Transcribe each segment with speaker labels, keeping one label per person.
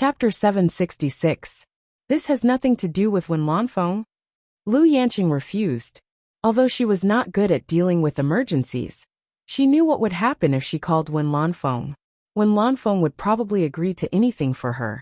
Speaker 1: Chapter 766. This has nothing to do with Wen Lanfeng. Lu Yanqing refused. Although she was not good at dealing with emergencies, she knew what would happen if she called Wen Lanfeng. Wen Lanfeng would probably agree to anything for her.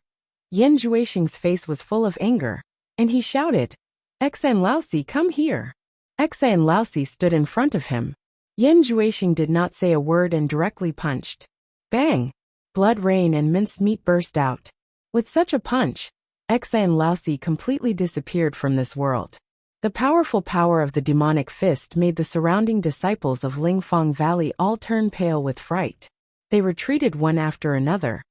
Speaker 1: Yan Juexing's face was full of anger, and he shouted, "Xan Laosi, come here." Xan Laosi stood in front of him. Yan Juexing did not say a word and directly punched. Bang! Blood rain and minced meat burst out. With such a punch, Xan Laosi completely disappeared from this world. The powerful power of the demonic fist made the surrounding disciples of Lingfang Valley all turn pale with fright. They retreated one after another,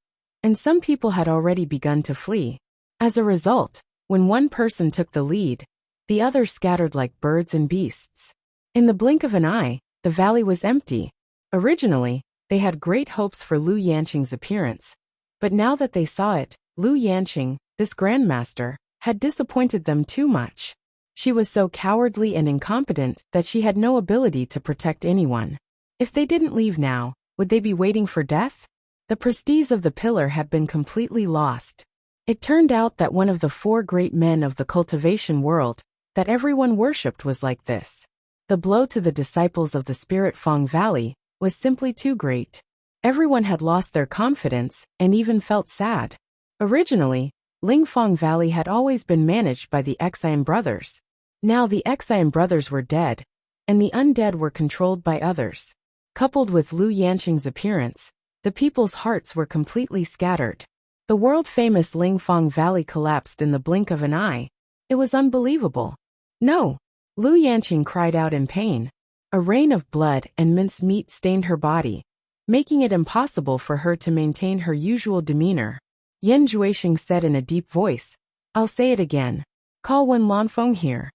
Speaker 1: and some people had already begun to flee. As a result, when one person took the lead, the others scattered like birds and beasts. In the blink of an eye, the valley was empty. Originally, they had great hopes for Lu Yanqing's appearance, but now that they saw it, Lu Yanqing, this grandmaster, had disappointed them too much. She was so cowardly and incompetent that she had no ability to protect anyone. If they didn't leave now, would they be waiting for death? The prestige of the pillar had been completely lost. It turned out that one of the four great men of the cultivation world that everyone worshipped was like this. The blow to the disciples of the Spirit Fang Valley was simply too great. Everyone had lost their confidence and even felt sad. Originally, Lingfang Valley had always been managed by the Xian brothers. Now the Xian brothers were dead, and the undead were controlled by others. Coupled with Lu Yanqing's appearance, the people's hearts were completely scattered. The world-famous Lingfang Valley collapsed in the blink of an eye. It was unbelievable. No! Lu Yanqing cried out in pain. A rain of blood and minced meat stained her body, making it impossible for her to maintain her usual demeanor. Yan Juexing said in a deep voice, "I'll say it again. Call Wen Lanfeng here."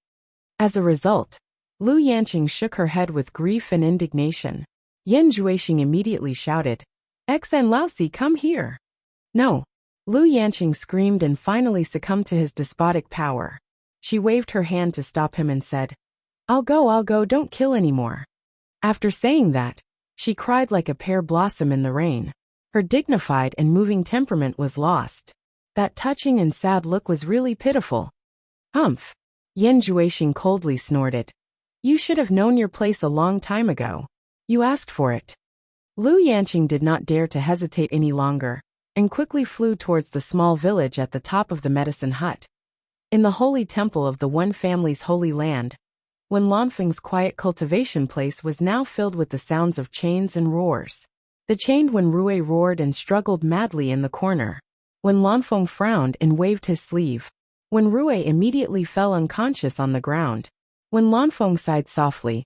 Speaker 1: As a result, Lu Yanqing shook her head with grief and indignation. Yan Juexing immediately shouted, "Xan Laosi, come here." No. Lu Yanqing screamed and finally succumbed to his despotic power. She waved her hand to stop him and said, I'll go, don't kill anymore." After saying that, she cried like a pear blossom in the rain. Her dignified and moving temperament was lost. That touching and sad look was really pitiful. Humph! Yan Juexing coldly snorted. "You should have known your place a long time ago. You asked for it." Lu Yanqing did not dare to hesitate any longer, and quickly flew towards the small village at the top of the medicine hut. In the holy temple of the One family's holy land, Wen Lanfeng's quiet cultivation place was now filled with the sounds of chains and roars. The chained Wen Rui roared and struggled madly in the corner. Wen Lanfeng frowned and waved his sleeve. Wen Rui immediately fell unconscious on the ground. Wen Lanfeng sighed softly.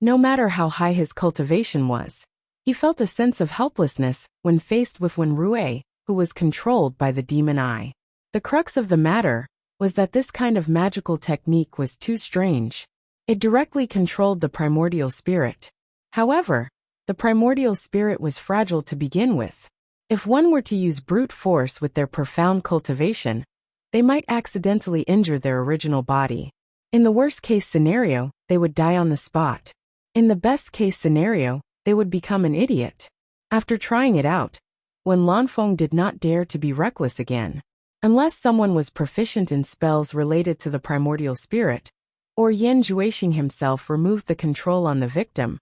Speaker 1: No matter how high his cultivation was, he felt a sense of helplessness when faced with Wen Rui, who was controlled by the demon eye. The crux of the matter was that this kind of magical technique was too strange. It directly controlled the primordial spirit. However, the primordial spirit was fragile to begin with. If one were to use brute force with their profound cultivation, they might accidentally injure their original body. In the worst-case scenario, they would die on the spot. In the best-case scenario, they would become an idiot. After trying it out, Wen Lanfeng did not dare to be reckless again. Unless someone was proficient in spells related to the primordial spirit, or Yan Juexing himself removed the control on the victim,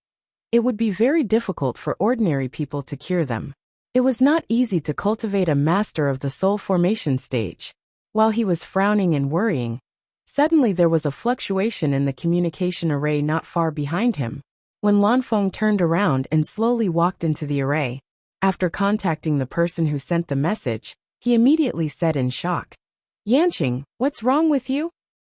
Speaker 1: it would be very difficult for ordinary people to cure them. It was not easy to cultivate a master of the soul formation stage. While he was frowning and worrying, suddenly there was a fluctuation in the communication array not far behind him. Wen Lanfeng turned around and slowly walked into the array. After contacting the person who sent the message, he immediately said in shock, "Yanqing, what's wrong with you?"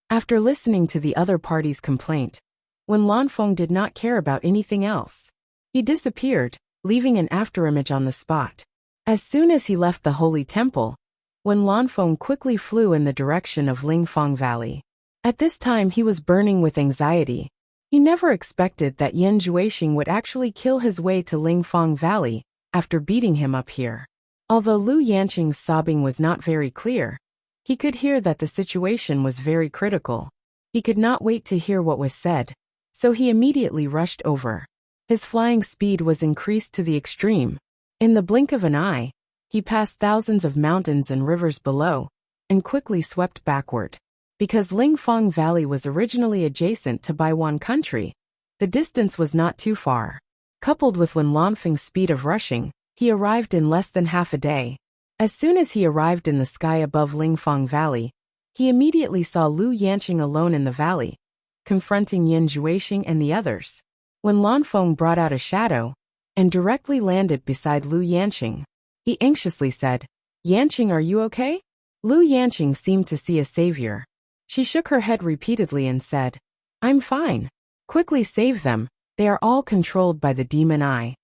Speaker 1: After listening to the other party's complaint, Wen Lanfeng did not care about anything else. He disappeared, leaving an afterimage on the spot. As soon as he left the holy temple, Wen Lanfeng quickly flew in the direction of Lingfang Valley. At this time he was burning with anxiety. He never expected that Yan Juexing would actually kill his way to Lingfang Valley after beating him up here. Although Lu Yanqing's sobbing was not very clear, he could hear that the situation was very critical. He could not wait to hear what was said, so he immediately rushed over. His flying speed was increased to the extreme. In the blink of an eye, He passed thousands of mountains and rivers below, and quickly swept backward. Because Lingfang Valley was originally adjacent to Baiwan country, the distance was not too far. Coupled with Wen Lanfeng's speed of rushing, he arrived in less than half a day. As soon as he arrived in the sky above Lingfang Valley, he immediately saw Lu Yanqing alone in the valley, confronting Yin Juixing and the others. Wen Lanfeng brought out a shadow and directly landed beside Lu Yanqing. He anxiously said, "Yanqing, are you okay?" Lu Yanqing seemed to see a savior. She shook her head repeatedly and said, "I'm fine. Quickly save them, they are all controlled by the demon eye."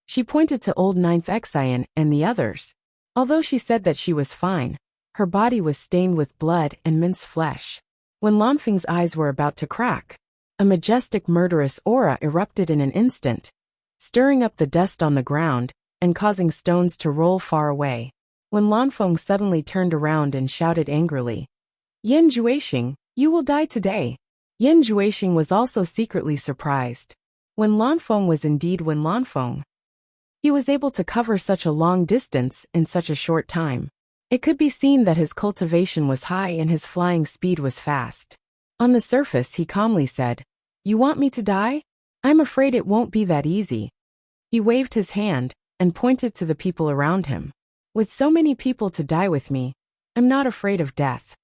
Speaker 1: She pointed to old Ninth Exian and the others. Although she said that she was fine, her body was stained with blood and minced flesh. When Lanfeng's eyes were about to crack, a majestic murderous aura erupted in an instant, stirring up the dust on the ground and causing stones to roll far away. When Lanfeng suddenly turned around and shouted angrily, "Yin Juixing, you will die today." Yin Juixing was also secretly surprised. When Lanfeng was indeed Wen Lanfeng. He was able to cover such a long distance in such a short time. It could be seen that his cultivation was high and his flying speed was fast. On the surface he calmly said, "You want me to die? I'm afraid it won't be that easy." He waved his hand and pointed to the people around him. "With so many people to die with me, I'm not afraid of death.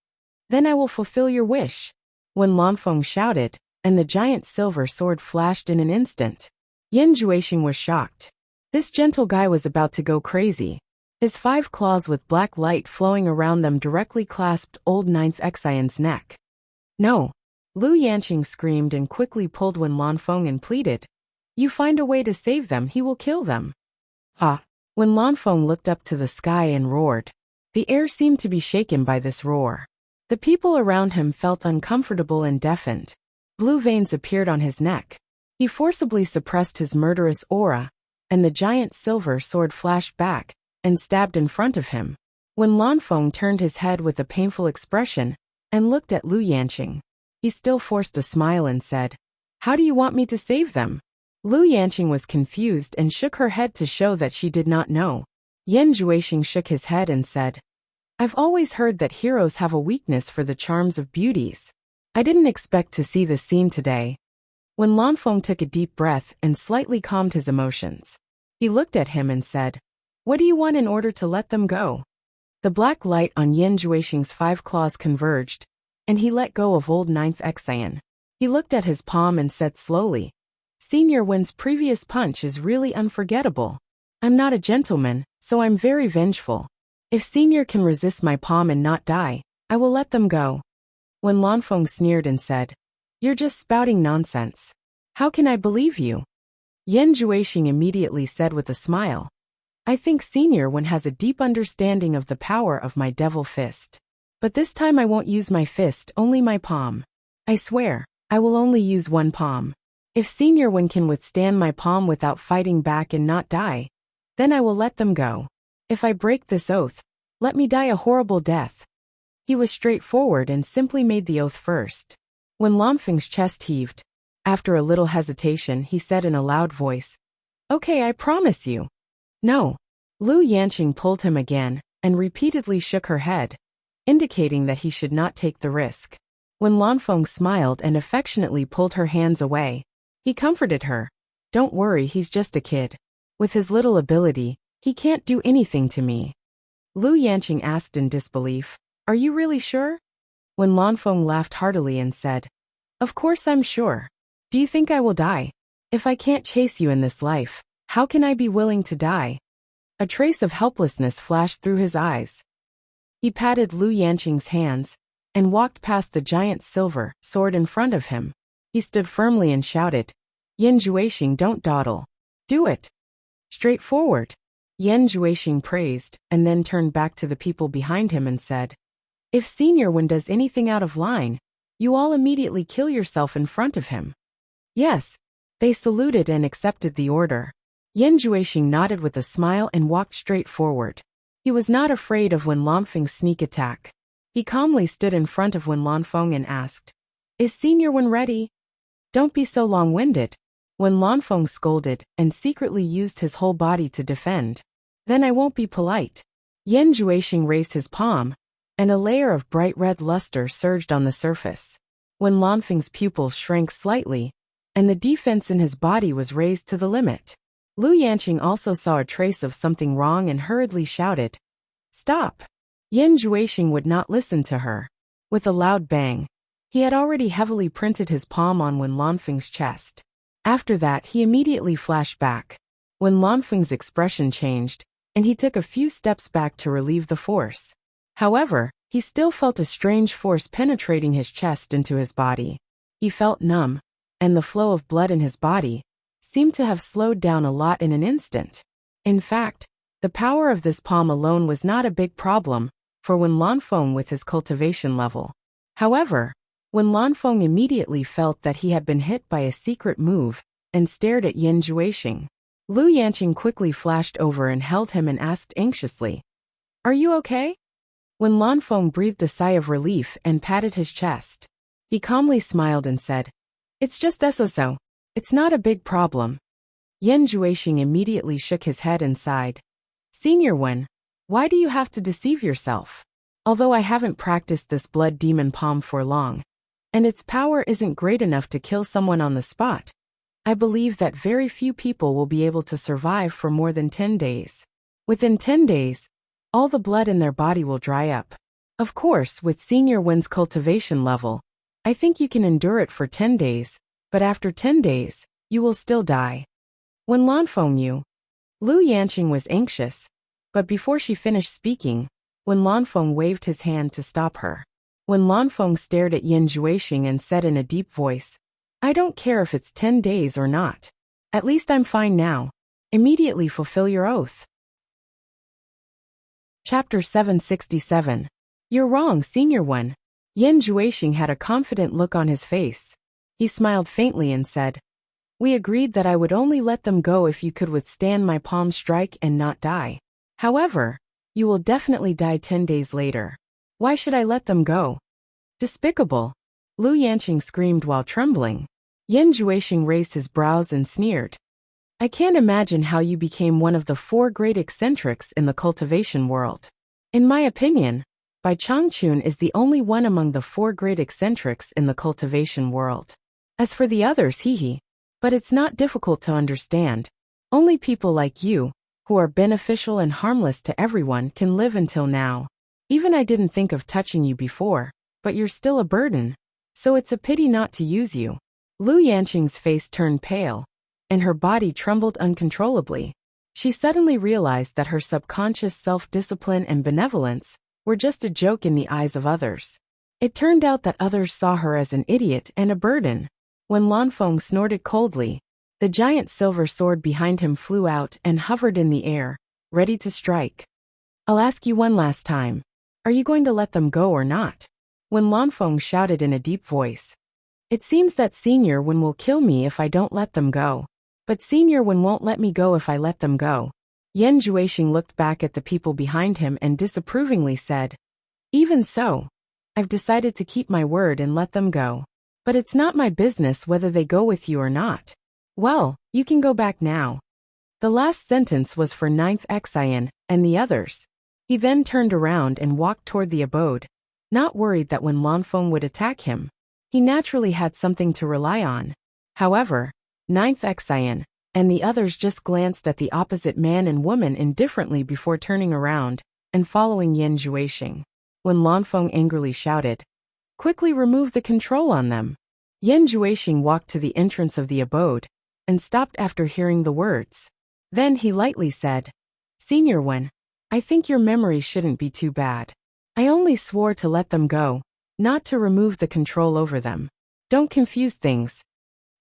Speaker 1: Then I will fulfill your wish." When Lanfeng shouted, and the giant silver sword flashed in an instant. Yin Juixing was shocked. This gentle guy was about to go crazy. His 5 claws with black light flowing around them directly clasped old Ninth Exian's neck. "No!" Lu Yanqing screamed and quickly pulled Wen Lanfeng and pleaded, "You find a way to save them, he will kill them." "Ah!" When Lanfeng looked up to the sky and roared. The air seemed to be shaken by this roar. The people around him felt uncomfortable and deafened. Blue veins appeared on his neck. He forcibly suppressed his murderous aura, and the giant silver sword flashed back and stabbed in front of him. When Lanfeng turned his head with a painful expression and looked at Lu Yanqing, he still forced a smile and said, "How do you want me to save them?" Lu Yanqing was confused and shook her head to show that she did not know. Yin Juixing shook his head and said, "I've always heard that heroes have a weakness for the charms of beauties. I didn't expect to see this scene today." When Lanfeng took a deep breath and slightly calmed his emotions, he looked at him and said, "What do you want in order to let them go?" The black light on Yin Juixing's 5 claws converged, and he let go of old Ninth Exian. He looked at his palm and said slowly, "Senior Wen's previous punch is really unforgettable. I'm not a gentleman, so I'm very vengeful. If Senior can resist my palm and not die, I will let them go." When Lanfeng sneered and said, "You're just spouting nonsense. How can I believe you?" Yin Juixing immediately said with a smile, "I think Senior Wen has a deep understanding of the power of my devil fist. But this time I won't use my fist, only my palm. I swear, I will only use one palm. If Senior Wen can withstand my palm without fighting back and not die, then I will let them go. If I break this oath, let me die a horrible death." He was straightforward and simply made the oath first. When Lanfeng's chest heaved, after a little hesitation he said in a loud voice, "Okay, I promise you." "No." Lu Yanqing pulled him again, and repeatedly shook her head, indicating that he should not take the risk. When Lanfeng smiled and affectionately pulled her hands away, he comforted her. "Don't worry, he's just a kid. With his little ability, he can't do anything to me." Lu Yanqing asked in disbelief, "Are you really sure?" When Lanfeng laughed heartily and said, "Of course I'm sure. Do you think I will die? If I can't chase you in this life, how can I be willing to die?" A trace of helplessness flashed through his eyes. He patted Lu Yanqing's hands and walked past the giant silver sword in front of him. He stood firmly and shouted, "Yin Juixing, don't dawdle. Do it. Straightforward." Yin Juixing praised and then turned back to the people behind him and said, "If Senior Wen does anything out of line, you all immediately kill yourself in front of him." "Yes." They saluted and accepted the order. Yin Juixing nodded with a smile and walked straight forward. He was not afraid of Wen Lanfeng's sneak attack. He calmly stood in front of Wen Lanfeng and asked, "Is Senior Wen ready?" "Don't be so long-winded." Wen Lanfeng scolded and secretly used his whole body to defend. "Then I won't be polite. Yan Juexing raised his palm, and a layer of bright red luster surged on the surface. When Lanfeng's pupils shrank slightly, and the defense in his body was raised to the limit. Lu Yanqing also saw a trace of something wrong and hurriedly shouted, "Stop!" Yan Juexing would not listen to her. With a loud bang, he had already heavily printed his palm on Wen Lanfeng's chest. After that, he immediately flashed back. Wen Lanfeng's expression changed, and he took a few steps back to relieve the force. However, he still felt a strange force penetrating his chest into his body. He felt numb, and the flow of blood in his body seemed to have slowed down a lot in an instant. In fact, the power of this palm alone was not a big problem for Wen Lanfeng with his cultivation level. However, Wen Lanfeng immediately felt that he had been hit by a secret move and stared at Yan Juexing. Lu Yanqing quickly flashed over and held him and asked anxiously, "Are you okay?" Wen Lanfeng breathed a sigh of relief and patted his chest. He calmly smiled and said, "It's just so. It's not a big problem." Yan Juexing immediately shook his head and sighed. "Senior Wen, why do you have to deceive yourself? Although I haven't practiced this blood demon palm for long, and its power isn't great enough to kill someone on the spot, I believe that very few people will be able to survive for more than 10 days. Within 10 days, all the blood in their body will dry up. Of course, with Senior Wen's cultivation level, I think you can endure it for 10 days, but after 10 days, you will still die." When Lanfeng knew, Lu Yanqing was anxious, but before she finished speaking, Wen Lanfeng waved his hand to stop her. Wen Lanfeng stared at Yan Juexing and said in a deep voice, "I don't care if it's 10 days or not. At least I'm fine now. Immediately fulfill your oath." Chapter 767. "You're wrong, Senior Wen." Yan Juexing had a confident look on his face. He smiled faintly and said, "We agreed that I would only let them go if you could withstand my palm strike and not die. However, you will definitely die 10 days later. Why should I let them go?" "Despicable!" Lu Yanqing screamed while trembling. Yan Juexing raised his brows and sneered. "I can't imagine how you became one of the 4 great eccentrics in the cultivation world. In my opinion, Bai Changchun is the only one among the 4 great eccentrics in the cultivation world. As for the others, hee. But it's not difficult to understand. Only people like you, who are beneficial and harmless to everyone, can live until now. Even I didn't think of touching you before, but you're still a burden. So it's a pity not to use you." Lu Yanqing's face turned pale, and her body trembled uncontrollably. She suddenly realized that her subconscious self-discipline and benevolence were just a joke in the eyes of others. It turned out that others saw her as an idiot and a burden. When Lanfeng snorted coldly, the giant silver sword behind him flew out and hovered in the air, ready to strike. "I'll ask you one last time. Are you going to let them go or not?" When Lanfeng shouted in a deep voice. "It seems that Senior Wen will kill me if I don't let them go. But Senior Wen won't let me go if I let them go." Yan Juexing looked back at the people behind him and disapprovingly said, "Even so, I've decided to keep my word and let them go. But it's not my business whether they go with you or not. Well, you can go back now." The last sentence was for 9th Xian and the others. He then turned around and walked toward the abode, not worried that Wen Lanfeng would attack him. He naturally had something to rely on. However, 9th Xian and the others just glanced at the opposite man and woman indifferently before turning around and following Yan Juexing. When Lanfeng angrily shouted, "Quickly remove the control on them." Yan Juexing walked to the entrance of the abode and stopped after hearing the words. Then he lightly said, "Senior Wen, I think your memory shouldn't be too bad. I only swore to let them go, not to remove the control over them. Don't confuse things.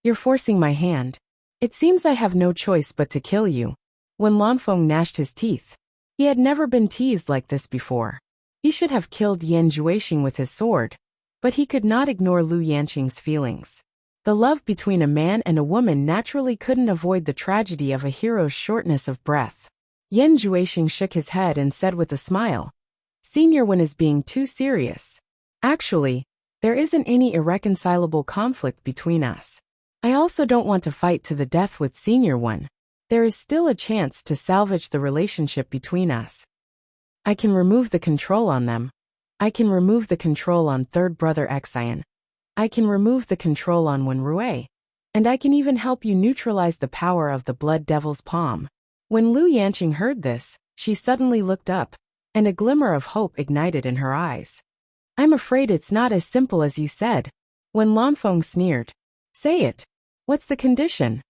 Speaker 1: You're forcing my hand. It seems I have no choice but to kill you." When Lanfeng gnashed his teeth. He had never been teased like this before. He should have killed Yan Juexing with his sword, but he could not ignore Lu Yanqing's feelings. The love between a man and a woman naturally couldn't avoid the tragedy of a hero's shortness of breath. Yan Juexing shook his head and said with a smile, "Senior Wen is being too serious. Actually, there isn't any irreconcilable conflict between us. I also don't want to fight to the death with Senior Wen. There is still a chance to salvage the relationship between us. I can remove the control on them. I can remove the control on third brother Xian. I can remove the control on Wenrui. And I can even help you neutralize the power of the blood devil's palm. When Lu Yanqing heard this, she suddenly looked up, and a glimmer of hope ignited in her eyes. I'm afraid it's not as simple as you said. When Lanfeng sneered. Say it. What's the condition?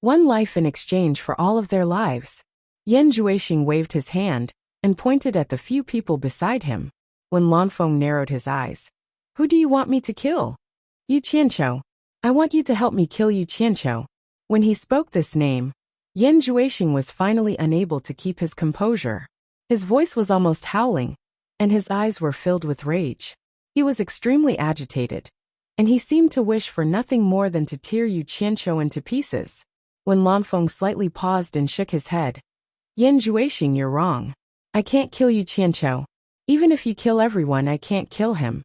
Speaker 1: One life in exchange for all of their lives. Yan Juexing waved his hand, and pointed at the few people beside him. When Lanfeng narrowed his eyes. Who do you want me to kill? Yu Qianqiu. I want you to help me kill Yu Qianqiu. When he spoke this name, Yan Juexing was finally unable to keep his composure. His voice was almost howling, and his eyes were filled with rage. He was extremely agitated, and he seemed to wish for nothing more than to tear Yu Qianqiu into pieces. When Lanfeng slightly paused and shook his head. Yan Juexing, you're wrong. I can't kill Yu Qianqiu. Even if you kill everyone, I can't kill him.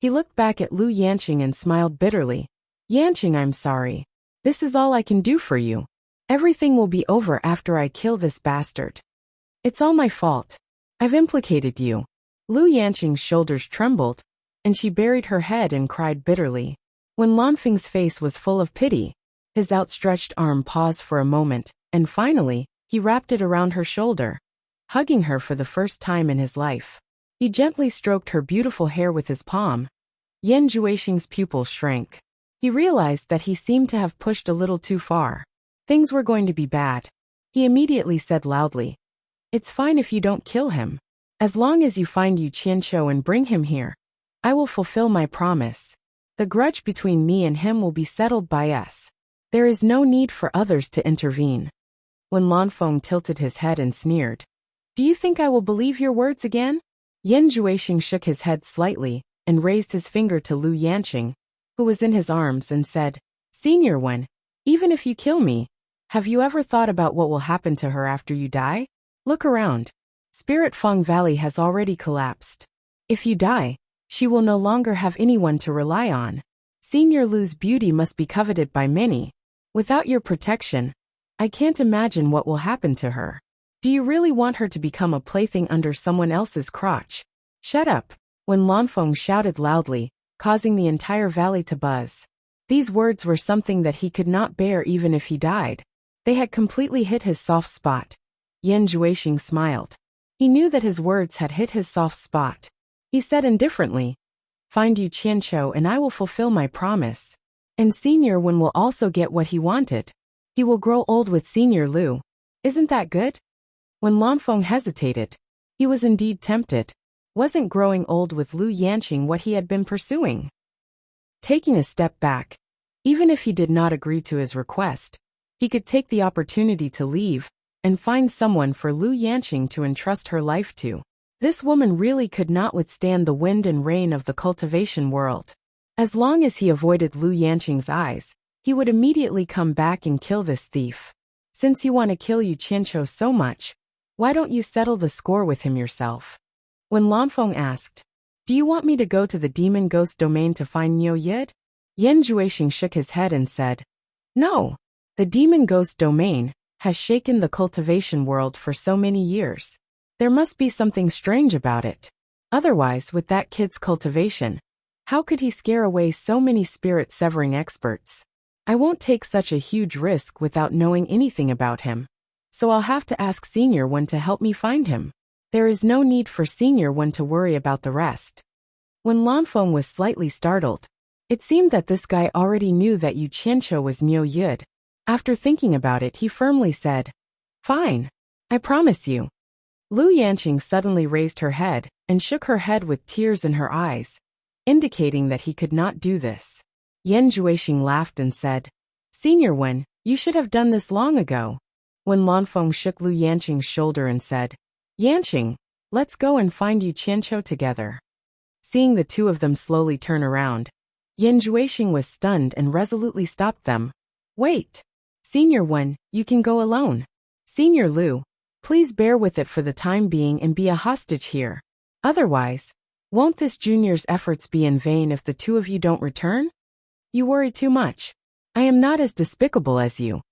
Speaker 1: He looked back at Lu Yanqing and smiled bitterly. Yanqing, I'm sorry. This is all I can do for you. Everything will be over after I kill this bastard. It's all my fault. I've implicated you. Lu Yanqing's shoulders trembled, and she buried her head and cried bitterly. When Lanfeng's face was full of pity, his outstretched arm paused for a moment, and finally, he wrapped it around her shoulder, hugging her for the first time in his life. He gently stroked her beautiful hair with his palm. Yan Juexing's pupils shrank. He realized that he seemed to have pushed a little too far. Things were going to be bad. He immediately said loudly, It's fine if you don't kill him. As long as you find Yu Qianqiu and bring him here, I will fulfill my promise. The grudge between me and him will be settled by us. There is no need for others to intervene. When Lanfeng tilted his head and sneered, Do you think I will believe your words again? Yan Juexing shook his head slightly and raised his finger to Lu Yanqing, who was in his arms, and said, Senior one, even if you kill me, have you ever thought about what will happen to her after you die? Look around. Spirit Feng Valley has already collapsed. If you die, she will no longer have anyone to rely on. Senior Lu's beauty must be coveted by many. Without your protection, I can't imagine what will happen to her. Do you really want her to become a plaything under someone else's crotch? Shut up. When Lanfeng shouted loudly, causing the entire valley to buzz. These words were something that he could not bear even if he died. They had completely hit his soft spot. Yan Juexing smiled. He knew that his words had hit his soft spot. He said indifferently, Find Yu Qianqiu and I will fulfill my promise. And Senior Wen will also get what he wanted. He will grow old with Senior Lu. Isn't that good? When Lanfeng hesitated, he was indeed tempted. Wasn't growing old with Lu Yanqing what he had been pursuing? Taking a step back, even if he did not agree to his request, he could take the opportunity to leave and find someone for Lu Yanqing to entrust her life to. This woman really could not withstand the wind and rain of the cultivation world. As long as he avoided Lu Yanqing's eyes, he would immediately come back and kill this thief. Since you want to kill Yu Qianqiu so much, why don't you settle the score with him yourself? When Lanfeng asked, Do you want me to go to the demon ghost domain to find Niu Yid? Yan Juexing shook his head and said, No. The demon ghost domain has shaken the cultivation world for so many years. There must be something strange about it. Otherwise, with that kid's cultivation, how could he scare away so many spirit-severing experts? I won't take such a huge risk without knowing anything about him. So I'll have to ask Senior One to help me find him. There is no need for Senior One to worry about the rest. When Lanfeng was slightly startled, it seemed that this guy already knew that Yu Qianqiu was Niu Yid. After thinking about it, he firmly said, Fine. I promise you. Lu Yanqing suddenly raised her head and shook her head with tears in her eyes, indicating that he could not do this. Yan Juexing laughed and said, Senior Wen, you should have done this long ago. When Lanfeng shook Lu Yanqing's shoulder and said, Yanqing, let's go and find Yu Qianqiu together. Seeing the two of them slowly turn around, Yan Juexing was stunned and resolutely stopped them. Wait. Senior Wen, you can go alone. Senior Lu, please bear with it for the time being and be a hostage here. Otherwise, won't this junior's efforts be in vain if the two of you don't return? You worry too much. I am not as despicable as you.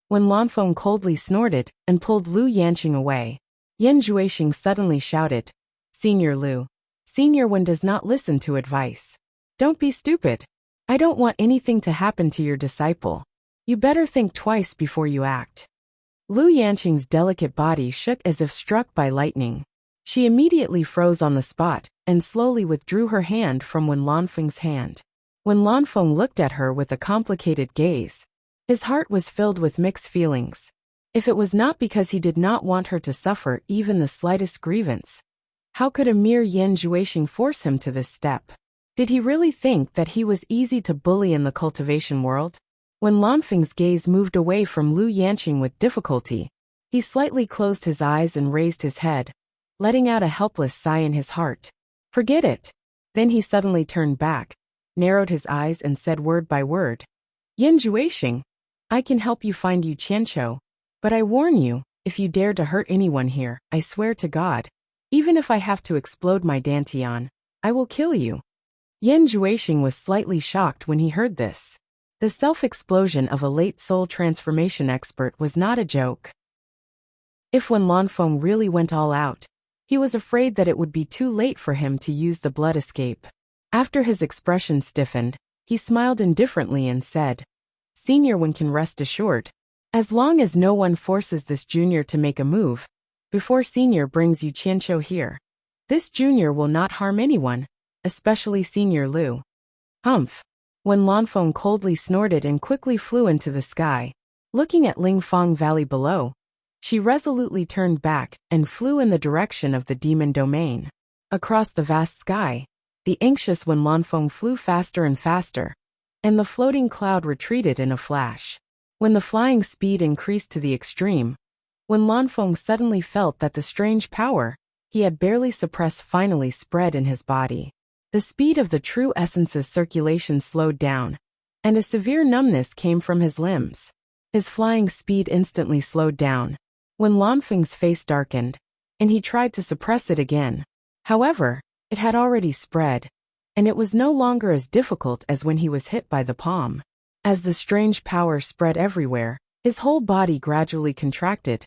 Speaker 1: When Lanfeng coldly snorted and pulled Lu Yanqing away, Yan Juexing suddenly shouted, Senior Lu. Senior Wen does not listen to advice. Don't be stupid. I don't want anything to happen to your disciple. You better think twice before you act. Lu Yanqing's delicate body shook as if struck by lightning. She immediately froze on the spot and slowly withdrew her hand from Wen Lanfeng's hand. Wen Lanfeng looked at her with a complicated gaze. His heart was filled with mixed feelings. If it was not because he did not want her to suffer even the slightest grievance, how could a mere Yan Juexing force him to this step? Did he really think that he was easy to bully in the cultivation world? When Lanfeng's gaze moved away from Lu Yanqing with difficulty, he slightly closed his eyes and raised his head, letting out a helpless sigh in his heart. Forget it. Then he suddenly turned back, narrowed his eyes and said word by word, Yan Juexing, I can help you find Yu Qianqiu, but I warn you, if you dare to hurt anyone here, I swear to God, even if I have to explode my dantian, I will kill you. Yan Juexing was slightly shocked when he heard this. The self-explosion of a late soul transformation expert was not a joke. If Wen Lanfeng really went all out, he was afraid that it would be too late for him to use the blood escape. After his expression stiffened, he smiled indifferently and said, Senior Wen can rest assured. As long as no one forces this junior to make a move, before Senior brings Yu Qianqiu here, this junior will not harm anyone, especially Senior Lu. Humph. When Lanfeng coldly snorted and quickly flew into the sky, looking at Lingfang Valley below, she resolutely turned back and flew in the direction of the demon domain. Across the vast sky, the anxious Wen Lanfeng flew faster and faster, and the floating cloud retreated in a flash. When the flying speed increased to the extreme, Wen Lanfeng suddenly felt that the strange power he had barely suppressed finally spread in his body. The speed of the true essence's circulation slowed down, and a severe numbness came from his limbs. His flying speed instantly slowed down. Wen Lanfeng's face darkened, and he tried to suppress it again. However, it had already spread, and it was no longer as difficult as when he was hit by the palm. As the strange power spread everywhere, his whole body gradually contracted,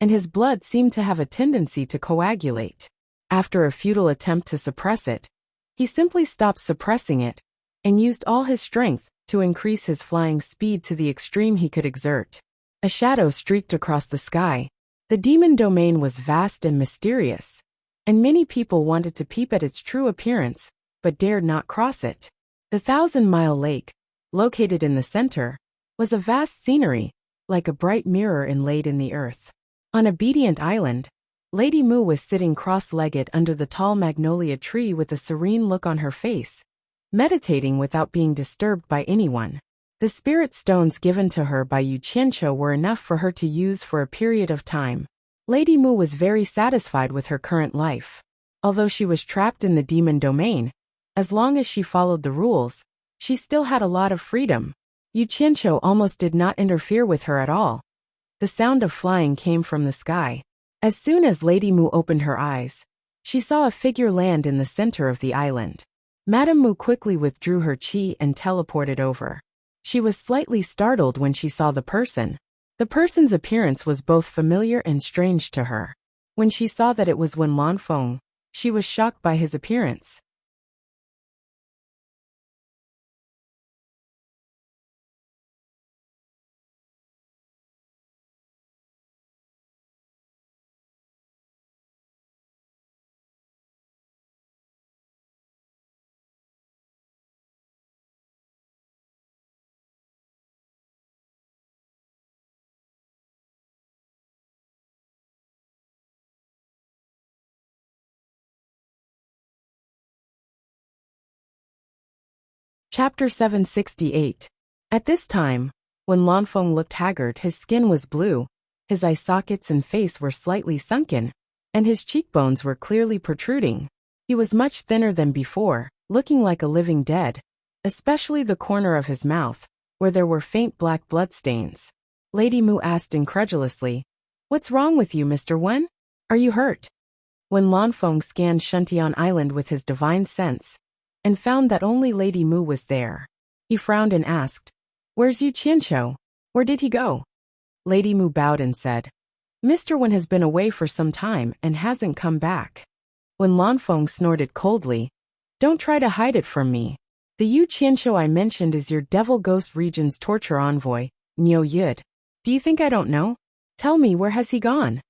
Speaker 1: and his blood seemed to have a tendency to coagulate. After a futile attempt to suppress it, he simply stopped suppressing it, and used all his strength to increase his flying speed to the extreme he could exert. A shadow streaked across the sky. The demon domain was vast and mysterious, and many people wanted to peep at its true appearance, but dared not cross it. The 1,000-mile lake, located in the center, was a vast scenery, like a bright mirror inlaid in the earth. On Obedient Island, Lady Mu was sitting cross-legged under the tall magnolia tree with a serene look on her face, meditating without being disturbed by anyone. The spirit stones given to her by Yu Qianqiu were enough for her to use for a period of time. Lady Mu was very satisfied with her current life. Although she was trapped in the demon domain, as long as she followed the rules, she still had a lot of freedom. Yu Qianqiu almost did not interfere with her at all. The sound of flying came from the sky. As soon as Lady Mu opened her eyes, she saw a figure land in the center of the island. Madame Mu quickly withdrew her qi and teleported over. She was slightly startled when she saw the person. The person's appearance was both familiar and strange to her. When she saw that it was Wen Lanfeng, she was shocked by his appearance. Chapter 768. At this time, when Lanfeng looked haggard, his skin was blue, his eye sockets and face were slightly sunken, and his cheekbones were clearly protruding. He was much thinner than before, looking like a living dead, especially the corner of his mouth, where there were faint black bloodstains. Lady Mu asked incredulously, "What's wrong with you, Mr. Wen? Are you hurt?" When Lanfeng scanned Shuntian Island with his divine sense, and found that only Lady Mu was there, he frowned and asked, "Where's Yu Qianqiu? Where did he go?" Lady Mu bowed and said, Mr. Wen has been away for some time and hasn't come back. When Lanfeng snorted coldly, don't try to hide it from me. The Yu Qianqiu I mentioned is your Devil Ghost Region's torture envoy, Niu Yud. Do you think I don't know? Tell me, where has he gone?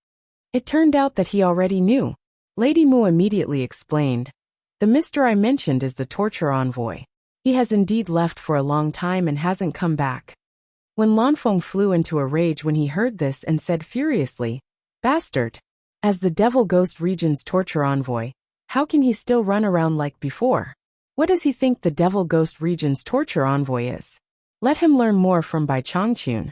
Speaker 1: It turned out that he already knew. Lady Mu immediately explained. The Mr. I mentioned is the torture envoy. He has indeed left for a long time and hasn't come back. When Lanfeng flew into a rage when he heard this and said furiously, Bastard! As the Devil Ghost Region's torture envoy, how can he still run around like before? What does he think the Devil Ghost Region's torture envoy is? Let him learn more from Bai Changchun.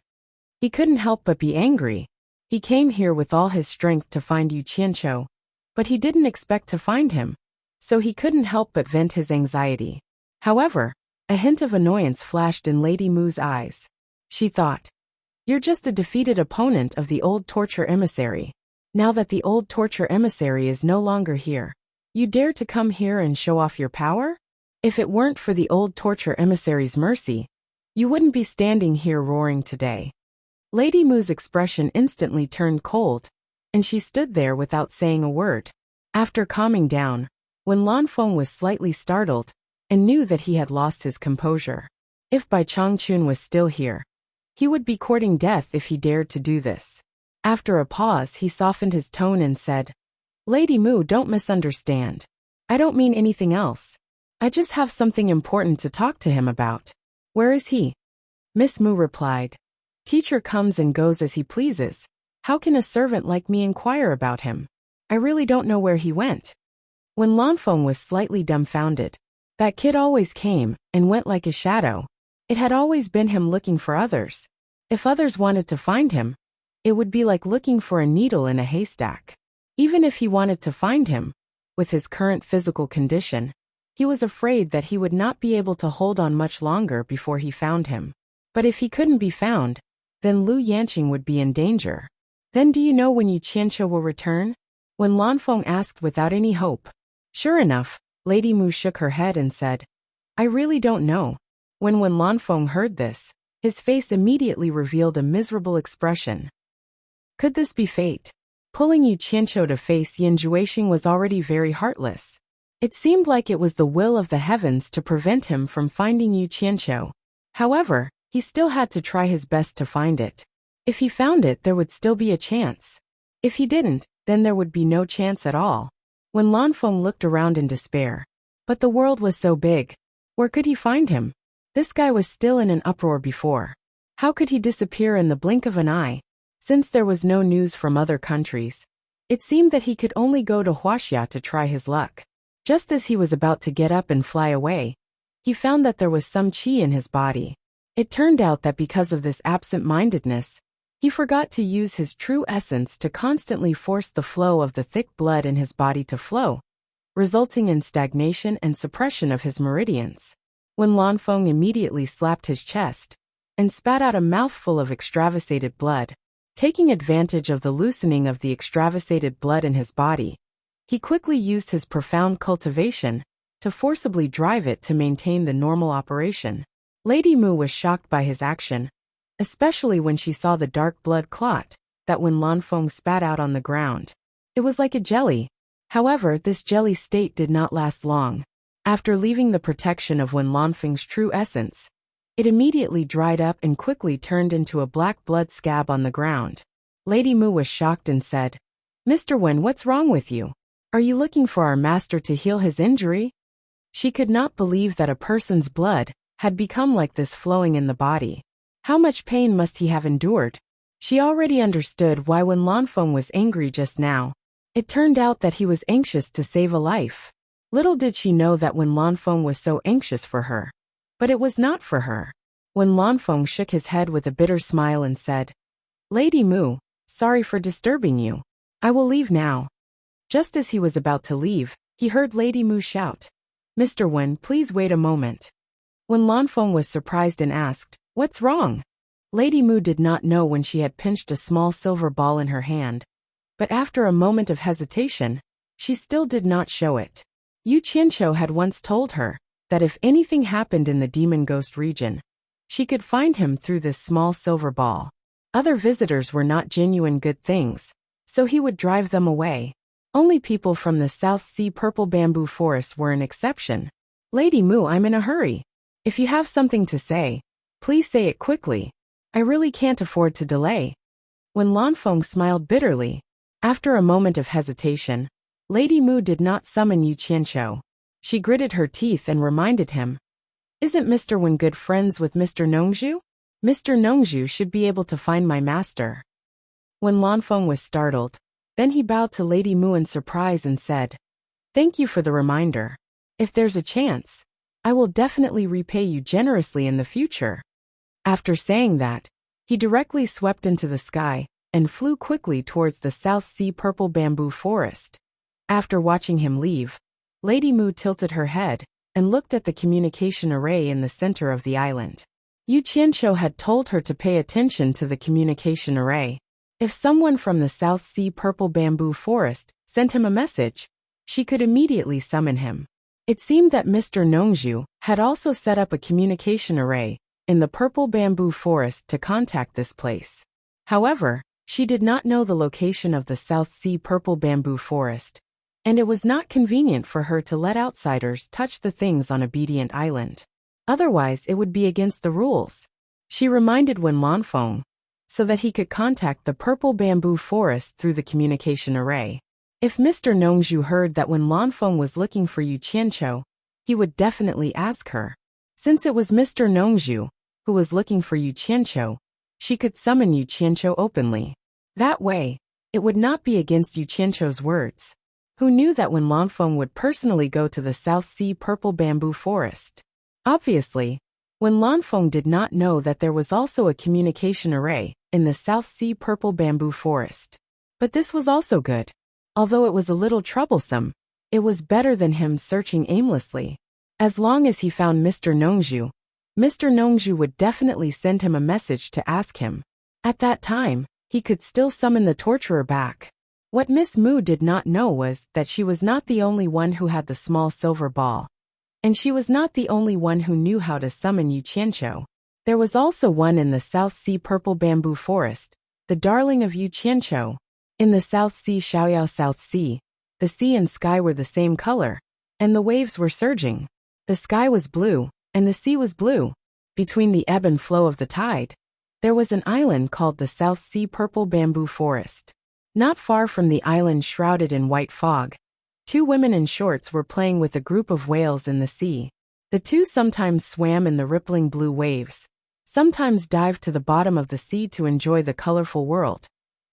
Speaker 1: He couldn't help but be angry. He came here with all his strength to find Yu Qianqiu, but he didn't expect to find him, so he couldn't help but vent his anxiety. However, a hint of annoyance flashed in Lady Mu's eyes. She thought, you're just a defeated opponent of the old torture emissary. Now that the old torture emissary is no longer here, you dare to come here and show off your power? If it weren't for the old torture emissary's mercy, you wouldn't be standing here roaring today. Lady Mu's expression instantly turned cold, and she stood there without saying a word. After calming down, when Lanfeng was slightly startled and knew that he had lost his composure. If Bai Changchun was still here, he would be courting death if he dared to do this. After a pause, he softened his tone and said, Lady Mu, don't misunderstand. I don't mean anything else. I just have something important to talk to him about. Where is he? Miss Mu replied, Teacher comes and goes as he pleases. How can a servant like me inquire about him? I really don't know where he went. When Lanfeng was slightly dumbfounded, that kid always came and went like a shadow. It had always been him looking for others. If others wanted to find him, it would be like looking for a needle in a haystack. Even if he wanted to find him, with his current physical condition, he was afraid that he would not be able to hold on much longer before he found him. But if he couldn't be found, then Lu Yanqing would be in danger. Then do you know when Yu Qianqiu will return? When Lanfeng asked without any hope. Sure enough, Lady Mu shook her head and said, I really don't know. When Lanfeng heard this, his face immediately revealed a miserable expression. Could this be fate? Pulling Yu Qianqiu to face Yin Jueqing was already very heartless. It seemed like it was the will of the heavens to prevent him from finding Yu Qianqiu. However, he still had to try his best to find it. If he found it, there would still be a chance. If he didn't, then there would be no chance at all. When Lanfeng looked around in despair. But the world was so big. Where could he find him? This guy was still in an uproar before. How could he disappear in the blink of an eye? Since there was no news from other countries, it seemed that he could only go to Huaxia to try his luck. Just as he was about to get up and fly away, he found that there was some qi in his body. It turned out that because of this absent-mindedness, he forgot to use his true essence to constantly force the flow of the thick blood in his body to flow, resulting in stagnation and suppression of his meridians. When Lanfeng immediately slapped his chest and spat out a mouthful of extravasated blood, taking advantage of the loosening of the extravasated blood in his body, he quickly used his profound cultivation to forcibly drive it to maintain the normal operation. Lady Mu was shocked by his action, especially when she saw the dark blood clot that when Lanfeng spat out on the ground. It was like a jelly. However, this jelly state did not last long. After leaving the protection of Wen Lanfeng's true essence, it immediately dried up and quickly turned into a black blood scab on the ground. Lady Mu was shocked and said, Mr. Wen, what's wrong with you? Are you looking for our master to heal his injury? She could not believe that a person's blood had become like this flowing in the body. How much pain must he have endured? She already understood why when Lanfeng was angry just now. It turned out that he was anxious to save a life. Little did she know that when Lanfeng was so anxious for her. But it was not for her. When Lanfeng shook his head with a bitter smile and said, Lady Mu, sorry for disturbing you. I will leave now. Just as he was about to leave, he heard Lady Mu shout, Mr. Wen, please wait a moment. When Lanfeng was surprised and asked, What's wrong? Lady Mu did not know when she had pinched a small silver ball in her hand. But after a moment of hesitation, she still did not show it. Yu Qianqiu had once told her that if anything happened in the Demon Ghost region, she could find him through this small silver ball. Other visitors were not genuine good things, so he would drive them away. Only people from the South Sea purple bamboo forest were an exception. Lady Mu, I'm in a hurry. If you have something to say, please say it quickly. I really can't afford to delay. When Lanfeng smiled bitterly, after a moment of hesitation, Lady Mu did not summon Yu Qianqiu. She gritted her teeth and reminded him. Isn't Mr. Wen good friends with Mr. Nongzhu? Mr. Nongzhu should be able to find my master. When Lanfeng was startled, then he bowed to Lady Mu in surprise and said, Thank you for the reminder. If there's a chance, I will definitely repay you generously in the future. After saying that, he directly swept into the sky and flew quickly towards the South Sea purple bamboo forest. After watching him leave, Lady Mu tilted her head and looked at the communication array in the center of the island. Yu Qianqiu had told her to pay attention to the communication array. If someone from the South Sea purple bamboo forest sent him a message, she could immediately summon him. It seemed that Mr. Nongzhu had also set up a communication array in the purple bamboo forest to contact this place. However, she did not know the location of the South Sea purple bamboo forest, and it was not convenient for her to let outsiders touch the things on Obedient Island. Otherwise, it would be against the rules. She reminded Wen Lanfeng, so that he could contact the purple bamboo forest through the communication array. If Mr. Nongzhu heard that Wen Lanfeng was looking for Yu Qianqiu, he would definitely ask her. Since it was Mr. Nongzhu who was looking for Yu Qianqiu, she could summon Yu Qianqiu openly. That way, it would not be against Yu Qianqiu's words. Who knew that Wen Lanfeng would personally go to the South Sea purple bamboo forest? Obviously, Wen Lanfeng did not know that there was also a communication array in the South Sea purple bamboo forest. But this was also good. Although it was a little troublesome, it was better than him searching aimlessly. As long as he found Mr. Nongzhu would definitely send him a message to ask him. At that time, he could still summon the torturer back. What Miss Mu did not know was that she was not the only one who had the small silver ball. And she was not the only one who knew how to summon Yu Qianqiu. There was also one in the South Sea purple bamboo forest, the darling of Yu Qianqiu. In the South Sea Xiaoyao South Sea, the sea and sky were the same color, and the waves were surging. The sky was blue, and the sea was blue. Between the ebb and flow of the tide, there was an island called the South Sea purple bamboo forest. Not far from the island shrouded in white fog, two women in shorts were playing with a group of whales in the sea. The two sometimes swam in the rippling blue waves, sometimes dived to the bottom of the sea to enjoy the colorful world,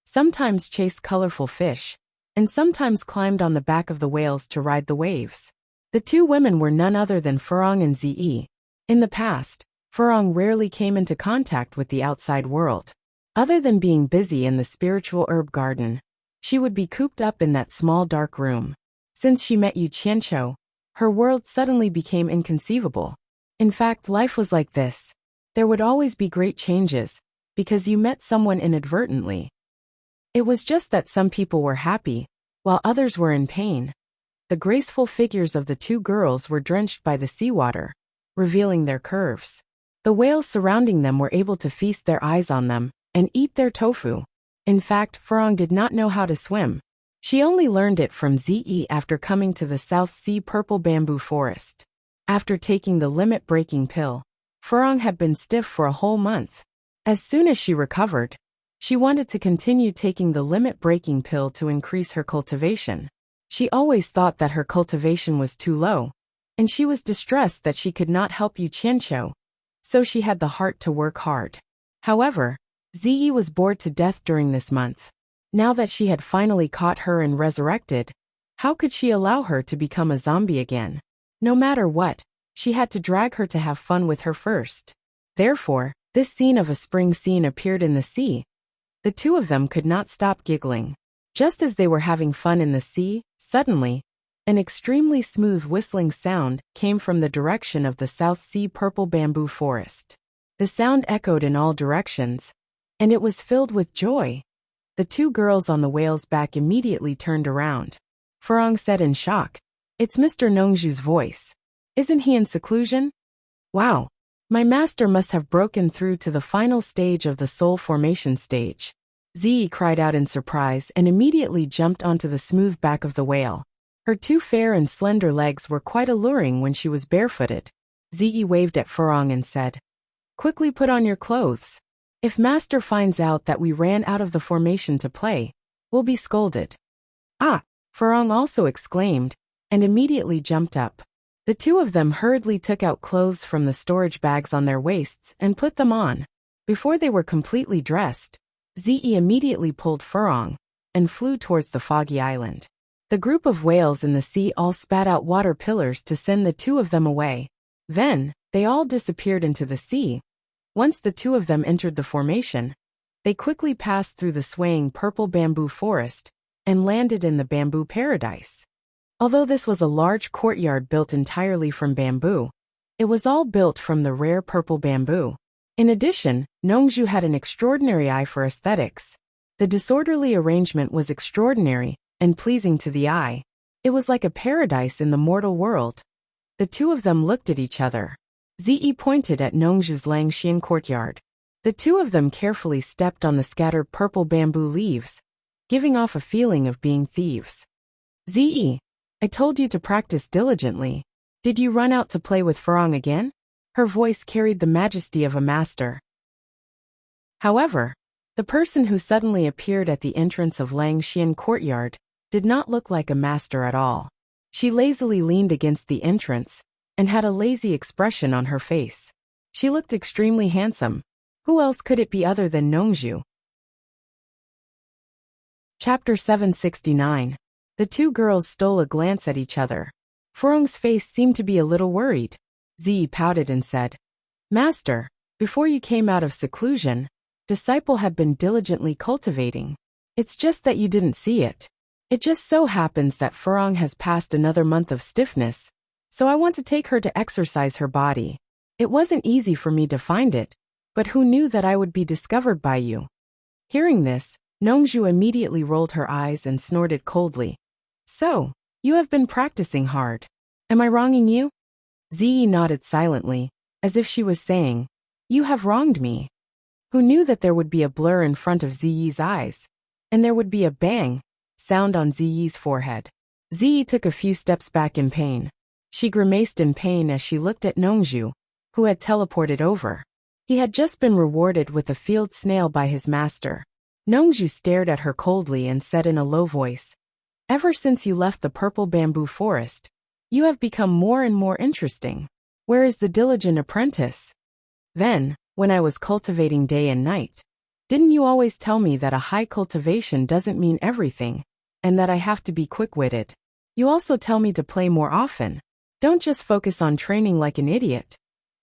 Speaker 1: sometimes chased colorful fish, and sometimes climbed on the back of the whales to ride the waves. The two women were none other than Furong and Ziyi. In the past, Furong rarely came into contact with the outside world. Other than being busy in the spiritual herb garden, she would be cooped up in that small dark room. Since she met Yu Qianqiu, her world suddenly became inconceivable. In fact, life was like this. There would always be great changes, because you met someone inadvertently. It was just that some people were happy, while others were in pain. The graceful figures of the two girls were drenched by the seawater, revealing their curves. The whales surrounding them were able to feast their eyes on them and eat their tofu. In fact, Furong did not know how to swim. She only learned it from Ziyi after coming to the South Sea purple bamboo forest. After taking the limit-breaking pill, Furong had been stiff for a whole month. As soon as she recovered, she wanted to continue taking the limit-breaking pill to increase her cultivation. She always thought that her cultivation was too low, and she was distressed that she could not help Yu Qianqiu, so she had the heart to work hard. However, Ziyi was bored to death during this month. Now that she had finally caught her and resurrected, how could she allow her to become a zombie again? No matter what, she had to drag her to have fun with her first. Therefore, this scene of a spring scene appeared in the sea. The two of them could not stop giggling. Just as they were having fun in the sea, suddenly, an extremely smooth whistling sound came from the direction of the South Sea purple bamboo forest. The sound echoed in all directions, and it was filled with joy. The two girls on the whale's back immediately turned around. Furong said in shock, "It's Mr. Nongzhu's voice. Isn't he in seclusion?" "Wow, My master must have broken through to the final stage of the soul formation stage. Ziyi cried out in surprise and immediately jumped onto the smooth back of the whale. Her two fair and slender legs were quite alluring when she was barefooted. Ziyi waved at Furong and said, "Quickly put on your clothes. If master finds out that we ran out of the formation to play, we'll be scolded." "Ah!" Furong also exclaimed, and immediately jumped up. The two of them hurriedly took out clothes from the storage bags on their waists and put them on. Before they were completely dressed, Ziyi immediately pulled Furong and flew towards the foggy island. The group of whales in the sea all spat out water pillars to send the two of them away. Then, they all disappeared into the sea. Once the two of them entered the formation, they quickly passed through the swaying purple bamboo forest and landed in the bamboo paradise. Although this was a large courtyard built entirely from bamboo, it was all built from the rare purple bamboo. In addition, Nongju had an extraordinary eye for aesthetics. The disorderly arrangement was extraordinary and pleasing to the eye. It was like a paradise in the mortal world. The two of them looked at each other. Ziyi pointed at Nongju's Langxian courtyard. The two of them carefully stepped on the scattered purple bamboo leaves, giving off a feeling of being thieves. "Ziyi, I told you to practice diligently. Did you run out to play with Furong again?" Her voice carried the majesty of a master. However, the person who suddenly appeared at the entrance of Langxian courtyard did not look like a master at all. She lazily leaned against the entrance and had a lazy expression on her face. She looked extremely handsome. Who else could it be other than Nongju? Chapter 769. The two girls stole a glance at each other. Furong's face seemed to be a little worried. Ziyi pouted and said, "Master, before you came out of seclusion, disciple had been diligently cultivating. It's just that you didn't see it. It just so happens that Furong has passed another month of stiffness, so I want to take her to exercise her body. It wasn't easy for me to find it, but who knew that I would be discovered by you?" Hearing this, Nongju immediately rolled her eyes and snorted coldly. "So, you have been practicing hard. Am I wronging you?" Ziyi nodded silently, as if she was saying, "You have wronged me." Who knew that there would be a blur in front of Ziyi's eyes, and there would be a bang sound on Ziyi's forehead. Ziyi took a few steps back in pain. She grimaced in pain as she looked at Nongju, who had teleported over. He had just been rewarded with a field snail by his master. Nongju stared at her coldly and said in a low voice, "Ever since you left the purple bamboo forest, you have become more and more interesting. Where is the diligent apprentice? Then, when I was cultivating day and night, didn't you always tell me that a high cultivation doesn't mean everything, and that I have to be quick-witted? You also tell me to play more often. Don't just focus on training like an idiot."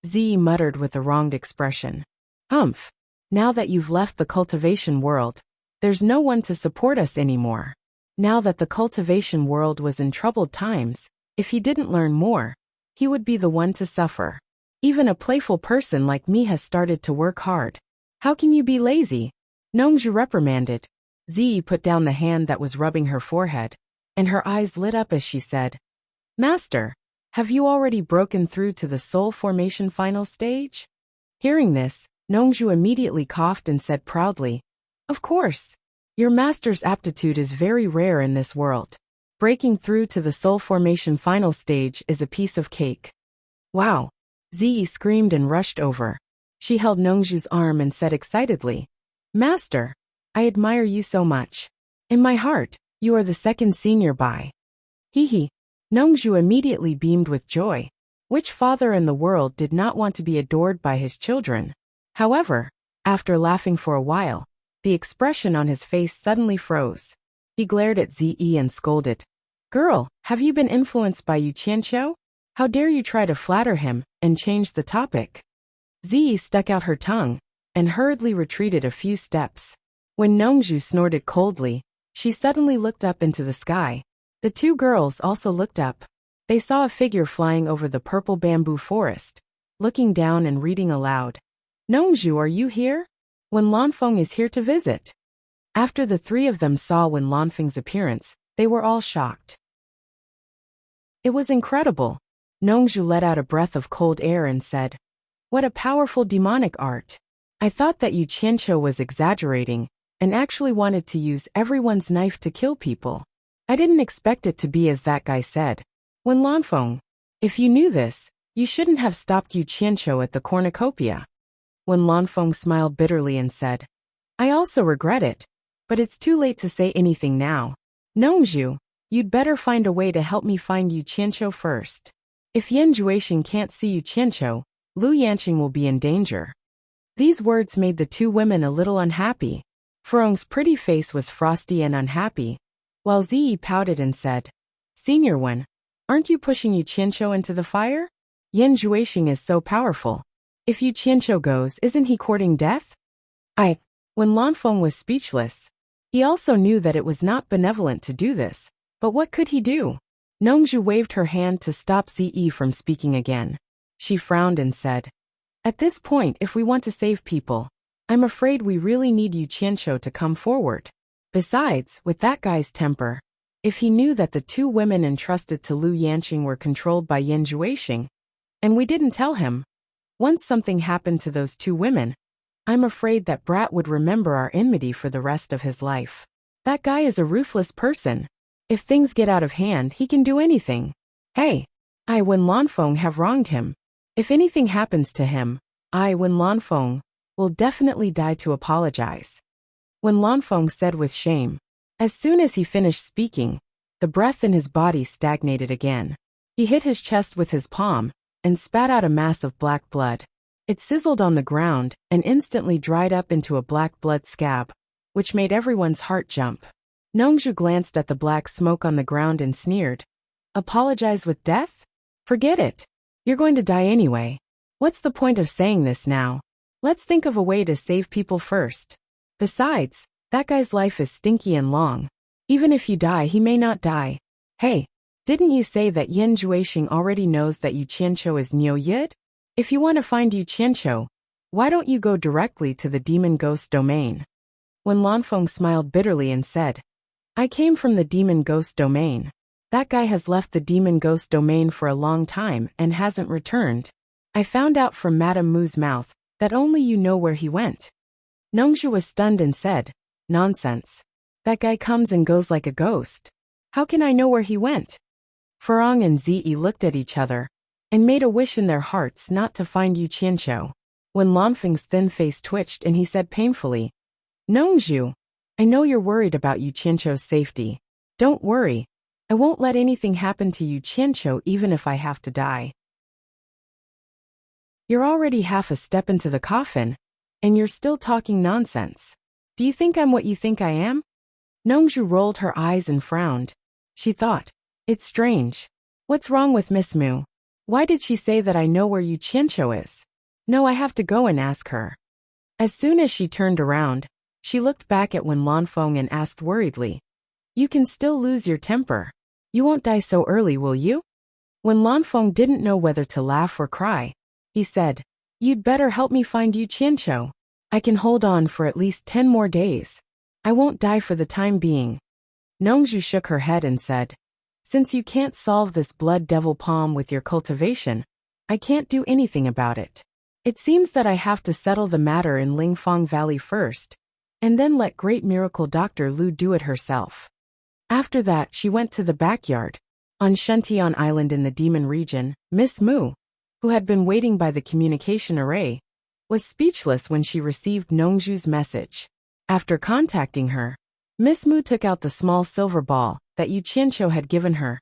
Speaker 1: Ziyi muttered with a wronged expression. "Humph. Now that you've left the cultivation world, there's no one to support us anymore." Now that the cultivation world was in troubled times, if he didn't learn more, he would be the one to suffer. Even a playful person like me has started to work hard. How can you be lazy? Nongju reprimanded. Ziyi put down the hand that was rubbing her forehead, and her eyes lit up as she said, "Master, have you already broken through to the soul formation final stage?" Hearing this, Nongju immediately coughed and said proudly, "Of course. Your master's aptitude is very rare in this world. Breaking through to the soul formation final stage is a piece of cake." "Wow!" Ziyi screamed and rushed over. She held Nongju's arm and said excitedly, "Master, I admire you so much. In my heart, you are the second senior by." Hee. Nongju immediately beamed with joy. Which father in the world did not want to be adored by his children? However, after laughing for a while, the expression on his face suddenly froze. He glared at Ziyi and scolded, "Girl, have you been influenced by Yu Qianqiu? How dare you try to flatter him and change the topic?" Ziyi stuck out her tongue and hurriedly retreated a few steps. When Nongju snorted coldly, she suddenly looked up into the sky. The two girls also looked up. They saw a figure flying over the purple bamboo forest, looking down and reading aloud, "Nongju, are you here? Wen Lanfeng is here to visit." After the three of them saw Wen Lanfeng's appearance, they were all shocked. It was incredible. Nongju let out a breath of cold air and said, What a powerful demonic art. I thought that Yu Qianqiu was exaggerating and actually wanted to use everyone's knife to kill people. I didn't expect it to be as that guy said. Wen Lanfeng, if you knew this, you shouldn't have stopped Yu Qianqiu at the cornucopia. Wen Lanfeng smiled bitterly and said, I also regret it, but it's too late to say anything now. Nongzhu, you'd better find a way to help me find Yu Qianqiu first. If Yan Juexing can't see Yu Qianqiu, Lu Yanqing will be in danger. These words made the two women a little unhappy. Furong's pretty face was frosty and unhappy, while Ziyi pouted and said, Senior Wen, aren't you pushing Yu Qianqiu into the fire? Yan Juexing is so powerful. If Yu Qianqiu goes, isn't he courting death? When Lanfeng was speechless, he also knew that it was not benevolent to do this, but what could he do? Nongzhu waved her hand to stop Ziyi from speaking again. She frowned and said, At this point, if we want to save people, I'm afraid we really need Yu Qianqiu to come forward. Besides, with that guy's temper, if he knew that the two women entrusted to Lu Yanqing were controlled by Yan Juexing, and we didn't tell him, once something happened to those two women, I'm afraid that brat would remember our enmity for the rest of his life. That guy is a ruthless person. If things get out of hand, he can do anything. Hey, I, Wen Lanfeng, have wronged him. If anything happens to him, I, Wen Lanfeng, will definitely die to apologize. Wen Lanfeng said with shame. As soon as he finished speaking, the breath in his body stagnated again. He hit his chest with his palm and spat out a mass of black blood. It sizzled on the ground and instantly dried up into a black blood scab, which made everyone's heart jump. Nongzhu glanced at the black smoke on the ground and sneered. Apologize with death? Forget it. You're going to die anyway. What's the point of saying this now? Let's think of a way to save people first. Besides, that guy's life is stinky and long. Even if you die, he may not die. Hey, didn't you say that Yan Juexing already knows that Yu Qianqiu is Niu Yid? If you want to find Yu Qianqiu, why don't you go directly to the demon ghost domain? Wen Lanfeng smiled bitterly and said, I came from the demon ghost domain. That guy has left the demon ghost domain for a long time and hasn't returned. I found out from Madame Mu's mouth that only you know where he went. Nongzhu was stunned and said, Nonsense. That guy comes and goes like a ghost. How can I know where he went? Furong and Ziyi looked at each other and made a wish in their hearts not to find Yu Qianqiu. When Lanfeng's thin face twitched and he said painfully, Nongzhu, I know you're worried about Yu Qianqiu's safety. Don't worry. I won't let anything happen to Yu Qianqiu even if I have to die. You're already half a step into the coffin, and you're still talking nonsense. Do you think I'm what you think I am? Nongzhu rolled her eyes and frowned. She thought, it's strange. What's wrong with Miss Mu? Why did she say that I know where Yu Qianqiu is? No, I have to go and ask her. As soon as she turned around, she looked back at Wen Lanfeng and asked worriedly, You can still lose your temper. You won't die so early, will you? Wen Lanfeng didn't know whether to laugh or cry. He said, You'd better help me find Yu Qianqiu. I can hold on for at least 10 more days. I won't die for the time being. Nongzhu shook her head and said, Since you can't solve this blood devil palm with your cultivation, I can't do anything about it. It seems that I have to settle the matter in Lingfang Valley first, and then let great miracle Dr. Lu do it herself. After that, she went to the backyard. On Shentian Island in the Demon region, Miss Mu, who had been waiting by the communication array, was speechless when she received Nongzhu's message. After contacting her, Miss Mu took out the small silver ball that Yu Qianqiu had given her.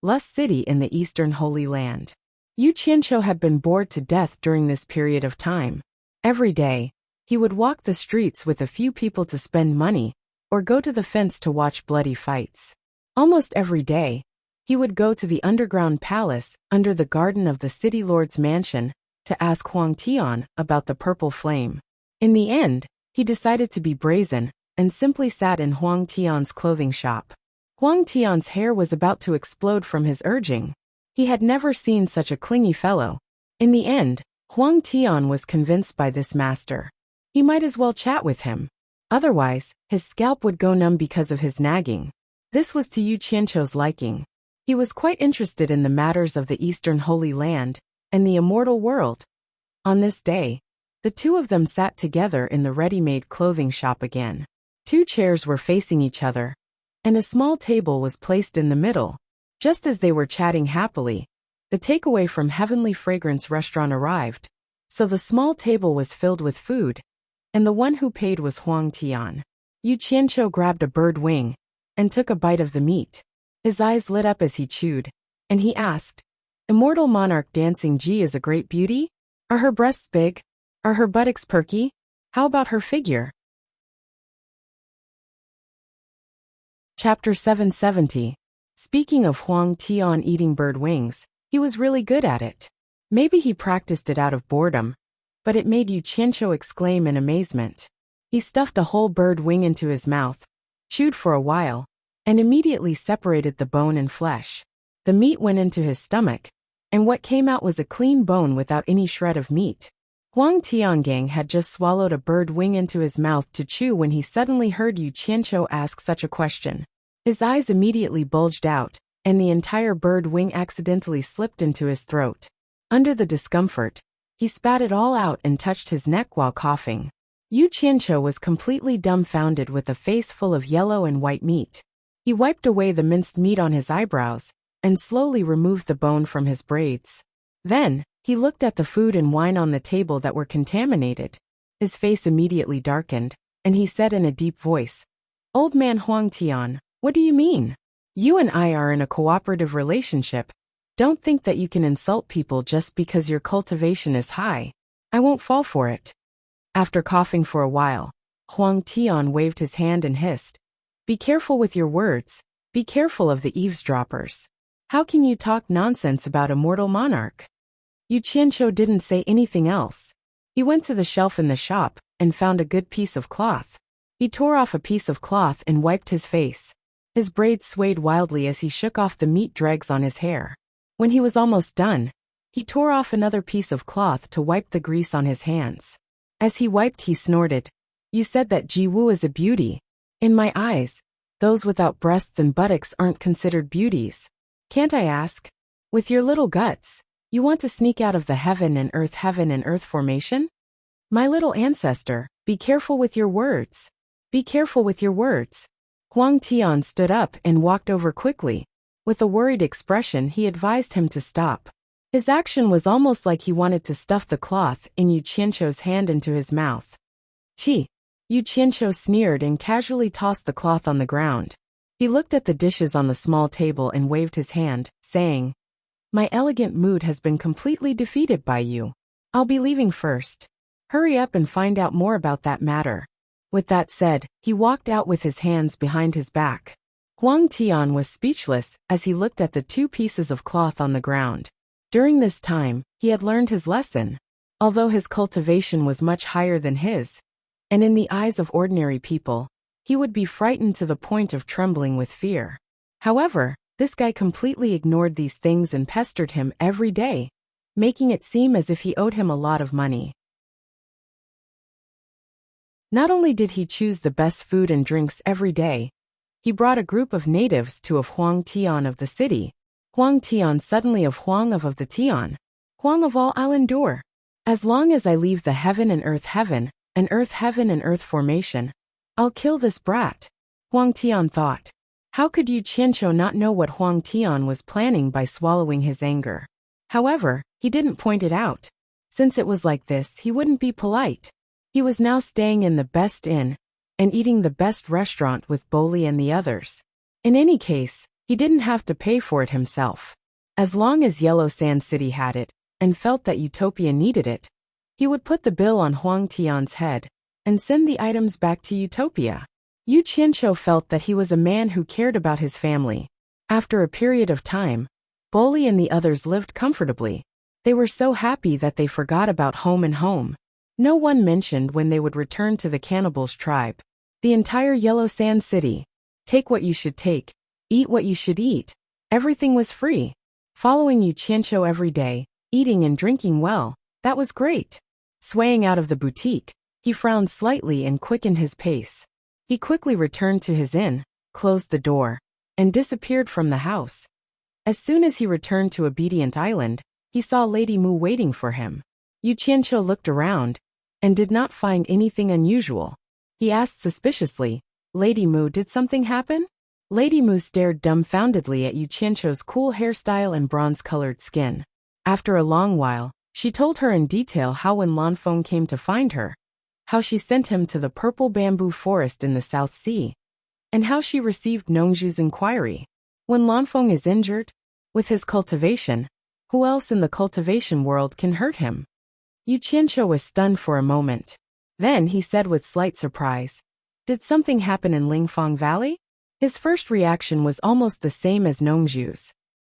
Speaker 1: Lust City in the Eastern Holy Land. Yu Qianqiu had been bored to death during this period of time. Every day, he would walk the streets with a few people to spend money, or go to the fence to watch bloody fights. Almost every day, he would go to the underground palace under the garden of the city lord's mansion to ask Huang Tian about the purple flame. In the end, he decided to be brazen and simply sat in Huang Tian's clothing shop. Huang Tian's hair was about to explode from his urging. He had never seen such a clingy fellow. In the end, Huang Tian was convinced by this master. He might as well chat with him. Otherwise, his scalp would go numb because of his nagging. This was to Yu Qianqiu's liking. He was quite interested in the matters of the Eastern Holy Land and the immortal world. On this day, the two of them sat together in the ready-made clothing shop again. 2 chairs were facing each other, and a small table was placed in the middle. Just as they were chatting happily, the takeaway from Heavenly Fragrance restaurant arrived, so the small table was filled with food, and the one who paid was Huang Tian. Yu Qianqiu grabbed a bird wing and took a bite of the meat. His eyes lit up as he chewed, and he asked, "Immortal monarch dancing Ji is a great beauty? Are her breasts big? Are her buttocks perky? How about her figure?" Chapter 770. Speaking of Huang Tian eating bird wings, he was really good at it. Maybe he practiced it out of boredom, but it made Yu Qianqiu exclaim in amazement. He stuffed a whole bird wing into his mouth, chewed for a while, and immediately separated the bone and flesh. The meat went into his stomach, and what came out was a clean bone without any shred of meat. Huang Tiangang had just swallowed a bird wing into his mouth to chew when he suddenly heard Yu Qianqiu ask such a question. His eyes immediately bulged out, and the entire bird wing accidentally slipped into his throat. Under the discomfort, he spat it all out and touched his neck while coughing. Yu Qianqiu was completely dumbfounded with a face full of yellow and white meat. He wiped away the minced meat on his eyebrows and slowly removed the bone from his braids. Then, he looked at the food and wine on the table that were contaminated. His face immediately darkened, and he said in a deep voice, "Old man Huang Tian, what do you mean? You and I are in a cooperative relationship. Don't think that you can insult people just because your cultivation is high. I won't fall for it." After coughing for a while, Huang Tian waved his hand and hissed, "Be careful with your words. Be careful of the eavesdroppers. How can you talk nonsense about a mortal monarch?" Yu Qianqiu didn't say anything else. He went to the shelf in the shop and found a good piece of cloth. He tore off a piece of cloth and wiped his face. His braids swayed wildly as he shook off the meat dregs on his hair. When he was almost done, he tore off another piece of cloth to wipe the grease on his hands. As he wiped, he snorted, "You said that Ji Wu is a beauty. In my eyes, those without breasts and buttocks aren't considered beauties. Can't I ask? With your little guts, you want to sneak out of the heaven and earth formation? My little ancestor, be careful with your words. Be careful with your words." Huang Tian stood up and walked over quickly. With a worried expression, he advised him to stop. His action was almost like he wanted to stuff the cloth in Yu Qianqiu's hand into his mouth. "Chi!" Yu Qianqiu sneered and casually tossed the cloth on the ground. He looked at the dishes on the small table and waved his hand, saying, "My elegant mood has been completely defeated by you. I'll be leaving first. Hurry up and find out more about that matter." With that said, he walked out with his hands behind his back. Huang Tian was speechless as he looked at the 2 pieces of cloth on the ground. During this time, he had learned his lesson. Although his cultivation was much higher than his, and in the eyes of ordinary people, he would be frightened to the point of trembling with fear. However, this guy completely ignored these things and pestered him every day, making it seem as if he owed him a lot of money. Not only did he choose the best food and drinks every day, he brought a group of natives to of Huang Tian of the city. Huang Tian suddenly of Huang of the Tian. Huang of all I'll endure. As long as I leave the heaven and earth formation, I'll kill this brat. Huang Tian thought. How could Yu Qianqiu not know what Huang Tian was planning by swallowing his anger? However, he didn't point it out. Since it was like this, he wouldn't be polite. He was now staying in the best inn and eating the best restaurant with Boli and the others. In any case, he didn't have to pay for it himself. As long as Yellow Sand City had it and felt that Utopia needed it, he would put the bill on Huang Tian's head and send the items back to Utopia. Yu Qianqiu felt that he was a man who cared about his family. After a period of time, Boli and the others lived comfortably. They were so happy that they forgot about home. No one mentioned when they would return to the cannibals' tribe. The entire Yellow Sand City. Take what you should take. Eat what you should eat. Everything was free. Following Yu Qianqiu every day, eating and drinking well, that was great. Swaying out of the boutique, he frowned slightly and quickened his pace. He quickly returned to his inn, closed the door, and disappeared from the house. As soon as he returned to Obedient Island, he saw Lady Mu waiting for him. Yu Qianqiu looked around and did not find anything unusual. He asked suspiciously, Lady Mu, did something happen? Lady Mu stared dumbfoundedly at Yu Qianqiu's cool hairstyle and bronze-colored skin. After a long while, she told her in detail how when Lanfeng came to find her, how she sent him to the purple bamboo forest in the South Sea, and how she received Nongzhu's inquiry. When Lanfeng is injured, with his cultivation, who else in the cultivation world can hurt him? Yu Qianqiu was stunned for a moment. Then he said with slight surprise, did something happen in Lingfang Valley? His first reaction was almost the same as Nongzhu's.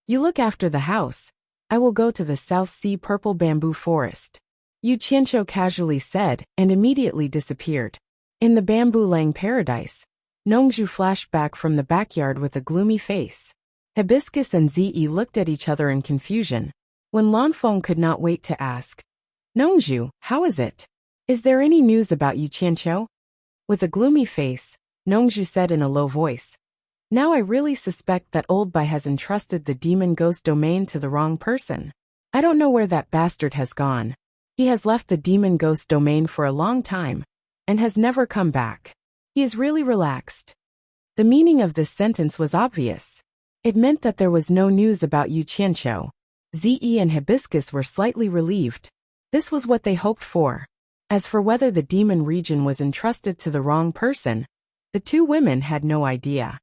Speaker 1: You look after the house. I will go to the South Sea purple bamboo forest. Yu Qianqiu casually said and immediately disappeared. In the bamboo lang paradise, Nongzhu flashed back from the backyard with a gloomy face. Hibiscus and Zi looked at each other in confusion. When Lanfeng could not wait to ask, Nongzhu, how is it? Is there any news about Yu Qianqiu? With a gloomy face, Nongzhu said in a low voice, now I really suspect that Old Bai has entrusted the demon ghost domain to the wrong person. I don't know where that bastard has gone. He has left the demon ghost domain for a long time, and has never come back. He is really relaxed. The meaning of this sentence was obvious. It meant that there was no news about Yu Qianqiu. Zi and Hibiscus were slightly relieved. This was what they hoped for. As for whether the demon region was entrusted to the wrong person, the two women had no idea.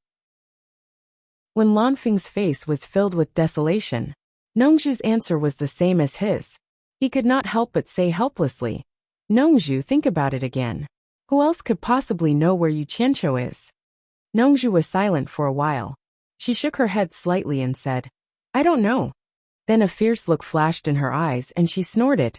Speaker 1: When Lanfeng's face was filled with desolation, Nongzhu's answer was the same as his. He could not help but say helplessly, Nongzhu, think about it again. Who else could possibly know where Yu Qianqiu is? Nongzhu was silent for a while. She shook her head slightly and said, I don't know. Then a fierce look flashed in her eyes and she snorted.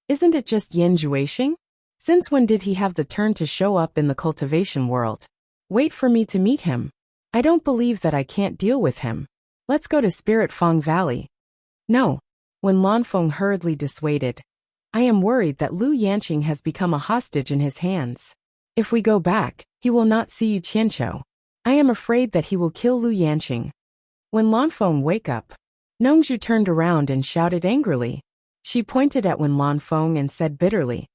Speaker 1: Isn't it just Yan Zhuixing? Since when did he have the turn to show up in the cultivation world? Wait for me to meet him. I don't believe that I can't deal with him. Let's go to Spirit Fang Valley. No. When Lanfeng hurriedly dissuaded, I am worried that Lu Yanqing has become a hostage in his hands. If we go back, he will not see Yu Qianqiu. I am afraid that he will kill Lu Yanqing. When Lanfeng wake up, Nongzhu turned around and shouted angrily. She pointed at Wen Lanfeng and said bitterly,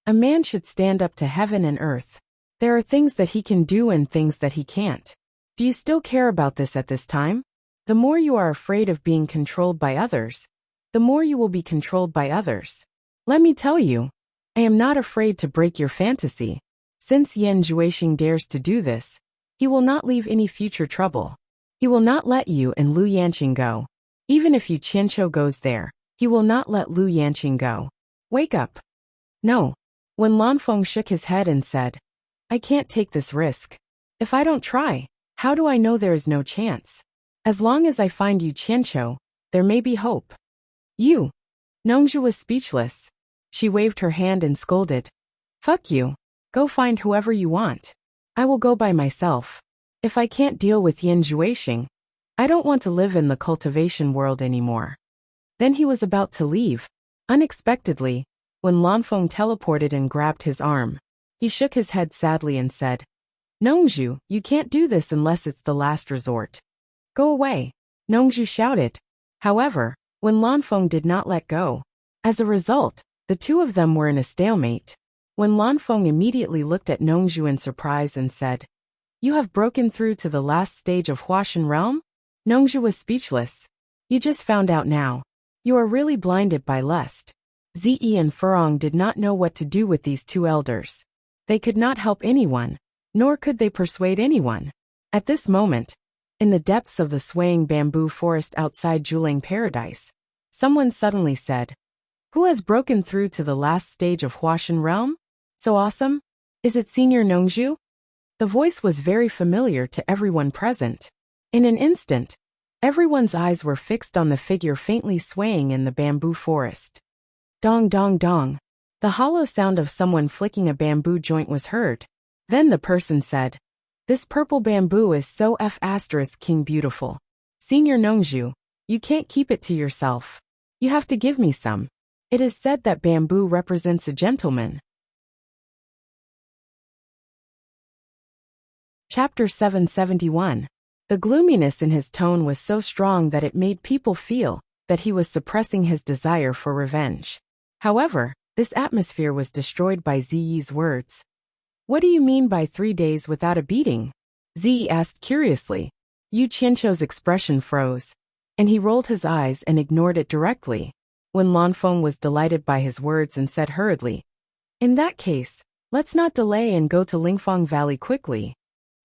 Speaker 1: a man should stand up to heaven and earth. There are things that he can do and things that he can't. Do you still care about this at this time? The more you are afraid of being controlled by others, the more you will be controlled by others. Let me tell you, I am not afraid to break your fantasy. Since Yan Zhuixing dares to do this, he will not leave any future trouble. He will not let you and Lu Yanqing go. Even if Yu Qianqiu goes there, he will not let Lu Yanqing go. Wake up. No. When Lanfeng shook his head and said, I can't take this risk. If I don't try, how do I know there is no chance? As long as I find Yu Qianqiu, there may be hope. You. Nongzhu was speechless. She waved her hand and scolded. Fuck you. Go find whoever you want. I will go by myself. If I can't deal with Yan Zhuixing, I don't want to live in the cultivation world anymore. Then he was about to leave. Unexpectedly, when Lanfeng teleported and grabbed his arm, he shook his head sadly and said, Nongzhu, you can't do this unless it's the last resort. Go away. Nongzhu shouted. However, when Lanfeng did not let go. As a result, the two of them were in a stalemate. When Lanfeng immediately looked at Nongzhu in surprise and said, You have broken through to the last stage of Huashan realm? Nongzhu was speechless. You just found out now. You are really blinded by lust. Zi and Furong did not know what to do with these two elders. They could not help anyone, nor could they persuade anyone. At this moment, in the depths of the swaying bamboo forest outside Julang Paradise, someone suddenly said, Who has broken through to the last stage of Huashan realm? So awesome? Is it Senior Nongzhu? The voice was very familiar to everyone present. In an instant, everyone's eyes were fixed on the figure faintly swaying in the bamboo forest. Dong dong dong. The hollow sound of someone flicking a bamboo joint was heard. Then the person said, This purple bamboo is so King beautiful. Senior Nongzhu, you can't keep it to yourself. You have to give me some. It is said that bamboo represents a gentleman. Chapter 771. The gloominess in his tone was so strong that it made people feel that he was suppressing his desire for revenge. However, this atmosphere was destroyed by Ziyi's words. What do you mean by 3 days without a beating? Ziyi asked curiously. Yu Qianqiu's expression froze, and he rolled his eyes and ignored it directly. Wen Lanfeng was delighted by his words and said hurriedly, in that case, let's not delay and go to Lingfang Valley quickly.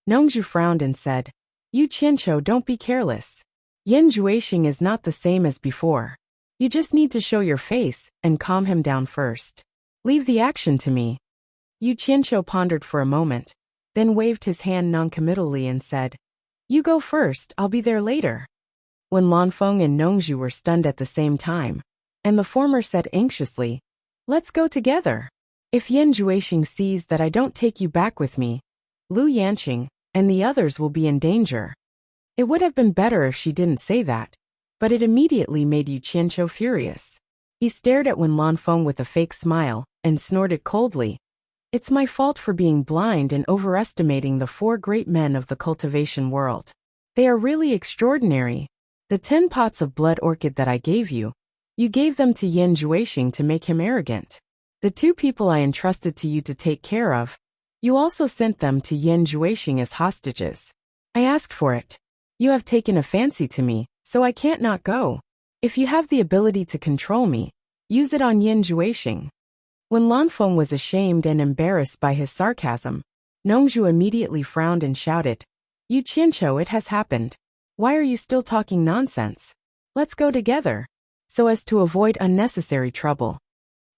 Speaker 1: Nongzhu frowned and said, Yu Qianqiu, don't be careless. Yan Juexing is not the same as before. You just need to show your face and calm him down first. Leave the action to me. Yu Qianqiu pondered for a moment, then waved his hand noncommittally and said, You go first, I'll be there later. Wen Lanfeng and Nongzhu were stunned at the same time, and the former said anxiously, Let's go together. If Yan Juexing sees that I don't take you back with me, Lu Yanqing and the others will be in danger. It would have been better if she didn't say that, but it immediately made Yu Qianqiu furious. He stared at Wen Lanfeng with a fake smile and snorted coldly. It's my fault for being blind and overestimating the 4 great men of the cultivation world. They are really extraordinary. The 10 pots of blood orchid that I gave you gave them to Yan Juexing to make him arrogant. The 2 people I entrusted to you to take care of, you also sent them to Yan Juexing as hostages. I asked for it. You have taken a fancy to me, so I can't not go. If you have the ability to control me, use it on Yan Juexing. When Lanfeng was ashamed and embarrassed by his sarcasm, Nongzhu immediately frowned and shouted, Yu Qianqiu, it has happened. Why are you still talking nonsense? Let's go together, so as to avoid unnecessary trouble.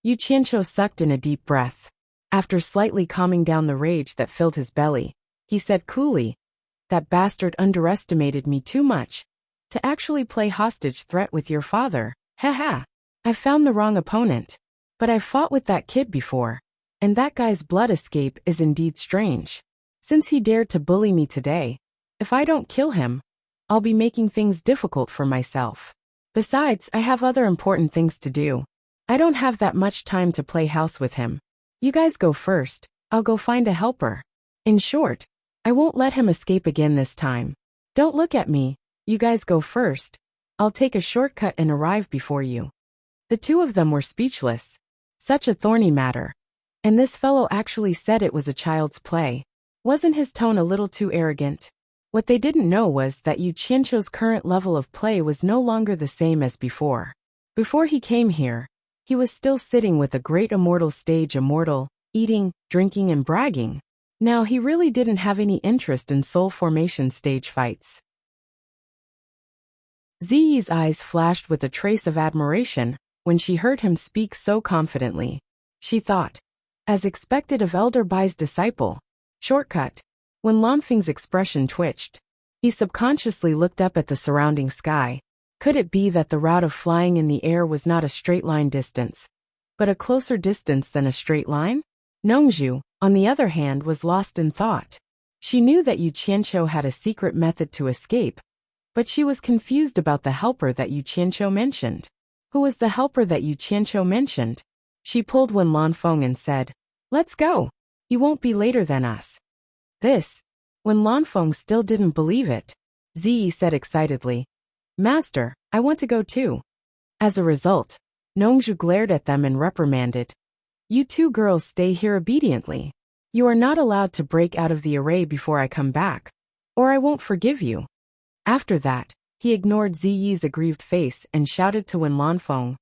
Speaker 1: Yu Qianqiu sucked in a deep breath. After slightly calming down the rage that filled his belly, he said coolly, That bastard underestimated me too much to actually play hostage threat with your father. Ha. I found the wrong opponent. But I've fought with that kid before, and that guy's blood escape is indeed strange. Since he dared to bully me today, if I don't kill him, I'll be making things difficult for myself. Besides, I have other important things to do. I don't have that much time to play house with him. You guys go first, I'll go find a helper. In short, I won't let him escape again this time. Don't look at me, you guys go first. I'll take a shortcut and arrive before you. The 2 of them were speechless. Such a thorny matter. And this fellow actually said it was a child's play. Wasn't his tone a little too arrogant? What they didn't know was that Yu Qianqiu's current level of play was no longer the same as before. Before he came here, he was still sitting with a great immortal stage immortal, eating, drinking and bragging. Now he really didn't have any interest in soul formation stage fights. Ziyi's eyes flashed with a trace of admiration when she heard him speak so confidently. She thought, as expected of Elder Bai's disciple. Shortcut. When Lanfeng's expression twitched, he subconsciously looked up at the surrounding sky. Could it be that the route of flying in the air was not a straight line distance, but a closer distance than a straight line? Nongzhu, on the other hand, was lost in thought. She knew that Yu Qianqiu had a secret method to escape, but she was confused about the helper that Yu Qianqiu mentioned. Who was the helper that Yu Qianqiu mentioned? She pulled Wen Lanfeng and said, Let's go. You won't be later than us. When Lanfeng still didn't believe it, Ziyi said excitedly, Master, I want to go too. As a result, Nongzhu glared at them and reprimanded, You 2 girls stay here obediently. You are not allowed to break out of the array before I come back, or I won't forgive you. After that, he ignored Ziyi's aggrieved face and shouted to Wen Lanfeng,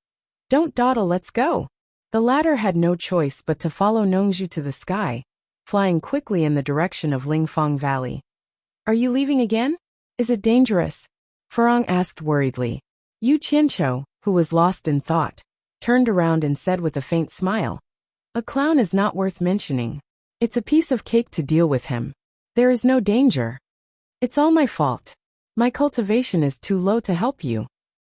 Speaker 1: Don't dawdle, let's go. The latter had no choice but to follow Nongzhu to the sky, flying quickly in the direction of Lingfang Valley. Are you leaving again? Is it dangerous? Farong asked worriedly. Yu Qianqiu, who was lost in thought, turned around and said with a faint smile, A clown is not worth mentioning. It's a piece of cake to deal with him. There is no danger. It's all my fault. My cultivation is too low to help you.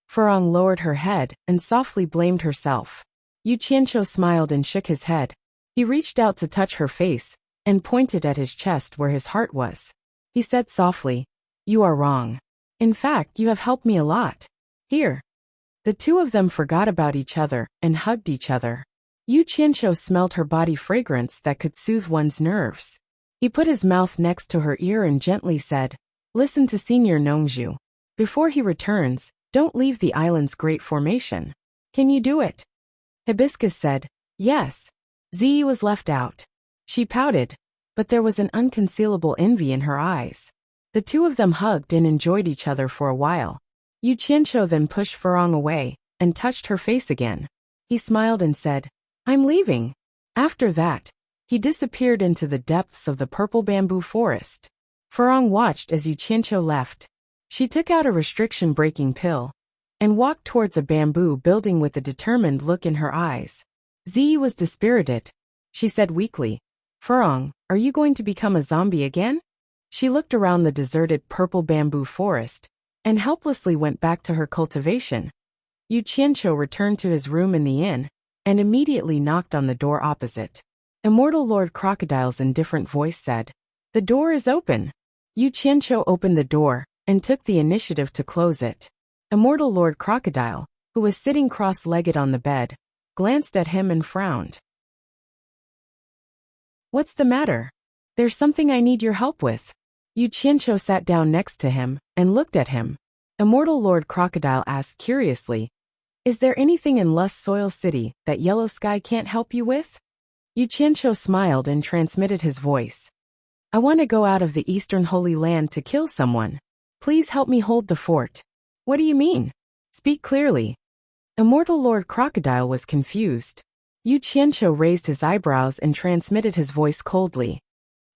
Speaker 1: Farong lowered her head and softly blamed herself. Yu Qianqiu smiled and shook his head. He reached out to touch her face and pointed at his chest where his heart was. He said softly, You are wrong. In fact, you have helped me a lot. Here. The 2 of them forgot about each other and hugged each other. Yu Qianqiu smelled her body fragrance that could soothe one's nerves. He put his mouth next to her ear and gently said, Listen to Senior Nongzhu. Before he returns, don't leave the island's great formation. Can you do it? Hibiscus said, "Yes." Zee was left out. She pouted, but there was an unconcealable envy in her eyes. The two of them hugged and enjoyed each other for a while. Yu Qianqiu then pushed Furong away and touched her face again. He smiled and said, "I'm leaving." After that, he disappeared into the depths of the purple bamboo forest. Furong watched as Yu Qianqiu left. She took out a restriction-breaking pill and walked towards a bamboo building with a determined look in her eyes. Zee was dispirited. She said weakly, "Furong, are you going to become a zombie again?" She looked around the deserted purple bamboo forest and helplessly went back to her cultivation. Yu Qianqiu returned to his room in the inn and immediately knocked on the door opposite. Immortal Lord Crocodile's indifferent voice said, "The door is open." Yu Qianqiu opened the door and took the initiative to close it. Immortal Lord Crocodile, who was sitting cross-legged on the bed, glanced at him and frowned. "What's the matter?" "There's something I need your help with." Yu Qianqiu sat down next to him and looked at him. Immortal Lord Crocodile asked curiously, "Is there anything in Lust Soil City that Yellow Sky can't help you with?" Yu Qianqiu smiled and transmitted his voice. "I want to go out of the Eastern Holy Land to kill someone. Please help me hold the fort." "What do you mean? Speak clearly." Immortal Lord Crocodile was confused. Yu Qianqiu raised his eyebrows and transmitted his voice coldly.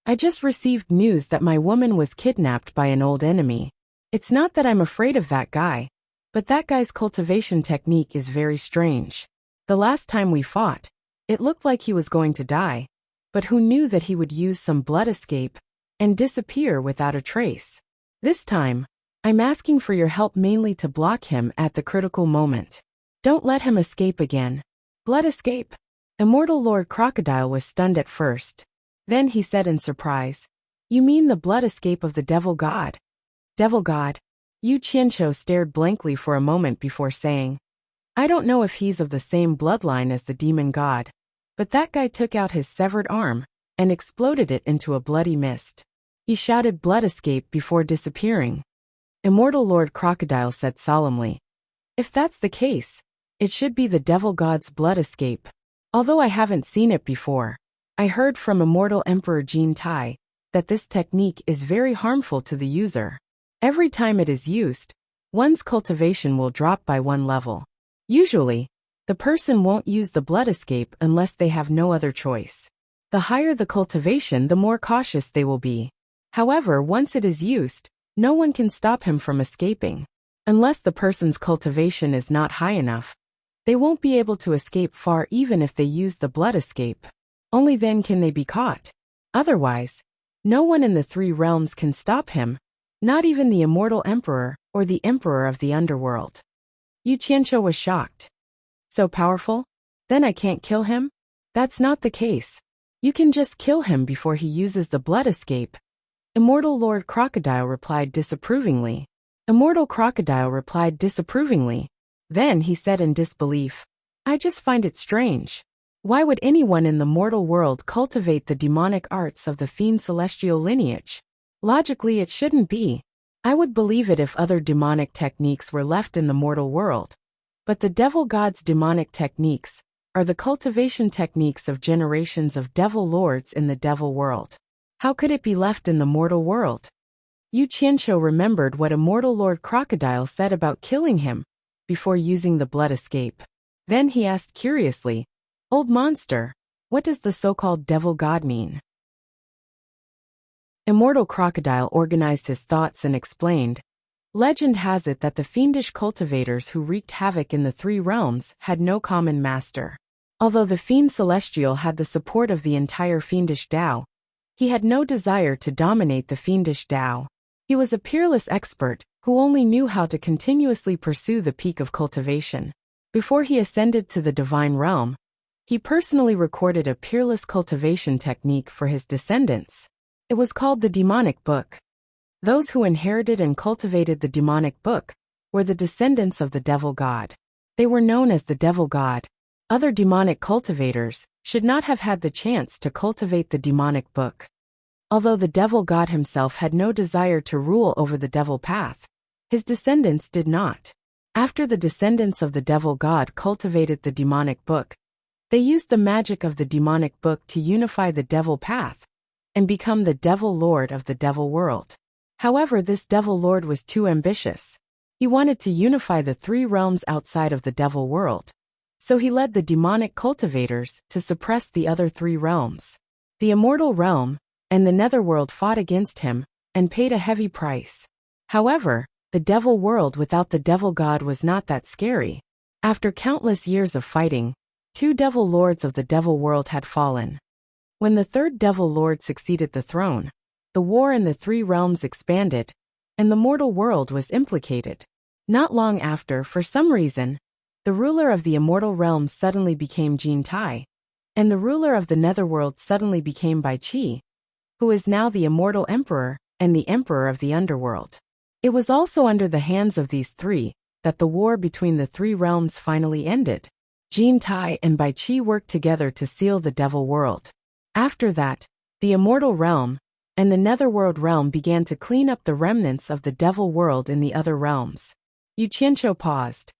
Speaker 1: "I just received news that my woman was kidnapped by an old enemy. It's not that I'm afraid of that guy, but that guy's cultivation technique is very strange. The last time we fought, it looked like he was going to die, but who knew that he would use some blood escape and disappear without a trace? This time, I'm asking for your help mainly to block him at the critical moment. Don't let him escape again." "Blood escape?" Immortal Lord Crocodile was stunned at first. Then he said in surprise, "You mean the blood escape of the Devil God?" "Devil God?" Yu Qianqiu stared blankly for a moment before saying, "I don't know if he's of the same bloodline as the Demon God, but that guy took out his severed arm and exploded it into a bloody mist. He shouted blood escape before disappearing." Immortal Lord Crocodile said solemnly, "If that's the case, it should be the Devil God's blood escape. Although I haven't seen it before, I heard from Immortal Emperor Jin Tai that this technique is very harmful to the user. Every time it is used, one's cultivation will drop by one level. Usually, the person won't use the blood escape unless they have no other choice. The higher the cultivation, the more cautious they will be. However, once it is used, no one can stop him from escaping. Unless the person's cultivation is not high enough, they won't be able to escape far even if they use the blood escape. Only then can they be caught. Otherwise, no one in the three realms can stop him, not even the Immortal Emperor or the Emperor of the Underworld." Yu Qianqiu was shocked. "So powerful? Then I can't kill him?" "That's not the case. You can just kill him before he uses the blood escape." Immortal Lord Crocodile replied disapprovingly. Then he said in disbelief, "I just find it strange. Why would anyone in the mortal world cultivate the demonic arts of the fiend celestial lineage? Logically, it shouldn't be. I would believe it if other demonic techniques were left in the mortal world. But the Devil God's demonic techniques are the cultivation techniques of generations of devil lords in the devil world. How could it be left in the mortal world?" Yu Qianqiu remembered what Immortal Lord Crocodile said about killing him before using the blood escape. Then he asked curiously, "Old monster, what does the so-called Devil God mean?" Immortal Crocodile organized his thoughts and explained, "Legend has it that the fiendish cultivators who wreaked havoc in the three realms had no common master. Although the fiend celestial had the support of the entire fiendish Tao, he had no desire to dominate the fiendish Tao. He was a peerless expert who only knew how to continuously pursue the peak of cultivation. Before he ascended to the divine realm, he personally recorded a peerless cultivation technique for his descendants. It was called the Demonic Book. Those who inherited and cultivated the Demonic Book were the descendants of the Devil God. They were known as the Devil God. Other demonic cultivators should not have had the chance to cultivate the Demonic Book. Although the Devil God himself had no desire to rule over the Devil Path, his descendants did not. After the descendants of the devil god cultivated the demonic book, they used the magic of the demonic book to unify the devil path and become the devil lord of the devil world. However, this devil lord was too ambitious. He wanted to unify the three realms outside of the devil world. So he led the demonic cultivators to suppress the other three realms. The immortal realm and the netherworld fought against him and paid a heavy price. However, the devil world without the devil god was not that scary. After countless years of fighting, 2 devil lords of the devil world had fallen. When the third devil lord succeeded the throne, the war in the three realms expanded, and the mortal world was implicated. Not long after, for some reason, the ruler of the immortal realm suddenly became Jin Tai, and the ruler of the netherworld suddenly became Bai Qi, who is now the immortal emperor and the emperor of the underworld. It was also under the hands of these three that the war between the three realms finally ended. Jin Tai and Bai Qi worked together to seal the devil world. After that, the immortal realm and the netherworld realm began to clean up the remnants of the devil world in the other realms. Yu Qianqiu paused.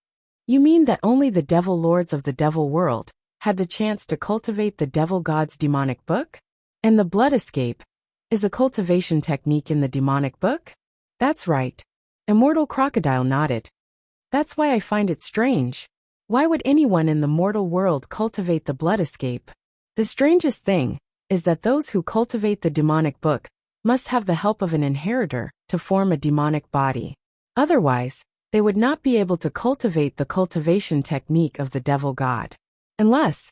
Speaker 1: You mean that only the devil lords of the devil world had the chance to cultivate the devil god's demonic book? And the blood escape is a cultivation technique in the demonic book? That's right. Immortal Crocodile nodded. That's why I find it strange. Why would anyone in the mortal world cultivate the blood escape? The strangest thing is that those who cultivate the demonic book must have the help of an inheritor to form a demonic body. Otherwise, they would not be able to cultivate the cultivation technique of the devil god. Unless.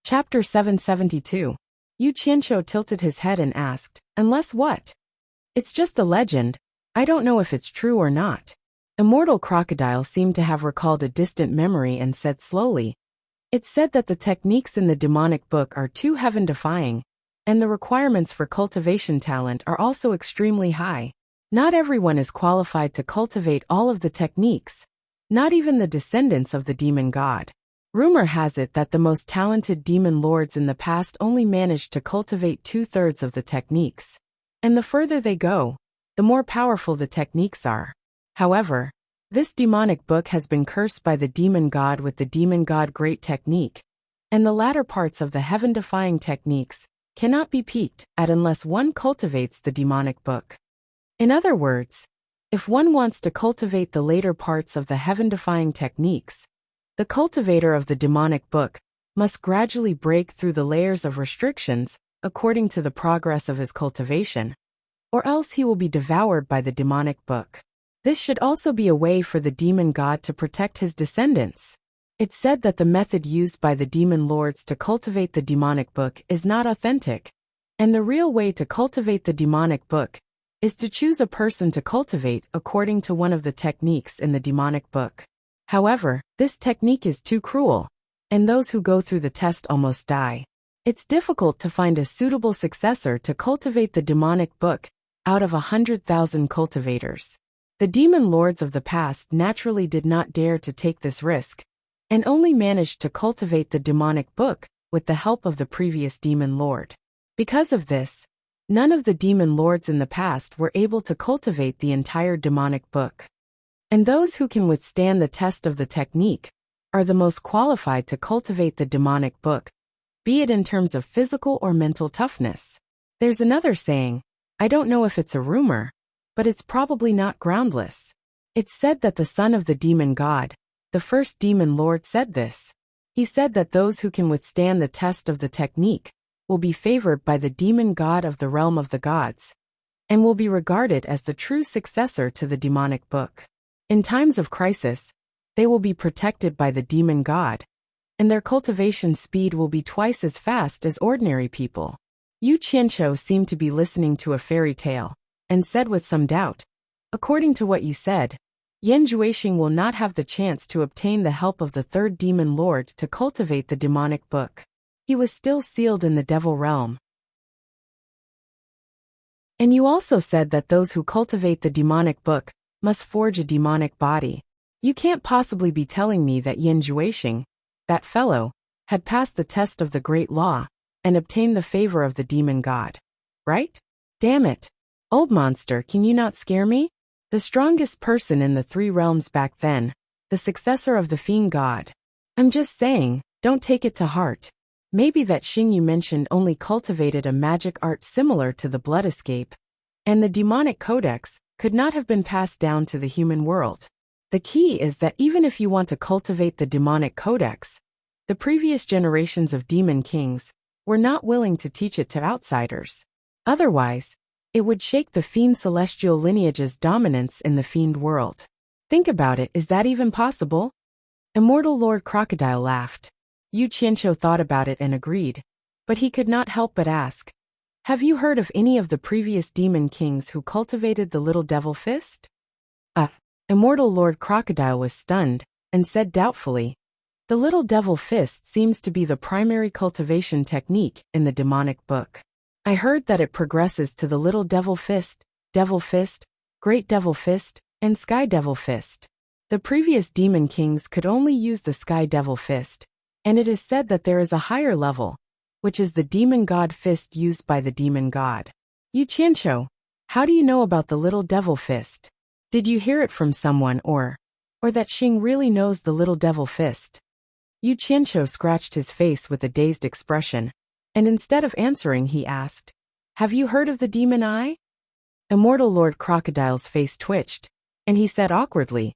Speaker 1: Chapter 772. Yu Qianqiu tilted his head and asked, unless what? It's just a legend. I don't know if it's true or not. Immortal Crocodile seemed to have recalled a distant memory and said slowly, it's said that the techniques in the demonic book are too heaven-defying, and the requirements for cultivation talent are also extremely high. Not everyone is qualified to cultivate all of the techniques, not even the descendants of the demon god. Rumor has it that the most talented demon lords in the past only managed to cultivate 2/3 of the techniques, and the further they go, the more powerful the techniques are. However, this demonic book has been cursed by the demon god with the demon god great technique, and the latter parts of the heaven-defying techniques cannot be peeked at unless one cultivates the demonic book. In other words, if one wants to cultivate the later parts of the heaven-defying techniques, the cultivator of the demonic book must gradually break through the layers of restrictions according to the progress of his cultivation, or else he will be devoured by the demonic book. This should also be a way for the demon god to protect his descendants. It's said that the method used by the demon lords to cultivate the demonic book is not authentic, and the real way to cultivate the demonic book is to choose a person to cultivate according to one of the techniques in the demonic book. However, this technique is too cruel, and those who go through the test almost die. It's difficult to find a suitable successor to cultivate the demonic book out of 100,000 cultivators. The demon lords of the past naturally did not dare to take this risk, and only managed to cultivate the demonic book with the help of the previous demon lord. Because of this, none of the demon lords in the past were able to cultivate the entire demonic book. And those who can withstand the test of the technique are the most qualified to cultivate the demonic book, be it in terms of physical or mental toughness. There's another saying, I don't know if it's a rumor, but it's probably not groundless. It's said that the son of the demon god, the first demon lord, said this. He said that those who can withstand the test of the technique will be favored by the demon god of the realm of the gods, and will be regarded as the true successor to the demonic book. In times of crisis, they will be protected by the demon god, and their cultivation speed will be twice as fast as ordinary people. Yu Qianqiu seemed to be listening to a fairy tale, and said with some doubt, according to what you said, Yan Juexing will not have the chance to obtain the help of the third demon lord to cultivate the demonic book. He was still sealed in the devil realm. And you also said that those who cultivate the demonic book must forge a demonic body. You can't possibly be telling me that Yan Juexing, that fellow, had passed the test of the great law and obtained the favor of the demon god, right? Damn it. Old monster, can you not scare me? The strongest person in the three realms back then, the successor of the fiend god. I'm just saying, don't take it to heart. Maybe that Xing you mentioned only cultivated a magic art similar to the blood escape, and the demonic codex could not have been passed down to the human world. The key is that even if you want to cultivate the demonic codex, the previous generations of demon kings were not willing to teach it to outsiders. Otherwise, it would shake the fiend celestial lineage's dominance in the fiend world. Think about it, is that even possible? Immortal Lord Crocodile laughed. Yu Qianqiu thought about it and agreed, but he could not help but ask, have you heard of any of the previous demon kings who cultivated the little devil fist? Immortal Lord Crocodile was stunned, and said doubtfully, the little devil fist seems to be the primary cultivation technique in the demonic book. I heard that it progresses to the little devil fist, great devil fist, and sky devil fist. The previous demon kings could only use the sky devil fist, and it is said that there is a higher level, which is the demon god fist used by the demon god. Yu Qianqiu, how do you know about the little devil fist? Did you hear it from someone or that Xing really knows the little devil fist? Yu Qianqiu scratched his face with a dazed expression, and instead of answering he asked, have you heard of the demon eye? Immortal Lord Crocodile's face twitched, and he said awkwardly,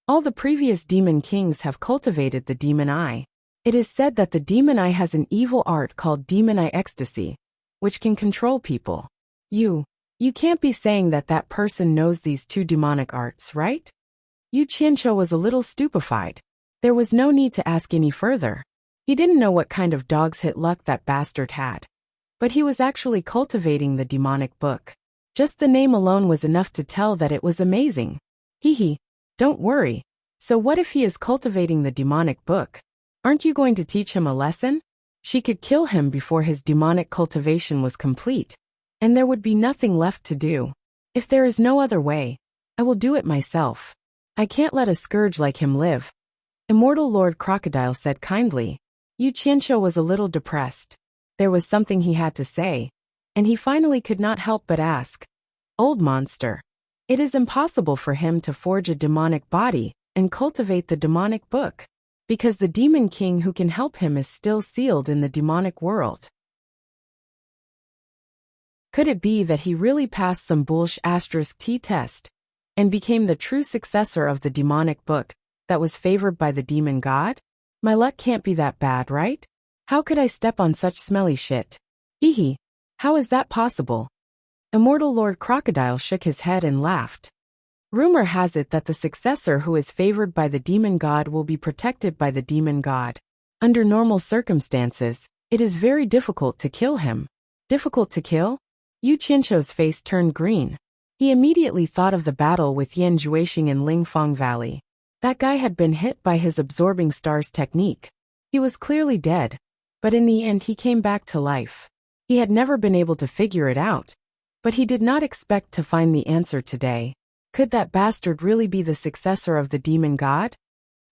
Speaker 1: all the previous demon kings have cultivated the demon eye. It is said that the demon eye has an evil art called demon eye ecstasy, which can control people. You can't be saying that that person knows these two demonic arts, right? Yu Qianqiu was a little stupefied. There was no need to ask any further. He didn't know what kind of dog's hit luck that bastard had. But he was actually cultivating the demonic book. Just the name alone was enough to tell that it was amazing. Hee, don't worry. So what if he is cultivating the demonic book? Aren't you going to teach him a lesson? She could kill him before his demonic cultivation was complete, and there would be nothing left to do. If there is no other way, I will do it myself. I can't let a scourge like him live. Immortal Lord Crocodile said kindly. Yu Qianqiu was a little depressed. There was something he had to say, and he finally could not help but ask, old monster, it is impossible for him to forge a demonic body and cultivate the demonic book, because the demon king who can help him is still sealed in the demonic world. Could it be that he really passed some *T test and became the true successor of the demonic book that was favored by the demon god? My luck can't be that bad, right? How could I step on such smelly shit? Hee, how is that possible? Immortal Lord Crocodile shook his head and laughed. Rumor has it that the successor who is favored by the demon god will be protected by the demon god. Under normal circumstances, it is very difficult to kill him. Difficult to kill? Yu Qianqiu's face turned green. He immediately thought of the battle with Yan Juixing in Lingfang Valley. That guy had been hit by his absorbing stars technique. He was clearly dead, but in the end he came back to life. He had never been able to figure it out, but he did not expect to find the answer today. Could that bastard really be the successor of the demon god?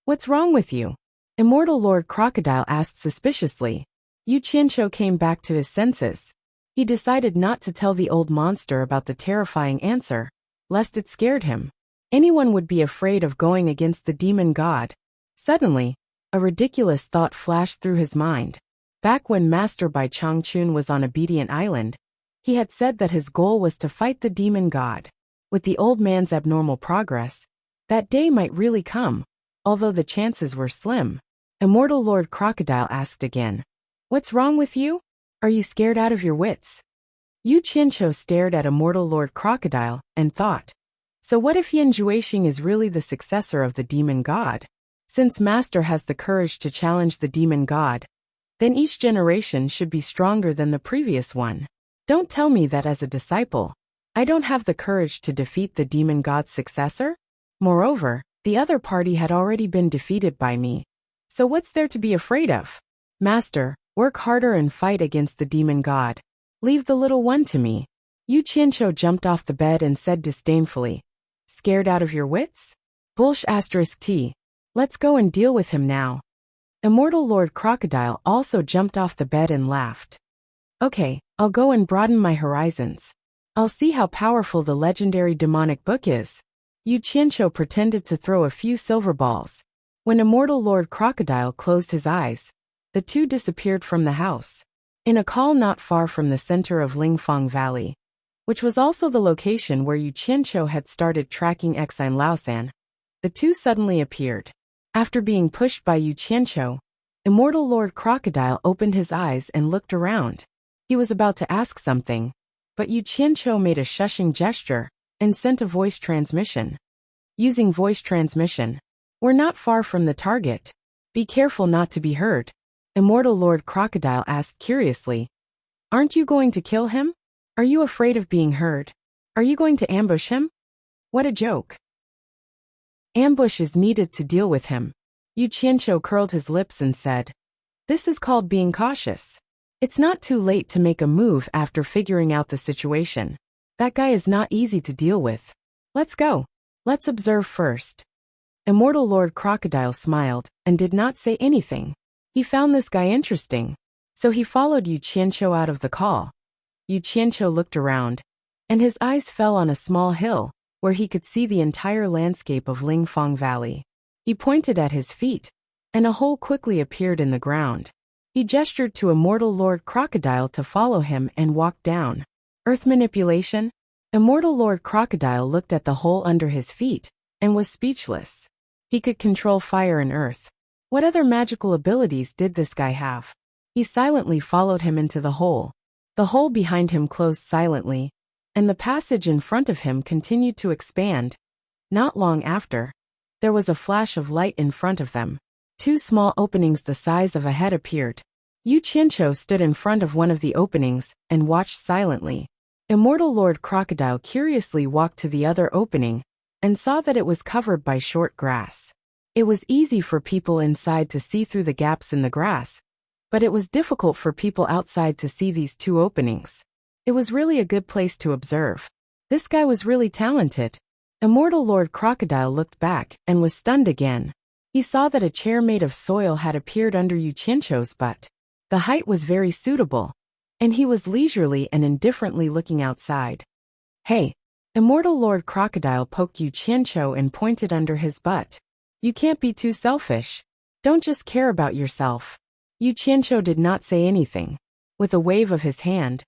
Speaker 1: What's wrong with you? Immortal Lord Crocodile asked suspiciously. Yu Qianqiu came back to his senses. He decided not to tell the old monster about the terrifying answer, lest it scared him. Anyone would be afraid of going against the demon god. Suddenly, a ridiculous thought flashed through his mind. Back when Master Bai Changchun was on Obedient Island, he had said that his goal was to fight the demon god. With the old man's abnormal progress, that day might really come, although the chances were slim. Immortal Lord Crocodile asked again, what's wrong with you? Are you scared out of your wits? Yu Qianqiu stared at Immortal Lord Crocodile and thought, so what if Yan Juixing is really the successor of the demon god? Since Master has the courage to challenge the demon god, then each generation should be stronger than the previous one. Don't tell me that as a disciple, I don't have the courage to defeat the demon god's successor? Moreover, the other party had already been defeated by me. So what's there to be afraid of? Master, work harder and fight against the demon god. Leave the little one to me. Yu Qianqiu jumped off the bed and said disdainfully, scared out of your wits? *T. Let's go and deal with him now. Immortal Lord Crocodile also jumped off the bed and laughed. Okay, I'll go and broaden my horizons. I'll see how powerful the legendary demonic book is. Yu Qianqiu pretended to throw a few silver balls. When Immortal Lord Crocodile closed his eyes, the two disappeared from the house. In a call not far from the center of Lingfang Valley, which was also the location where Yu Qianqiu had started tracking Exine Laosan, the two suddenly appeared. After being pushed by Yu Qianqiu, Immortal Lord Crocodile opened his eyes and looked around. He was about to ask something, but Yu Qianqiu made a shushing gesture and sent a voice transmission. Using voice transmission, we're not far from the target. Be careful not to be heard. Immortal Lord Crocodile asked curiously. Aren't you going to kill him? Are you afraid of being heard? Are you going to ambush him? What a joke. Ambush is needed to deal with him. Yu Qianqiu curled his lips and said, this is called being cautious. It's not too late to make a move after figuring out the situation. That guy is not easy to deal with. Let's go. Let's observe first. Immortal Lord Crocodile smiled and did not say anything. He found this guy interesting, so he followed Yu Qianqiu out of the call. Yu Qianqiu looked around, and his eyes fell on a small hill, where he could see the entire landscape of Lingfang Valley. He pointed at his feet, and a hole quickly appeared in the ground. He gestured to Immortal Lord Crocodile to follow him and walked down. Earth manipulation? Immortal Lord Crocodile looked at the hole under his feet, and was speechless. He could control fire and earth. What other magical abilities did this guy have? He silently followed him into the hole. The hole behind him closed silently, and the passage in front of him continued to expand. Not long after, there was a flash of light in front of them. Two small openings the size of a head appeared. Yu Qianqiu stood in front of one of the openings and watched silently. Immortal Lord Crocodile curiously walked to the other opening and saw that it was covered by short grass. It was easy for people inside to see through the gaps in the grass, but it was difficult for people outside to see these two openings. It was really a good place to observe. This guy was really talented. Immortal Lord Crocodile looked back and was stunned again. He saw that a chair made of soil had appeared under Yu Qianqiu's butt. The height was very suitable, and he was leisurely and indifferently looking outside. Hey! Immortal Lord Crocodile poked Yu Qianqiu and pointed under his butt. You can't be too selfish. Don't just care about yourself. Yu Qianqiu did not say anything. With a wave of his hand,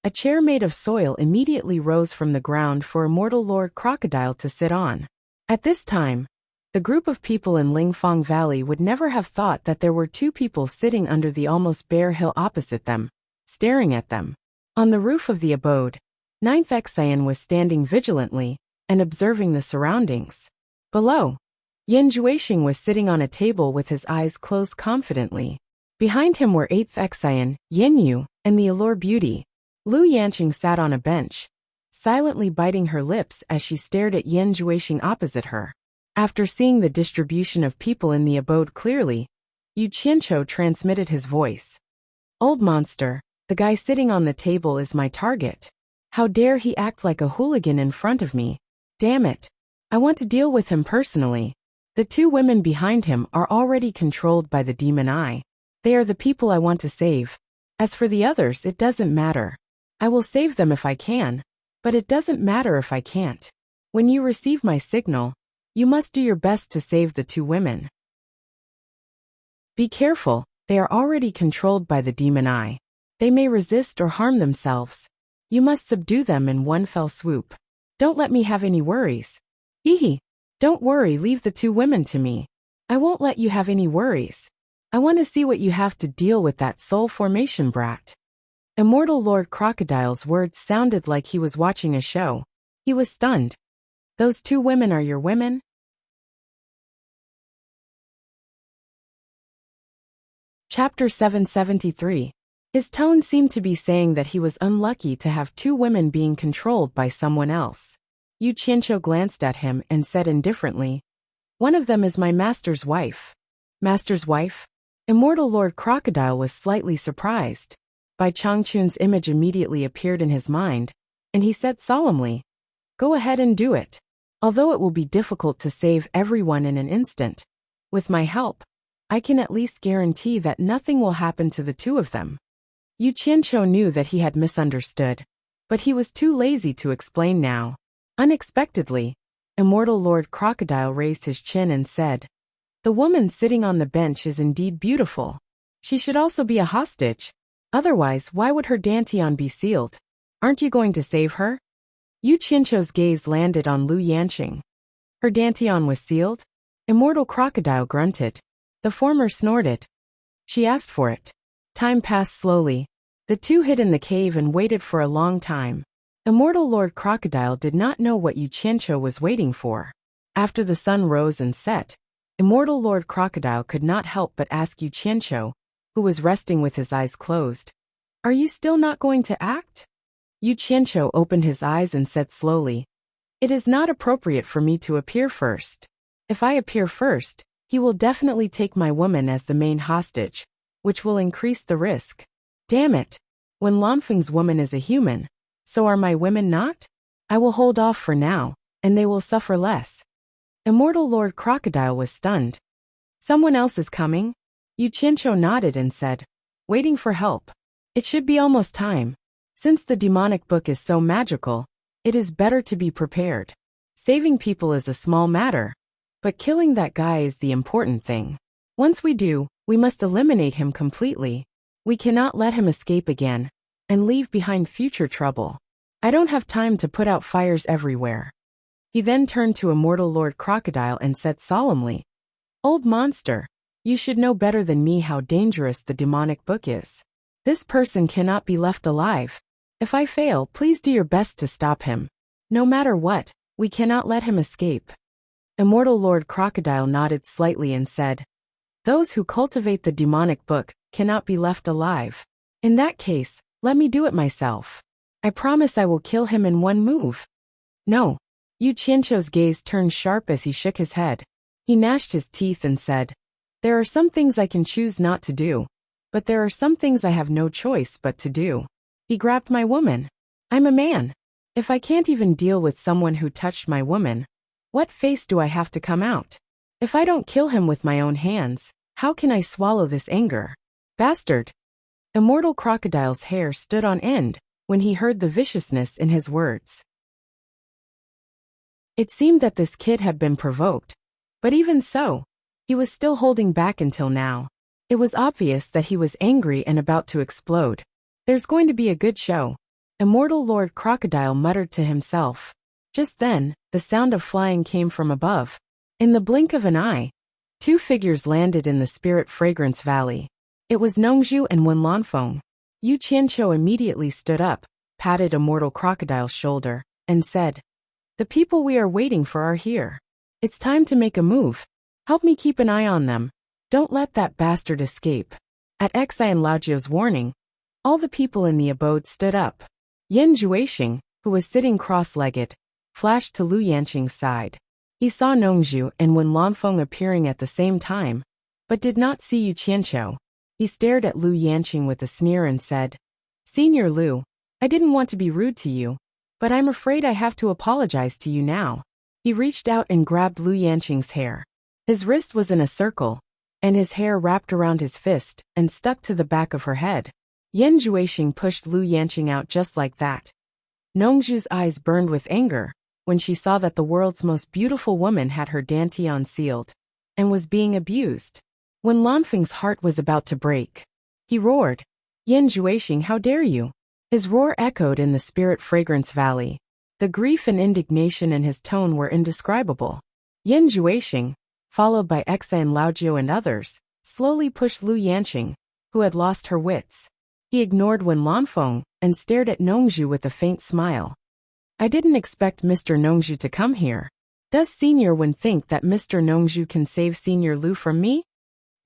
Speaker 1: a chair made of soil immediately rose from the ground for Immortal Lord Crocodile to sit on. At this time, the group of people in Lingfang Valley would never have thought that there were two people sitting under the almost bare hill opposite them, staring at them. On the roof of the abode, Ninth Exine was standing vigilantly and observing the surroundings. Below, Yan Juexing was sitting on a table with his eyes closed confidently. Behind him were 8th Exine, Yin Yu, and the Allure Beauty. Lu Yanqing sat on a bench, silently biting her lips as she stared at Yan Juexing opposite her. After seeing the distribution of people in the abode clearly, Yu Qianqiu transmitted his voice. Old monster, the guy sitting on the table is my target. How dare he act like a hooligan in front of me? Damn it. I want to deal with him personally. The two women behind him are already controlled by the demon eye. They are the people I want to save. As for the others, it doesn't matter. I will save them if I can, but it doesn't matter if I can't. When you receive my signal, you must do your best to save the two women. Be careful, they are already controlled by the demon eye. They may resist or harm themselves. You must subdue them in one fell swoop. Don't let me have any worries. Hee. Don't worry, leave the two women to me. I won't let you have any worries. I want to see what you have to deal with that soul formation brat. Immortal Lord Crocodile's words sounded like he was watching a show. He was stunned. Those two women are your women? Chapter 773. His tone seemed to be saying that he was unlucky to have two women being controlled by someone else. Yu Qianqiu glanced at him and said indifferently, one of them is my master's wife. Master's wife? Immortal Lord Crocodile was slightly surprised. Bai Changchun's image immediately appeared in his mind, and he said solemnly, go ahead and do it. Although it will be difficult to save everyone in an instant, with my help, I can at least guarantee that nothing will happen to the two of them. Yu Qianqiu knew that he had misunderstood. But he was too lazy to explain now. Unexpectedly, Immortal Lord Crocodile raised his chin and said, "The woman sitting on the bench is indeed beautiful. She should also be a hostage. Otherwise, why would her dantian be sealed? Aren't you going to save her?" Yu Qianqiu's gaze landed on Lu Yanqing. Her dantian was sealed? Immortal Crocodile grunted. The former snorted. She asked for it. Time passed slowly. The two hid in the cave and waited for a long time. Immortal Lord Crocodile did not know what Yu Qianqiu was waiting for. After the sun rose and set, Immortal Lord Crocodile could not help but ask Yu Qianqiu, who was resting with his eyes closed, "Are you still not going to act?" Yu Qianqiu opened his eyes and said slowly, "It is not appropriate for me to appear first. If I appear first, he will definitely take my woman as the main hostage, which will increase the risk. Damn it! When Lanfeng's woman is a human, so are my women not? I will hold off for now, and they will suffer less." Immortal Lord Crocodile was stunned. "Someone else is coming?" Yu Qianqiu nodded and said, "Waiting for help. It should be almost time. Since the demonic book is so magical, it is better to be prepared. Saving people is a small matter, but killing that guy is the important thing. Once we do, we must eliminate him completely. We cannot let him escape again, and leave behind future trouble. I don't have time to put out fires everywhere." He then turned to Immortal Lord Crocodile and said solemnly, "Old monster, you should know better than me how dangerous the demonic book is. This person cannot be left alive. If I fail, please do your best to stop him. No matter what, we cannot let him escape." Immortal Lord Crocodile nodded slightly and said, "Those who cultivate the demonic book cannot be left alive. In that case, let me do it myself. I promise I will kill him in one move." "No." Yu Qianqiu's gaze turned sharp as he shook his head. He gnashed his teeth and said, "There are some things I can choose not to do, but there are some things I have no choice but to do. He grabbed my woman. I'm a man. If I can't even deal with someone who touched my woman, what face do I have to come out? If I don't kill him with my own hands, how can I swallow this anger? Bastard!" Immortal Crocodile's hair stood on end when he heard the viciousness in his words. It seemed that this kid had been provoked, but even so, he was still holding back until now. It was obvious that he was angry and about to explode. "There's going to be a good show," Immortal Lord Crocodile muttered to himself. Just then, the sound of flying came from above. In the blink of an eye, two figures landed in the Spirit Fragrance Valley. It was Nongzhu and Wen Lanfeng. Yu Qianqiu immediately stood up, patted Immortal Crocodile's shoulder, and said, "The people we are waiting for are here. It's time to make a move. Help me keep an eye on them. Don't let that bastard escape." At Xi and Laojiu's warning, all the people in the abode stood up. Yan Juixing, who was sitting cross-legged, flashed to Lu Yanqing's side. He saw Nongzhu and Wen Lanfeng appearing at the same time, but did not see Yu Qianqiu. He stared at Lu Yanqing with a sneer and said, "Senior Lu, I didn't want to be rude to you, but I'm afraid I have to apologize to you now." He reached out and grabbed Lu Yanqing's hair. His wrist was in a circle, and his hair wrapped around his fist and stuck to the back of her head. Yan Juixing pushed Lu Yanqing out just like that. Nongzhu's eyes burned with anger when she saw that the world's most beautiful woman had her dantian sealed and was being abused. When Lanfeng's heart was about to break, he roared, "Yan Juixing, how dare you!" His roar echoed in the Spirit Fragrance Valley. The grief and indignation in his tone were indescribable. Yan Juixing, followed by Xi and Laojiu and others, slowly pushed Lu Yanqing, who had lost her wits. He ignored Wen Lanfeng and stared at Nongzhu with a faint smile. "I didn't expect Mr. Nongzhu to come here. Does Senior Wen think that Mr. Nongzhu can save Senior Lu from me?"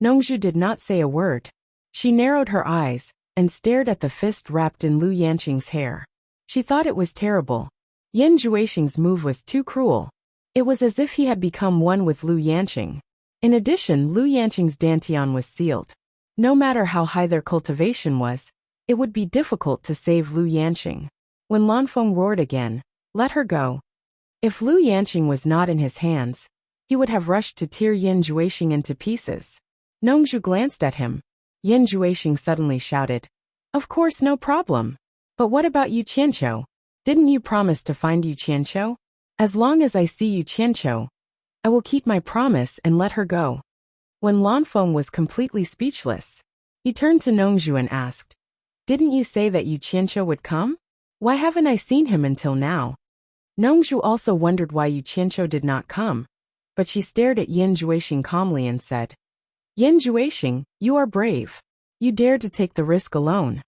Speaker 1: Nongzhu did not say a word. She narrowed her eyes and stared at the fist wrapped in Lu Yanqing's hair. She thought it was terrible. Yan Juixing's move was too cruel. It was as if he had become one with Lu Yanqing. In addition, Lu Yanqing's dantian was sealed. No matter how high their cultivation was, it would be difficult to save Lu Yanqing. When Lanfeng roared again, "Let her go." If Lu Yanqing was not in his hands, he would have rushed to tear Yan Juixing into pieces. Nongzhu glanced at him. Yan Juixing suddenly shouted, "Of course, no problem. But what about Yu Qianqiu? Didn't you promise to find Yu Qianqiu? As long as I see Yu Qianqiu, I will keep my promise and let her go. When Lanfeng was completely speechless, he turned to Nongzhu and asked, Didn't you say that Yu Qianqiu would come? Why haven't I seen him until now? Nongzhu also wondered why Yu Qianqiu did not come, but she stared at Yin Juexing calmly and said, Yin Juexing, you are brave. You dared to take the risk alone.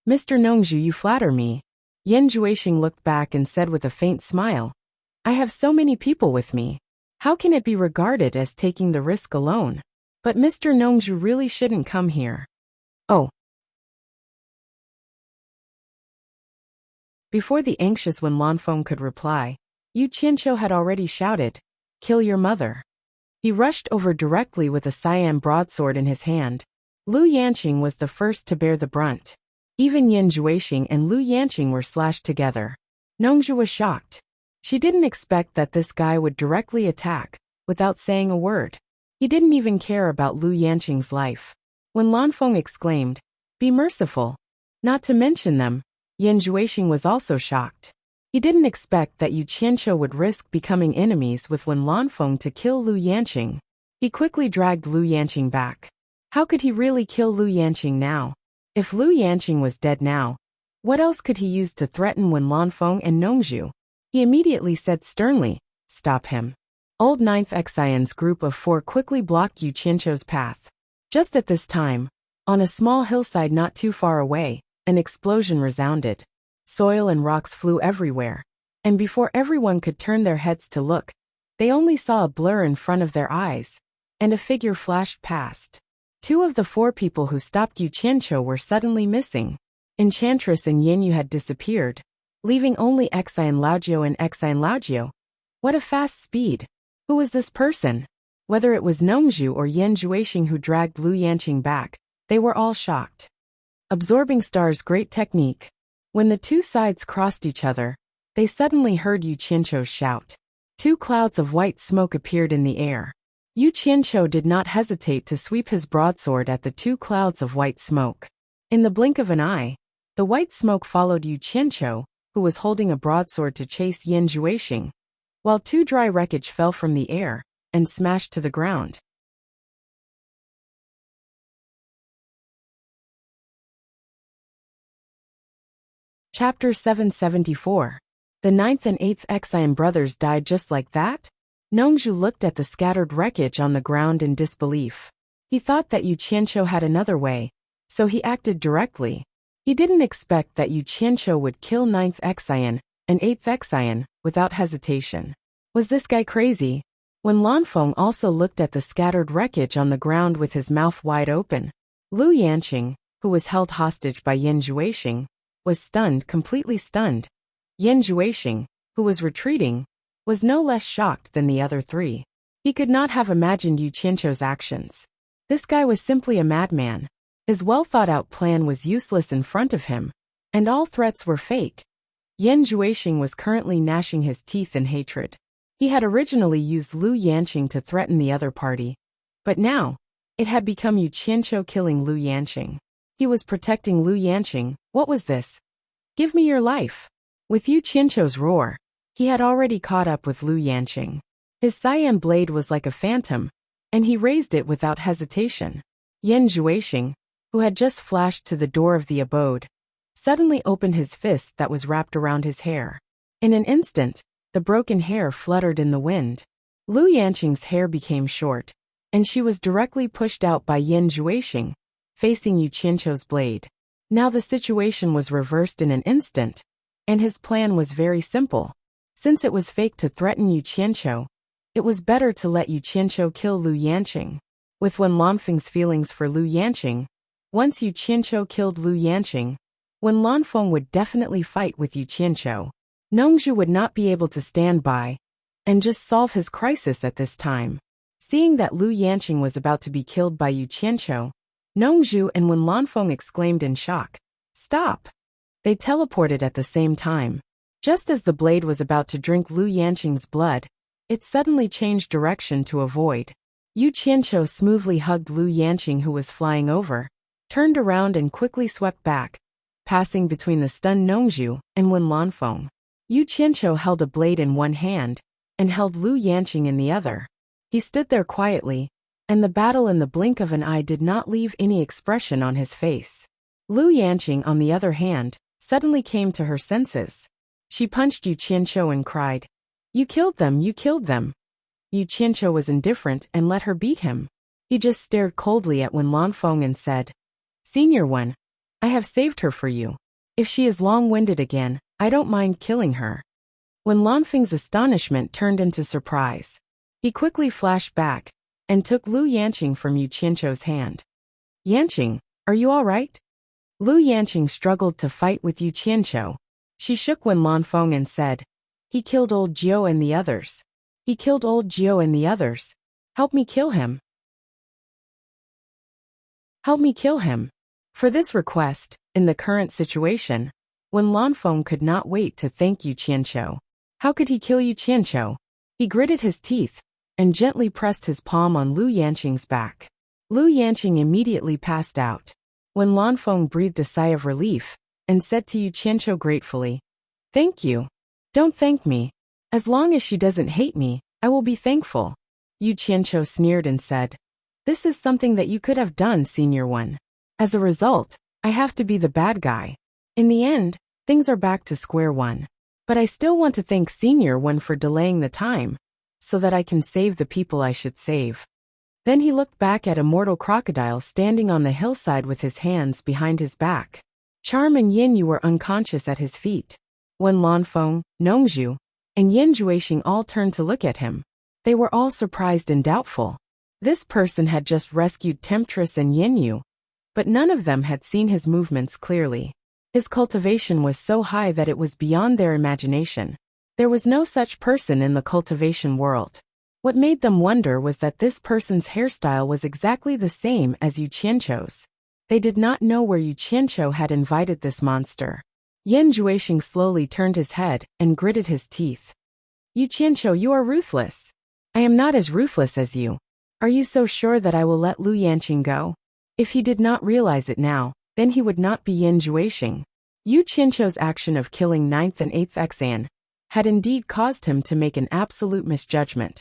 Speaker 1: Mr. Nongzhu, you flatter me. Yin Juexing looked back and said with a faint smile, I have so many people with me. How can it be regarded as taking the risk alone? But Mr. Nongzhu really shouldn't come here. Oh. Before the anxious Wen Lanfeng could reply, Yu Qianqiu had already shouted, Kill your mother. He rushed over directly with a cyan broadsword in his hand. Lu Yanqing was the first to bear the brunt. Even Yin Juexing and Lu Yanqing were slashed together. Nongzhu was shocked. She didn't expect that this guy would directly attack, without saying a word. He didn't even care about Lu Yanqing's life. When Lanfeng exclaimed, Be merciful. Not to mention them, Yin Juexing was also shocked. He didn't expect that Yu Qianqiu would risk becoming enemies with Wen Lanfeng to kill Lu Yanqing. He quickly dragged Lu Yanqing back. How could he really kill Lu Yanqing now? If Lu Yanqing was dead now, what else could he use to threaten Wen Lanfeng and Nongzhu? He immediately said sternly, Stop him. Old Ninth Xian's group of 4 quickly blocked Yu Qianqiu's path. Just at this time, on a small hillside not too far away, an explosion resounded. Soil and rocks flew everywhere, and before everyone could turn their heads to look, they only saw a blur in front of their eyes, and a figure flashed past. 2 of the 4 people who stopped Yu Qianqiu were suddenly missing. Enchantress and Yin Yu had disappeared, leaving only Xian Laojiu and Xian Laojiu. What a fast speed! Who was this person? Whether it was Nongzhu or Yin Juexing who dragged Lu Yanqing back, they were all shocked. Absorbing Star's great technique. When the 2 sides crossed each other, they suddenly heard Yu Qianqiu shout. 2 clouds of white smoke appeared in the air. Yu Qianqiu did not hesitate to sweep his broadsword at the 2 clouds of white smoke. In the blink of an eye, the white smoke followed Yu Qianqiu, who was holding a broadsword to chase Yin Juexing, while 2 dry wreckage fell from the air and smashed to the ground. Chapter 774. The 9th and 8th Xian brothers died just like that? Nongzhu looked at the scattered wreckage on the ground in disbelief. He thought that Yu Qianqiu had another way, so he acted directly. He didn't expect that Yu Qianqiu would kill 9th Xian and 8th Xian without hesitation. Was this guy crazy? When Lanfeng also looked at the scattered wreckage on the ground with his mouth wide open, Lu Yanqing, who was held hostage by Yin Juexing, was stunned, completely stunned. Yin Juexing, who was retreating, was no less shocked than the other 3. He could not have imagined Yu Qianqiu's actions. This guy was simply a madman. His well-thought-out plan was useless in front of him, and all threats were fake. Yin Juexing was currently gnashing his teeth in hatred. He had originally used Lu Yanqing to threaten the other party, but now, it had become Yu Qianqiu killing Lu Yanqing. He was protecting Lu Yanqing. What was this? Give me your life. With Yu Qianqiu's roar, he had already caught up with Lu Yanqing. His cyan blade was like a phantom, and he raised it without hesitation. Yin Juexing, who had just flashed to the door of the abode, suddenly opened his fist that was wrapped around his hair. In an instant, the broken hair fluttered in the wind. Lu Yanqing's hair became short, and she was directly pushed out by Yin Juexing, facing Yu Qianqiu's blade. Now the situation was reversed in an instant, and his plan was very simple. Since it was fake to threaten Yu Qianqiu, it was better to let Yu Qianqiu kill Lu Yanqing. With Wen Lanfeng's feelings for Lu Yanqing, once Yu Qianqiu killed Lu Yanqing, Wen Lanfeng would definitely fight with Yu Qianqiu. Nongzhu would not be able to stand by and just solve his crisis at this time. Seeing that Lu Yanqing was about to be killed by Yu Qianqiu, Nongzhu and Wen Lanfeng exclaimed in shock, Stop! They teleported at the same time. Just as the blade was about to drink Lu Yanqing's blood, it suddenly changed direction to avoid. Yu Qianqiu smoothly hugged Lu Yanqing, who was flying over, turned around and quickly swept back, passing between the stunned Nongzhu and Wen Lanfeng. Yu Qianqiu held a blade in one hand and held Lu Yanqing in the other. He stood there quietly, and the battle in the blink of an eye did not leave any expression on his face. Lu Yanqing, on the other hand, suddenly came to her senses. She punched Yu Qianqiu and cried, "You killed them, you killed them." Yu Qianqiu was indifferent and let her beat him. He just stared coldly at Wen Lanfeng and said, "Senior Wen, I have saved her for you. If she is long-winded again, I don't mind killing her." Wen Lanfeng's astonishment turned into surprise. He quickly flashed back and took Lu Yanqing from Yu Qianqiu's hand. "Yanqing, are you all right?" Lu Yanqing struggled to fight with Yu Qianqiu. She shook Wen Lanfeng and said, "He killed old Jiu and the others. He killed old Jiu and the others. Help me kill him. Help me kill him." For this request, in the current situation, Wen Lanfeng could not wait to thank Yu Qianqiu. How could he kill Yu Qianqiu? He gritted his teeth and gently pressed his palm on Lu Yanqing's back. Lu Yanqing immediately passed out. Wen Lanfeng breathed a sigh of relief and said to Yu Qianqiu gratefully, "Thank you. Don't thank me. As long as she doesn't hate me, I will be thankful." Yu Qianqiu sneered and said, "This is something that you could have done, Senior One. As a result, I have to be the bad guy. In the end, things are back to square one. But I still want to thank Senior One for delaying the time, so that I can save the people I should save." Then he looked back at a mortal crocodile standing on the hillside with his hands behind his back. Charm and Yin Yu were unconscious at his feet. Wen Lanfeng, Nongzhu, and Yin Juexing all turned to look at him. They were all surprised and doubtful. This person had just rescued Temptress and Yin Yu, but none of them had seen his movements clearly. His cultivation was so high that it was beyond their imagination. There was no such person in the cultivation world. What made them wonder was that this person's hairstyle was exactly the same as Yu Qianqiu's. They did not know where Yu Qianqiu had invited this monster. Yin Juexing slowly turned his head and gritted his teeth. "Yu Qianqiu, you are ruthless." "I am not as ruthless as you. Are you so sure that I will let Lu Yanqing go?" If he did not realize it now, then he would not be Yin Juexing. Yu Qianqiu's action of killing 9th and 8th Exan had indeed caused him to make an absolute misjudgment,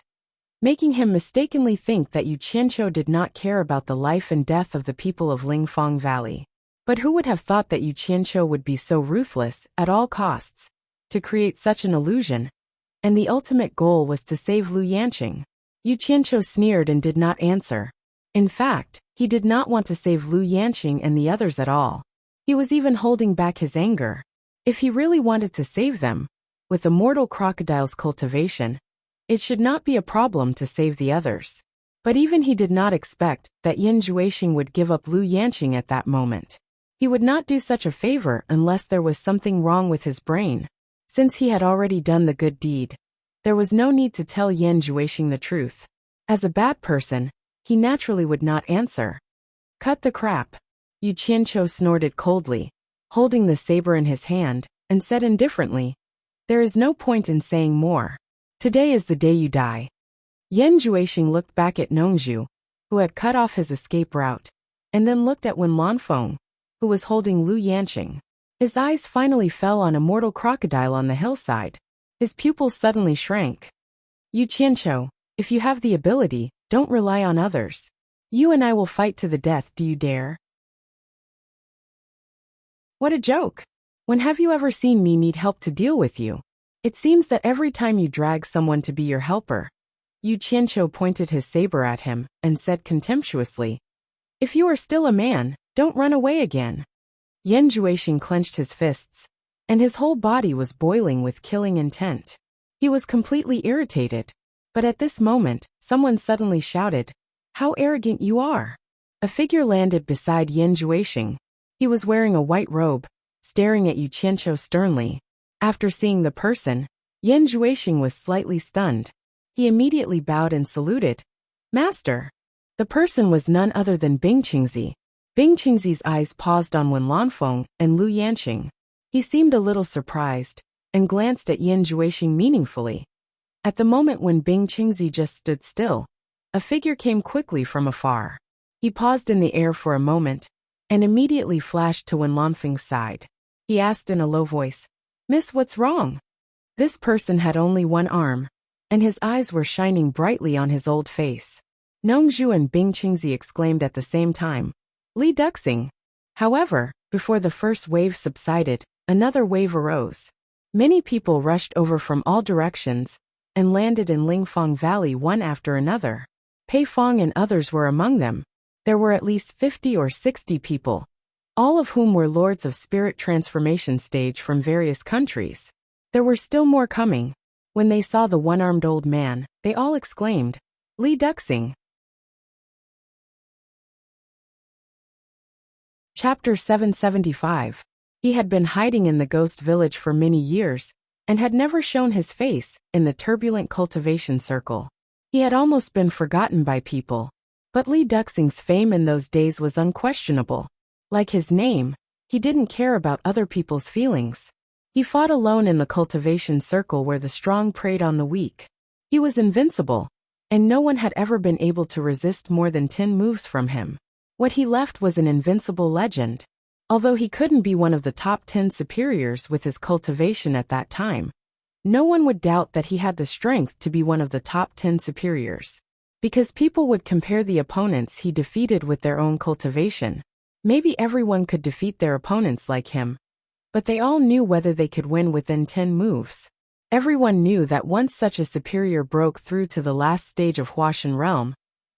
Speaker 1: making him mistakenly think that Yu Qianqiu did not care about the life and death of the people of Lingfang Valley. But who would have thought that Yu Qianqiu would be so ruthless, at all costs, to create such an illusion? And the ultimate goal was to save Lu Yanqing. Yu Qianqiu sneered and did not answer. In fact, he did not want to save Lu Yanqing and the others at all. He was even holding back his anger. If he really wanted to save them, with a mortal crocodile's cultivation, it should not be a problem to save the others. But even he did not expect that Yin Juexing would give up Lu Yanqing at that moment. He would not do such a favor unless there was something wrong with his brain. Since he had already done the good deed, there was no need to tell Yin Juexing the truth. As a bad person, he naturally would not answer. "Cut the crap." Yu Qianqiu snorted coldly, holding the saber in his hand, and said indifferently, "There is no point in saying more. Today is the day you die." Yin Juexing looked back at Nongzhu, who had cut off his escape route, and then looked at Wen Lanfeng, who was holding Lu Yanqing. His eyes finally fell on a mortal crocodile on the hillside. His pupils suddenly shrank. "Yu Qianqiu, if you have the ability, don't rely on others. You and I will fight to the death, do you dare?" What a joke! When have you ever seen me need help to deal with you? It seems that every time you drag someone to be your helper. Yu Qianqiu pointed his saber at him and said contemptuously, "If you are still a man, don't run away again." Yin Juexing clenched his fists, and his whole body was boiling with killing intent. He was completely irritated. But at this moment, someone suddenly shouted, "How arrogant you are!" A figure landed beside Yin Juexing. He was wearing a white robe, staring at Yu Qianqiu sternly. After seeing the person, Yin Juexing was slightly stunned. He immediately bowed and saluted, "Master." The person was none other than Bing Qingzi. Bing Qingzi's eyes paused on Wen Lanfeng and Lu Yanqing. He seemed a little surprised, and glanced at Yin Juexing meaningfully. At the moment when Bing Qingzi just stood still, a figure came quickly from afar. He paused in the air for a moment, and immediately flashed to Wen Lanfeng's side. he asked in a low voice. Miss, what's wrong? This person had only one arm, and his eyes were shining brightly on his old face. Nongzhu and Bing Qingzi exclaimed at the same time. Li Duxing. However, before the first wave subsided, another wave arose. Many people rushed over from all directions and landed in Lingfang Valley one after another. Pei Fong and others were among them. There were at least 50 or 60 people, all of whom were lords of spirit transformation stage from various countries. There were still more coming. When they saw the one-armed old man, they all exclaimed, Li Duxing. Chapter 775. He had been hiding in the ghost village for many years, and had never shown his face in the turbulent cultivation circle. He had almost been forgotten by people. But Li Duxing's fame in those days was unquestionable. Like his name, he didn't care about other people's feelings. He fought alone in the cultivation circle where the strong preyed on the weak. He was invincible, and no one had ever been able to resist more than 10 moves from him. What he left was an invincible legend. Although he couldn't be one of the top 10 superiors with his cultivation at that time, no one would doubt that he had the strength to be one of the top 10 superiors. Because people would compare the opponents he defeated with their own cultivation. Maybe everyone could defeat their opponents like him, but they all knew whether they could win within 10 moves. Everyone knew that once such a superior broke through to the last stage of Huashan realm,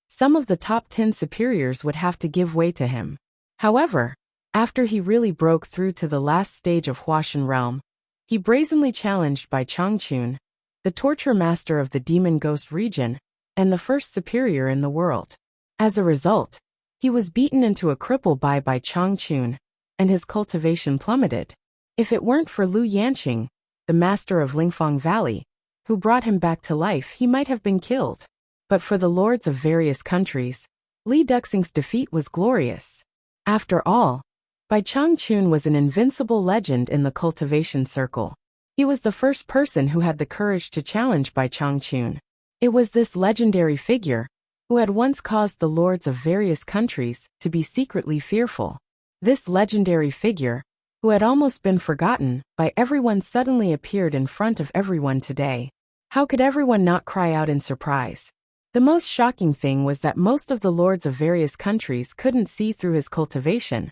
Speaker 1: some of the top 10 superiors would have to give way to him. However, after he really broke through to the last stage of Huashan realm, he brazenly challenged Bai Changchun, the torture master of the demon ghost region, and the first superior in the world. As a result, he was beaten into a cripple by Bai Changchun, and his cultivation plummeted. If it weren't for Lu Yanqing, the master of Lingfang Valley, who brought him back to life, he might have been killed. But for the lords of various countries, Li Duxing's defeat was glorious. After all, Bai Changchun was an invincible legend in the cultivation circle. He was the first person who had the courage to challenge Bai Changchun. It was this legendary figure who had once caused the lords of various countries to be secretly fearful. This legendary figure, who had almost been forgotten by everyone, suddenly appeared in front of everyone today. How could everyone not cry out in surprise? The most shocking thing was that most of the lords of various countries couldn't see through his cultivation.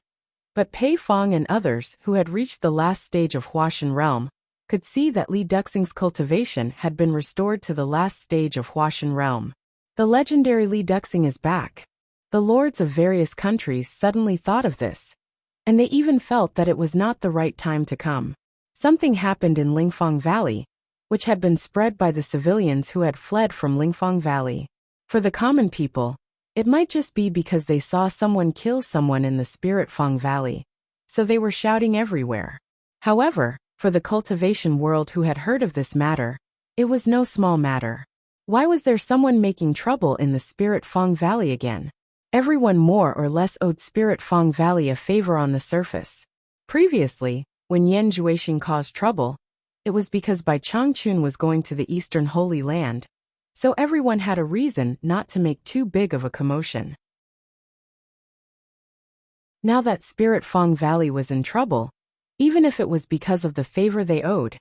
Speaker 1: But Pei Fong and others who had reached the last stage of Huashan realm could see that Li Duxing's cultivation had been restored to the last stage of Huashan realm. The legendary Li Duxing is back. The lords of various countries suddenly thought of this, and they even felt that it was not the right time to come. Something happened in Lingfang Valley, which had been spread by the civilians who had fled from Lingfang Valley. For the common people, it might just be because they saw someone kill someone in the Spirit Fang Valley, so they were shouting everywhere. However, for the cultivation world who had heard of this matter, it was no small matter. Why was there someone making trouble in the Spirit Fang Valley again? Everyone more or less owed Spirit Fang Valley a favor on the surface. Previously, when Yan Zhuixing caused trouble, it was because Bai Changchun was going to the Eastern Holy Land, so everyone had a reason not to make too big of a commotion. Now that Spirit Fang Valley was in trouble, even if it was because of the favor they owed,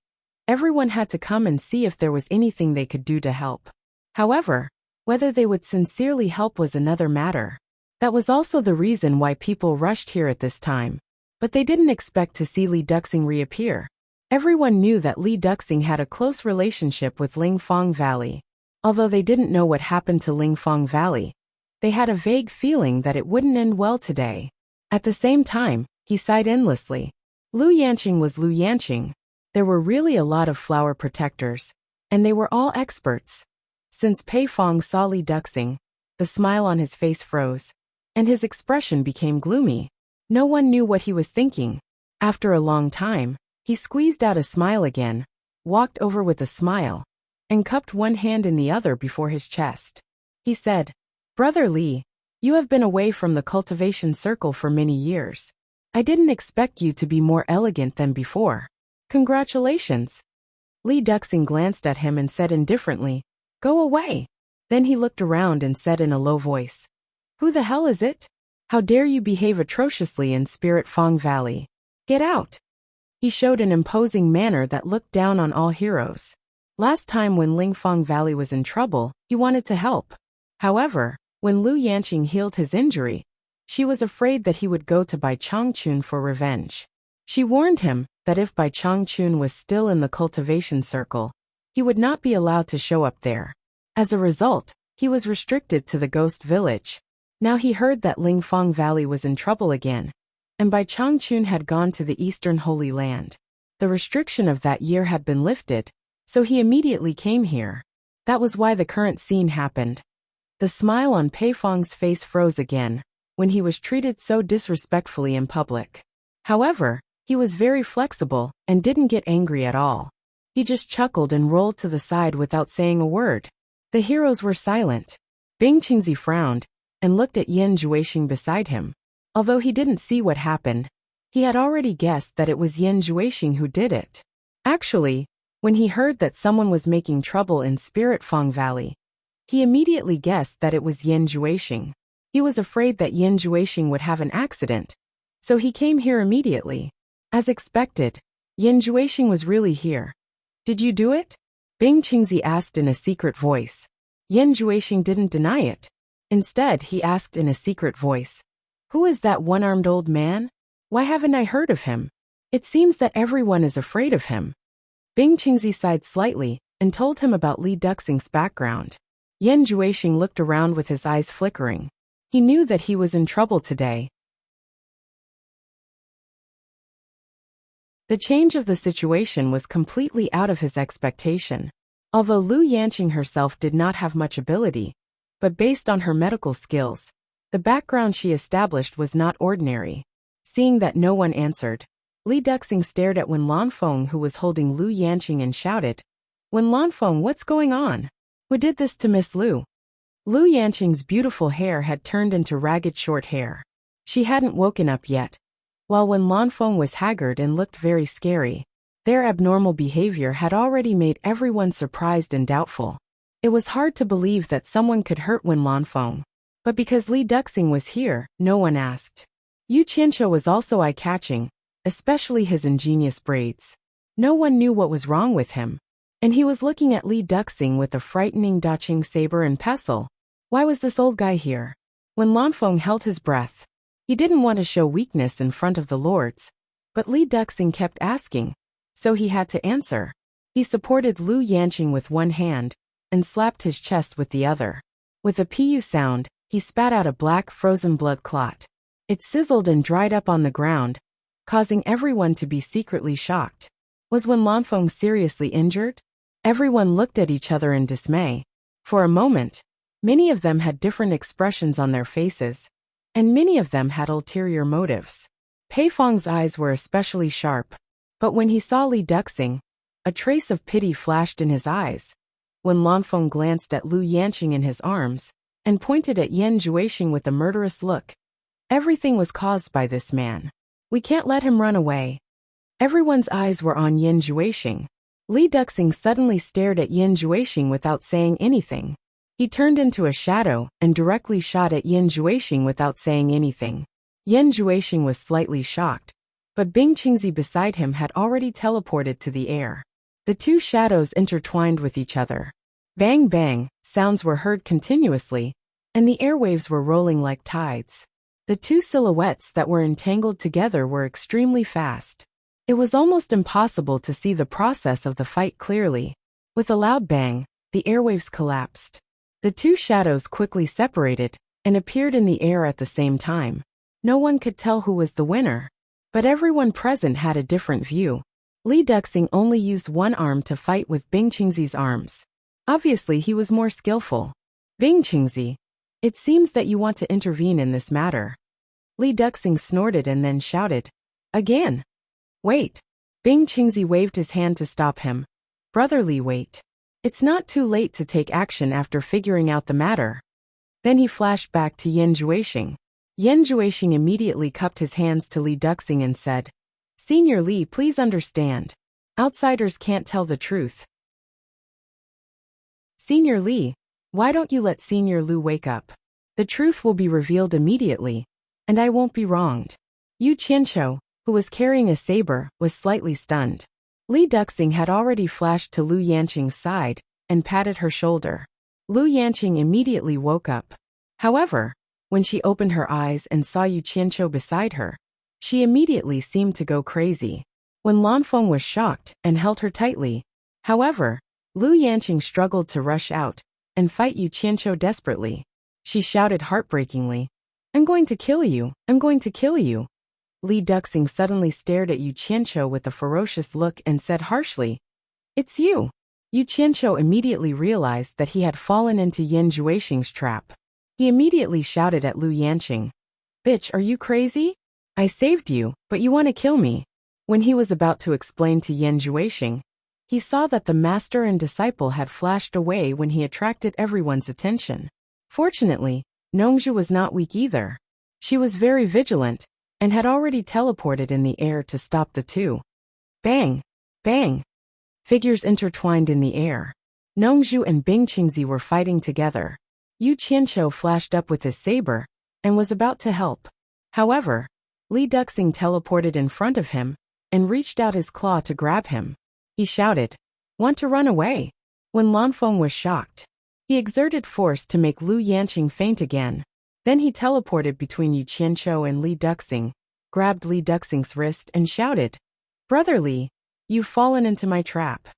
Speaker 1: everyone had to come and see if there was anything they could do to help. However, whether they would sincerely help was another matter. That was also the reason why people rushed here at this time. But they didn't expect to see Li Duxing reappear. Everyone knew that Li Duxing had a close relationship with Lingfang Valley. Although they didn't know what happened to Lingfang Valley, they had a vague feeling that it wouldn't end well today. At the same time, he sighed endlessly. Lu Yanqing was Lu Yanqing. There were really a lot of flower protectors, and they were all experts. Since Pei Fong saw Li Duxing, the smile on his face froze, and his expression became gloomy. No one knew what he was thinking. After a long time, he squeezed out a smile again, walked over with a smile, and cupped one hand in the other before his chest. He said, "Brother Li, you have been away from the cultivation circle for many years. I didn't expect you to be more elegant than before. Congratulations." Li Duxing glanced at him and said indifferently, "Go away." Then he looked around and said in a low voice, "Who the hell is it? How dare you behave atrociously in Spirit Fang Valley? Get out." He showed an imposing manner that looked down on all heroes. Last time when Lingfang Valley was in trouble, he wanted to help. However, when Lu Yanqing healed his injury, she was afraid that he would go to Bai Changchun for revenge. She warned him that if Bai Changchun was still in the cultivation circle, he would not be allowed to show up there. As a result, he was restricted to the ghost village. Now he heard that Lingfang Valley was in trouble again, and Bai Changchun had gone to the Eastern Holy Land. The restriction of that year had been lifted, so he immediately came here. That was why the current scene happened. The smile on Pei Fong's face froze again when he was treated so disrespectfully in public. However, he was very flexible and didn't get angry at all. He just chuckled and rolled to the side without saying a word. The heroes were silent. Bing Qingzi frowned and looked at Yin Juexing beside him. Although he didn't see what happened, he had already guessed that it was Yin Juexing who did it. Actually, when he heard that someone was making trouble in Spirit Fang Valley, he immediately guessed that it was Yin Juexing. He was afraid that Yin Juexing would have an accident, so he came here immediately. As expected, Yin Juexing was really here. Did you do it? Bing Qingzi asked in a secret voice. Yin Juexing didn't deny it. Instead, he asked in a secret voice, "Who is that one-armed old man? Why haven't I heard of him? It seems that everyone is afraid of him." Bing Qingzi sighed slightly and told him about Li Duxing's background. Yin Juexing looked around with his eyes flickering. He knew that he was in trouble today. The change of the situation was completely out of his expectation. Although Lu Yanqing herself did not have much ability, but based on her medical skills, the background she established was not ordinary. Seeing that no one answered, Li Duxing stared at Wen Lanfeng, who was holding Lu Yanqing, and shouted, "Wen Lanfeng, what's going on? Who did this to Miss Lu?" Lu Yanqing's beautiful hair had turned into ragged short hair. She hadn't woken up yet, while Wen Lanfeng was haggard and looked very scary. Their abnormal behavior had already made everyone surprised and doubtful. It was hard to believe that someone could hurt Wen Lanfeng. But because Li Duxing was here, no one asked. Yu Qianqiu was also eye-catching, especially his ingenious braids. No one knew what was wrong with him, and he was looking at Li Duxing with a frightening Daqing saber and pestle. Why was this old guy here? When Lanfeng held his breath. He didn't want to show weakness in front of the lords, but Li Duxing kept asking, so he had to answer. He supported Lu Yanqing with one hand and slapped his chest with the other. With a pu sound, he spat out a black frozen blood clot. It sizzled and dried up on the ground, causing everyone to be secretly shocked. Was Wen Lanfeng seriously injured? Everyone looked at each other in dismay. For a moment, many of them had different expressions on their faces, and many of them had ulterior motives. Pei Fong's eyes were especially sharp, but when he saw Li Duxing, a trace of pity flashed in his eyes. When Lanfeng glanced at Lu Yanqing in his arms and pointed at Yin Juexing with a murderous look. Everything was caused by this man. We can't let him run away. Everyone's eyes were on Yin Juexing. Li Duxing suddenly stared at Yin Juexing without saying anything. He turned into a shadow and directly shot at Yin Juexing without saying anything. Yin Juexing was slightly shocked, but Bing Qingzi beside him had already teleported to the air. The two shadows intertwined with each other. Bang bang, sounds were heard continuously, and the airwaves were rolling like tides. The two silhouettes that were entangled together were extremely fast. It was almost impossible to see the process of the fight clearly. With a loud bang, the airwaves collapsed. The two shadows quickly separated and appeared in the air at the same time. No one could tell who was the winner, but everyone present had a different view. Li Duxing only used one arm to fight with Bing Qingzi's arms. Obviously, he was more skillful. Bing Qingzi, it seems that you want to intervene in this matter. Li Duxing snorted and then shouted, "Again! Wait!" Bing Qingzi waved his hand to stop him. "Brother Li, wait. It's not too late to take action after figuring out the matter." Then he flashed back to Yin Juexing. Yin Juexing immediately cupped his hands to Li Duxing and said, "Senior Li, please understand. Outsiders can't tell the truth. Senior Li, why don't you let Senior Lu wake up? The truth will be revealed immediately, and I won't be wronged." Yu Qianqiu, who was carrying a saber, was slightly stunned. Li Duxing had already flashed to Lu Yanqing's side and patted her shoulder. Lu Yanqing immediately woke up. However, when she opened her eyes and saw Yu Qianqiu beside her, she immediately seemed to go crazy. When Lanfeng was shocked and held her tightly. However, Lu Yanqing struggled to rush out and fight Yu Qianqiu desperately. She shouted heartbreakingly, "I'm going to kill you, I'm going to kill you." Li Duxing suddenly stared at Yu Qianqiu with a ferocious look and said harshly, "It's you." Yu Qianqiu immediately realized that he had fallen into Yan Juixing's trap. He immediately shouted at Lu Yanqing, "Bitch, are you crazy? I saved you, but you want to kill me." When he was about to explain to Yan Juixing, he saw that the master and disciple had flashed away when he attracted everyone's attention. Fortunately, Nongzhu was not weak either. She was very vigilant and had already teleported in the air to stop the two. Bang! Bang! Figures intertwined in the air. Nongzhu and Bing Qingzi were fighting together. Yu Qianqiu flashed up with his saber and was about to help. However, Li Duxing teleported in front of him and reached out his claw to grab him. He shouted, "Want to run away?" When Lanfeng was shocked, he exerted force to make Lu Yanqing faint again. Then he teleported between Yu Qianqiu and Li Duxing, grabbed Li Duxing's wrist and shouted, "Brother Li, you've fallen into my trap."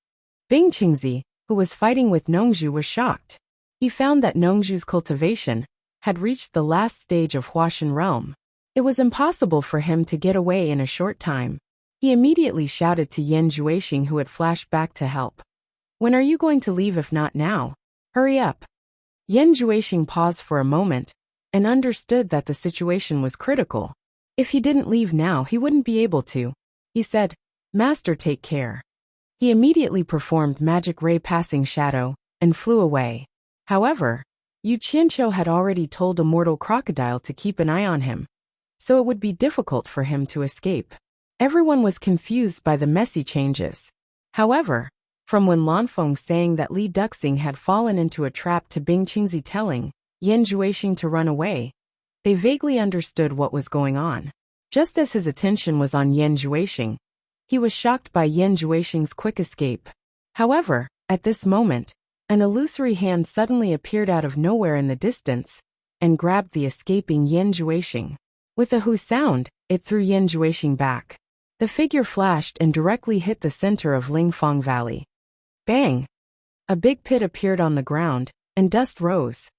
Speaker 1: Bing Qingzi, who was fighting with Nongzhu, was shocked. He found that Nongzhu's cultivation had reached the last stage of Huashan realm. It was impossible for him to get away in a short time. He immediately shouted to Yan Juixing, who had flashed back to help, "When are you going to leave if not now? Hurry up." Yan Juixing paused for a moment and understood that the situation was critical. If he didn't leave now, he wouldn't be able to. He said, "Master, take care." He immediately performed magic ray passing shadow and flew away. However, Yu Qianqiu had already told a mortal crocodile to keep an eye on him, so it would be difficult for him to escape. Everyone was confused by the messy changes. However, from when Lanfeng saying that Li Duxing had fallen into a trap to Bing Qingzi telling Yan Juixing to run away, they vaguely understood what was going on. Just as his attention was on Yan Juixing, he was shocked by Yan Juixing's quick escape. However, at this moment, an illusory hand suddenly appeared out of nowhere in the distance and grabbed the escaping Yan Juixing. With a hoo sound, it threw Yan Juixing back. The figure flashed and directly hit the center of Lingfang Valley. Bang! A big pit appeared on the ground, and dust rose.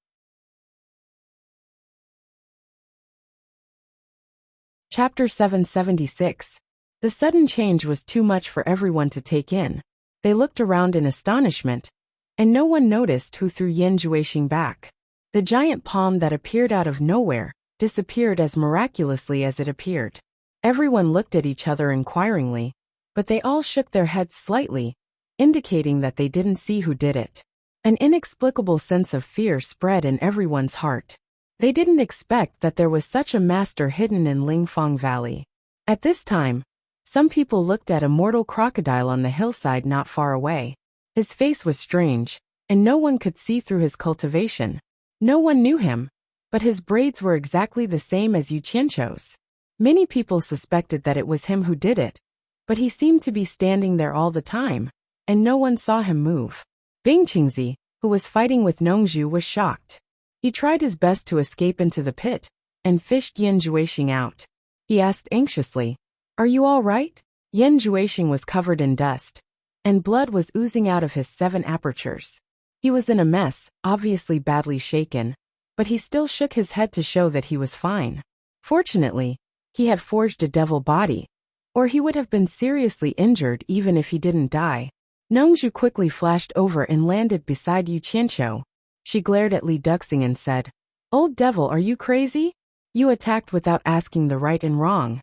Speaker 1: Chapter 776. The sudden change was too much for everyone to take in. They looked around in astonishment, and no one noticed who threw Yan Juixing back. The giant palm that appeared out of nowhere disappeared as miraculously as it appeared. Everyone looked at each other inquiringly, but they all shook their heads slightly, indicating that they didn't see who did it. An inexplicable sense of fear spread in everyone's heart. They didn't expect that there was such a master hidden in Lingfang Valley. At this time, some people looked at a mortal crocodile on the hillside not far away. His face was strange, and no one could see through his cultivation. No one knew him, but his braids were exactly the same as Yu Qianqiu's. Many people suspected that it was him who did it, but he seemed to be standing there all the time, and no one saw him move. Bing Qingzi, who was fighting with Nongzhu, was shocked. He tried his best to escape into the pit and fished Yan Juixing out. He asked anxiously, "Are you all right?" Yan Juixing was covered in dust, and blood was oozing out of his 7 apertures. He was in a mess, obviously badly shaken, but he still shook his head to show that he was fine. Fortunately, he had forged a devil body, or he would have been seriously injured even if he didn't die. Nongzhu quickly flashed over and landed beside Yu Qianqiu. She glared at Li Duxing and said, "Old devil, are you crazy? You attacked without asking the right and wrong."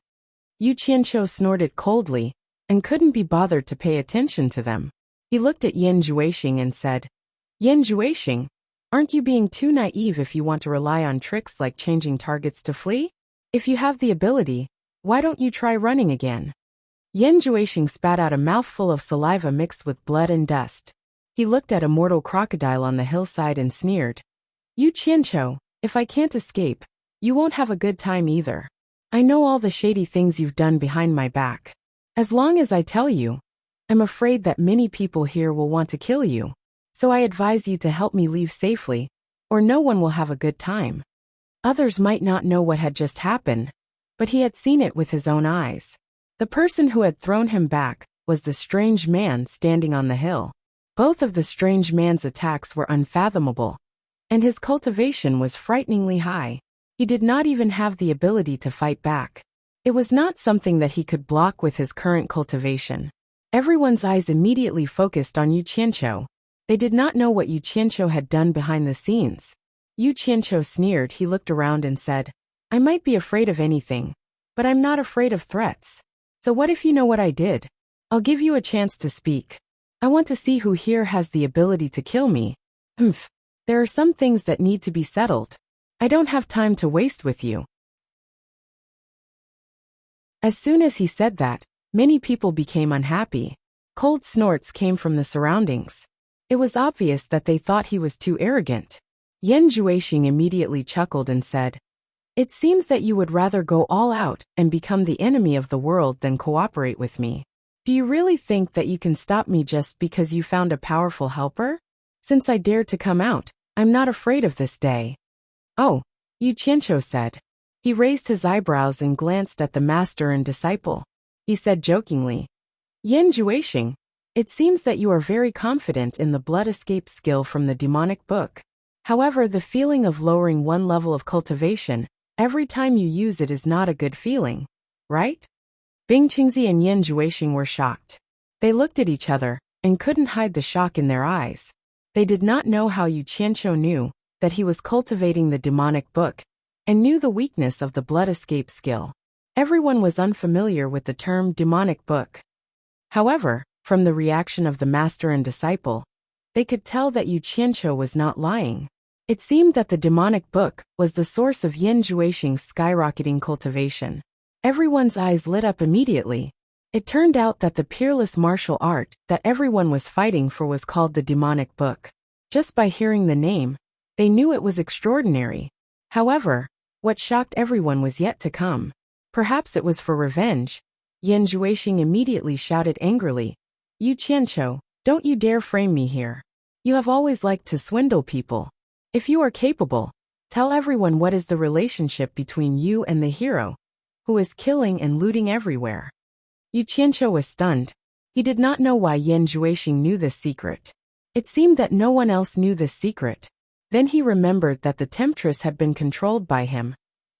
Speaker 1: Yu Qianqiu snorted coldly and couldn't be bothered to pay attention to them. He looked at Yan Juixing and said, "Yan Juixing, aren't you being too naive if you want to rely on tricks like changing targets to flee? If you have the ability, why don't you try running again?" Yan Juixing spat out a mouthful of saliva mixed with blood and dust. He looked at a mortal crocodile on the hillside and sneered, "Yu Qianqiu, if I can't escape, you won't have a good time either." I know all the shady things you've done behind my back. As long as I tell you, I'm afraid that many people here will want to kill you. So I advise you to help me leave safely, or no one will have a good time. Others might not know what had just happened, but he had seen it with his own eyes. The person who had thrown him back was the strange man standing on the hill. Both of the strange man's attacks were unfathomable, and his cultivation was frighteningly high. He did not even have the ability to fight back. It was not something that he could block with his current cultivation. Everyone's eyes immediately focused on Yu Qianqiu. They did not know what Yu Qianqiu had done behind the scenes. Yu Qianqiu sneered. He looked around and said, I might be afraid of anything, but I'm not afraid of threats. So what if you know what I did? I'll give you a chance to speak. I want to see who here has the ability to kill me. There are some things that need to be settled. I don't have time to waste with you. As soon as he said that, many people became unhappy. Cold snorts came from the surroundings. It was obvious that they thought he was too arrogant. Yan Juexing immediately chuckled and said, It seems that you would rather go all out and become the enemy of the world than cooperate with me. Do you really think that you can stop me just because you found a powerful helper? Since I dared to come out, I'm not afraid of this day. Oh, Yu Qianqiu said. He raised his eyebrows and glanced at the master and disciple. He said jokingly, Yan Juexing, it seems that you are very confident in the blood escape skill from the demonic book. However, the feeling of lowering one level of cultivation every time you use it is not a good feeling, right? Bing Qingzi and Yan Juexing were shocked. They looked at each other and couldn't hide the shock in their eyes. They did not know how Yu Qianqiu knew that he was cultivating the demonic book and knew the weakness of the blood escape skill. Everyone was unfamiliar with the term demonic book. However, from the reaction of the master and disciple, they could tell that Yu Qianqiu was not lying. It seemed that the demonic book was the source of Yan Juexing's skyrocketing cultivation. Everyone's eyes lit up immediately. It turned out that the peerless martial art that everyone was fighting for was called the demonic book. Just by hearing the name, they knew it was extraordinary. However, what shocked everyone was yet to come. Perhaps it was for revenge. Yan Juexing immediately shouted angrily, Yu Qianqiu, don't you dare frame me here. You have always liked to swindle people. If you are capable, tell everyone what is the relationship between you and the hero, who is killing and looting everywhere. Yu Qianqiu was stunned. He did not know why Yan Juexing knew this secret. It seemed that no one else knew this secret. Then he remembered that the temptress had been controlled by him,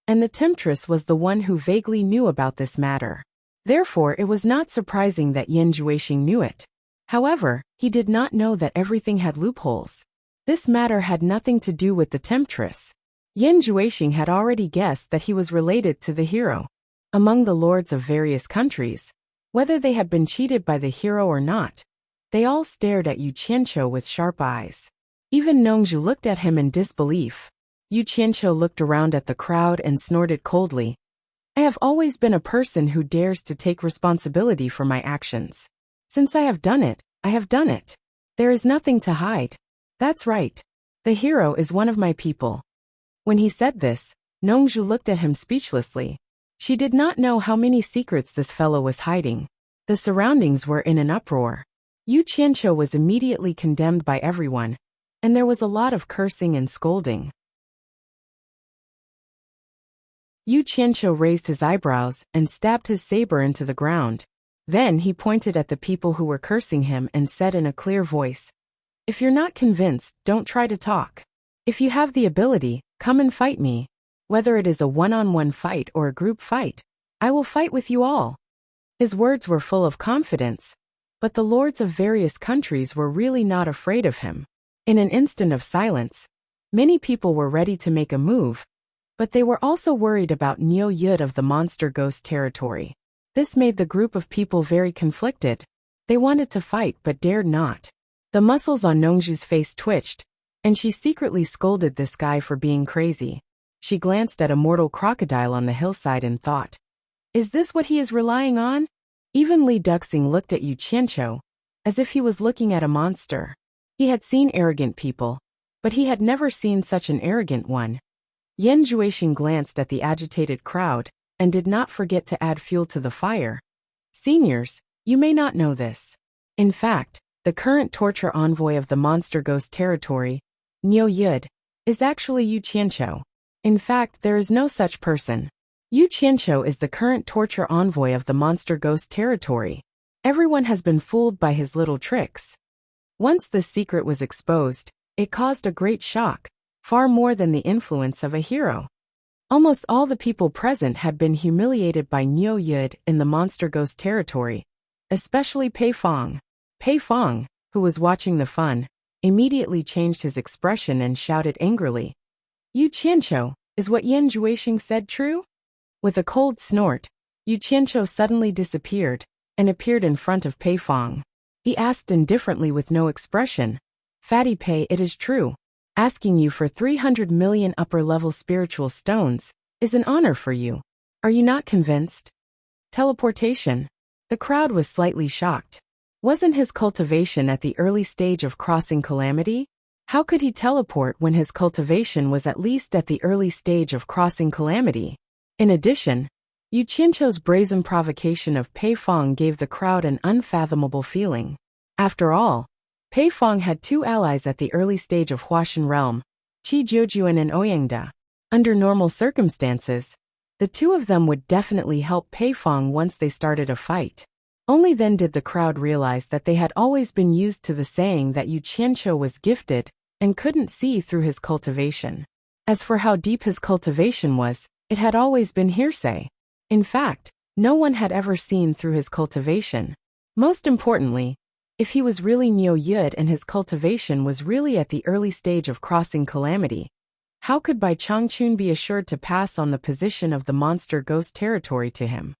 Speaker 1: and the temptress was the one who vaguely knew about this matter. Therefore, it was not surprising that Yan Juexing knew it. However, he did not know that everything had loopholes. This matter had nothing to do with the temptress. Yan Juexing had already guessed that he was related to the hero. Among the lords of various countries, whether they had been cheated by the hero or not, they all stared at Yu Qianqiu with sharp eyes. Even Nongzhu looked at him in disbelief. Yu Qianqiu looked around at the crowd and snorted coldly. I have always been a person who dares to take responsibility for my actions. Since I have done it, I have done it. There is nothing to hide. That's right. The hero is one of my people. When he said this, Nongzhu looked at him speechlessly. She did not know how many secrets this fellow was hiding. The surroundings were in an uproar. Yu Qianqiu was immediately condemned by everyone, and there was a lot of cursing and scolding. Yu Qianqiu raised his eyebrows and stabbed his saber into the ground. Then he pointed at the people who were cursing him and said in a clear voice, If you're not convinced, don't try to talk. If you have the ability, come and fight me. Whether it is a one-on-one fight or a group fight, I will fight with you all. His words were full of confidence, but the lords of various countries were really not afraid of him. In an instant of silence, many people were ready to make a move, but they were also worried about Niu Yud of the monster ghost territory. This made the group of people very conflicted. They wanted to fight but dared not. The muscles on Nongzhu's face twitched, and she secretly scolded this guy for being crazy. She glanced at a mortal crocodile on the hillside and thought, Is this what he is relying on? Even Li Duxing looked at Yu Qianqiu, as if he was looking at a monster. He had seen arrogant people, but he had never seen such an arrogant one. Yan Juexing glanced at the agitated crowd and did not forget to add fuel to the fire. Seniors, you may not know this. In fact, the current torture envoy of the monster ghost territory, Nyo Yud, is actually Yu Qianqiu. In fact, there is no such person. Yu Qianqiu is the current torture envoy of the monster ghost territory. Everyone has been fooled by his little tricks. Once this secret was exposed, it caused a great shock, far more than the influence of a hero. Almost all the people present had been humiliated by Nyo Yud in the monster ghost territory, especially Pei Fong. Pei Fong, who was watching the fun, immediately changed his expression and shouted angrily, "Yu Qianqiu, is what Yan Juixing said true?" With a cold snort, Yu Qianqiu suddenly disappeared and appeared in front of Pei Fong. He asked indifferently with no expression, "Fatty Pei, it is true. Asking you for 300 million upper-level spiritual stones is an honor for you. Are you not convinced?" Teleportation. The crowd was slightly shocked. Wasn't his cultivation at the early stage of crossing calamity? How could he teleport when his cultivation was at least at the early stage of crossing calamity? In addition, Yu Qianqiu's brazen provocation of Pei Fong gave the crowd an unfathomable feeling. After all, Pei Fong had two allies at the early stage of Huashan realm, Qi Jiujuan and Ouyangda. Under normal circumstances, the two of them would definitely help Pei Fong once they started a fight. Only then did the crowd realize that they had always been used to the saying that Yu Qianqiu was gifted and couldn't see through his cultivation. As for how deep his cultivation was, it had always been hearsay. In fact, no one had ever seen through his cultivation. Most importantly, if he was really Nyo Yud and his cultivation was really at the early stage of crossing calamity, how could Bai Changchun be assured to pass on the position of the monster ghost territory to him?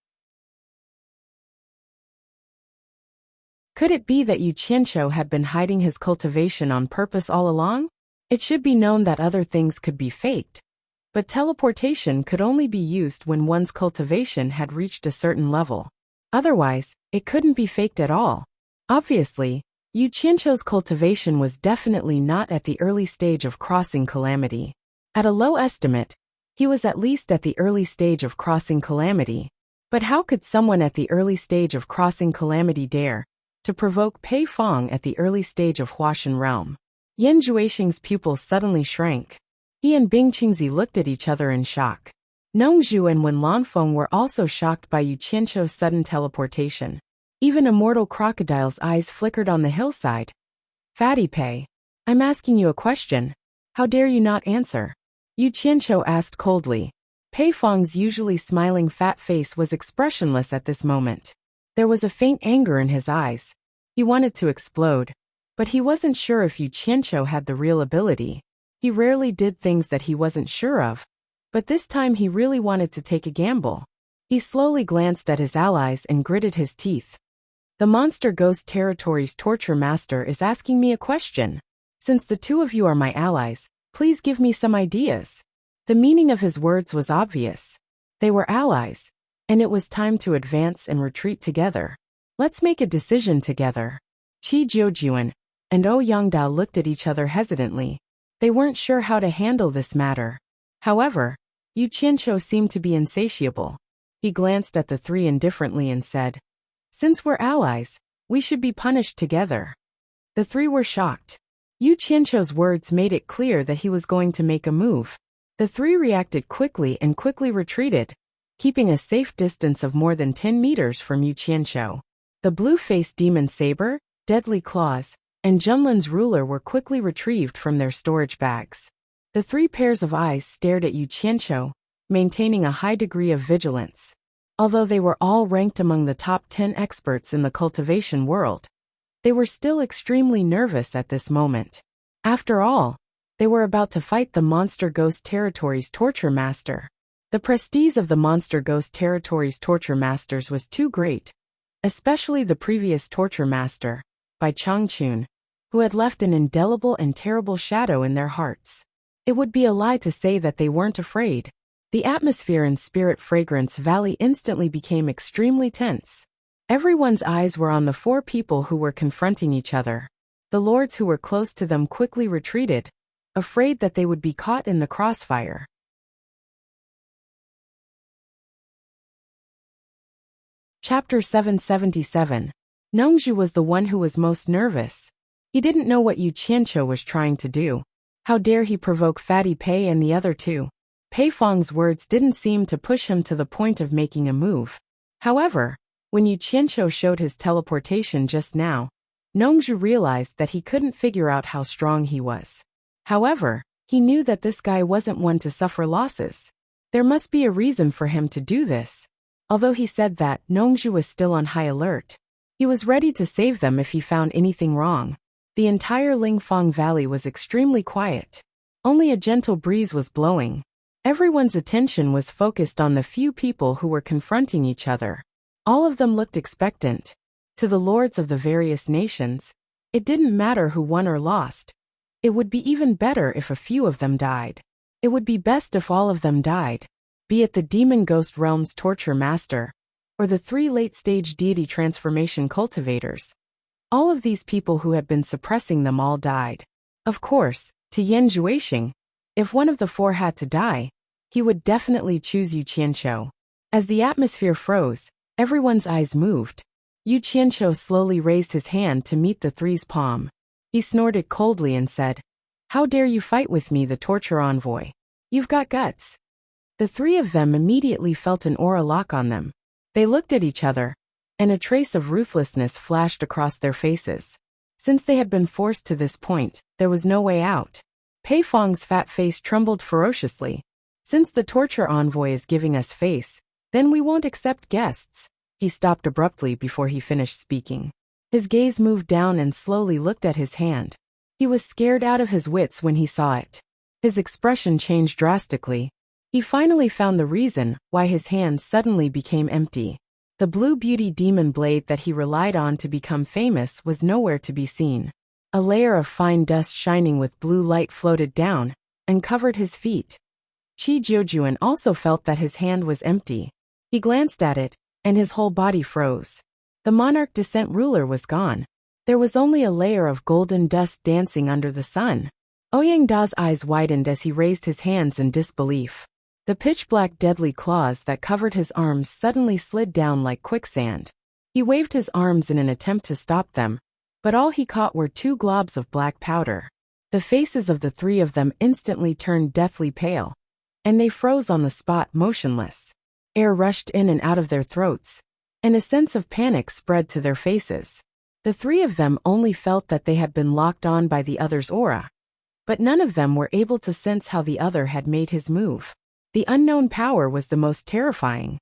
Speaker 1: Could it be that Yu Qianqiu had been hiding his cultivation on purpose all along? It should be known that other things could be faked, but teleportation could only be used when one's cultivation had reached a certain level. Otherwise, it couldn't be faked at all. Obviously, Yu Qianqiu's cultivation was definitely not at the early stage of crossing calamity. At a low estimate, he was at least at the early stage of crossing calamity. But how could someone at the early stage of crossing calamity dare to provoke Pei Fong at the early stage of Huashan realm? Yan Juixing's pupils suddenly shrank. He and Bing Qingzi looked at each other in shock. Nongzhu and Wen Lanfeng were also shocked by Yu Qianqiu's sudden teleportation. Even a mortal crocodile's eyes flickered on the hillside. "Fatty Pei, I'm asking you a question. How dare you not answer?" Yu Qianqiu asked coldly. Pei Fong's usually smiling fat face was expressionless at this moment. There was a faint anger in his eyes. He wanted to explode, but he wasn't sure if Yu Qianqiu had the real ability. He rarely did things that he wasn't sure of, but this time he really wanted to take a gamble. He slowly glanced at his allies and gritted his teeth. "The monster ghost territory's torture master is asking me a question. Since the two of you are my allies, please give me some ideas." The meaning of his words was obvious. They were allies, and it was time to advance and retreat together. "Let's make a decision together." Qi Jiujuan and Ouyangda looked at each other hesitantly. They weren't sure how to handle this matter. However, Yu Qianqiu seemed to be insatiable. He glanced at the three indifferently and said, "Since we're allies, we should be punished together." The three were shocked. Yu Qianqiu's words made it clear that he was going to make a move. The three reacted quickly and quickly retreated, keeping a safe distance of more than 10 meters from Yu Qianqiu. The blue-faced demon saber, deadly claws, and Junlin's ruler were quickly retrieved from their storage bags. The three pairs of eyes stared at Yu Qianqiu, maintaining a high degree of vigilance. Although they were all ranked among the top 10 experts in the cultivation world, they were still extremely nervous at this moment. After all, they were about to fight the Monster Ghost Territory's torture master. The prestige of the Monster Ghost Territory's torture masters was too great, especially the previous torture master, Bai Changchun, who had left an indelible and terrible shadow in their hearts. It would be a lie to say that they weren't afraid. The atmosphere in Spirit Fragrance Valley instantly became extremely tense. Everyone's eyes were on the four people who were confronting each other. The lords who were close to them quickly retreated, afraid that they would be caught in the crossfire. Chapter 777. Nongzhu was the one who was most nervous. He didn't know what Yu Qianqiu was trying to do. How dare he provoke Fatty Pei and the other two? Pei Feng's words didn't seem to push him to the point of making a move. However, when Yu Qianqiu showed his teleportation just now, Nongzhu realized that he couldn't figure out how strong he was. However, he knew that this guy wasn't one to suffer losses. There must be a reason for him to do this. Although he said that, Nongzhu was still on high alert. He was ready to save them if he found anything wrong. The entire Lingfang Valley was extremely quiet. Only a gentle breeze was blowing. Everyone's attention was focused on the few people who were confronting each other. All of them looked expectant. To the lords of the various nations, it didn't matter who won or lost. It would be even better if a few of them died. It would be best if all of them died. Be it the demon ghost realm's torture master, or the 3 late-stage deity transformation cultivators. All of these people who had been suppressing them all died. Of course, to Yan Zhuixing, if one of the 4 had to die, he would definitely choose Yu Qianqiu. As the atmosphere froze, everyone's eyes moved. Yu Qianqiu slowly raised his hand to meet the 3's palm. He snorted coldly and said, "How dare you fight with me, the torture envoy? You've got guts." The 3 of them immediately felt an aura lock on them. They looked at each other, and a trace of ruthlessness flashed across their faces. Since they had been forced to this point, there was no way out. Pei Feng's fat face trembled ferociously. "Since the torture envoy is giving us face, then we won't accept guests." He stopped abruptly before he finished speaking. His gaze moved down and slowly looked at his hand. He was scared out of his wits when he saw it. His expression changed drastically. He finally found the reason why his hand suddenly became empty. The blue beauty demon blade that he relied on to become famous was nowhere to be seen. A layer of fine dust shining with blue light floated down and covered his feet. Qi Jiujuan also felt that his hand was empty. He glanced at it, and his whole body froze. The monarch descent ruler was gone. There was only a layer of golden dust dancing under the sun. Ouyang Da's eyes widened as he raised his hands in disbelief. The pitch-black deadly claws that covered his arms suddenly slid down like quicksand. He waved his arms in an attempt to stop them, but all he caught were 2 globs of black powder. The faces of the 3 of them instantly turned deathly pale, and they froze on the spot motionless. Air rushed in and out of their throats, and a sense of panic spread to their faces. The 3 of them only felt that they had been locked on by the other's aura, but none of them were able to sense how the other had made his move. The unknown power was the most terrifying.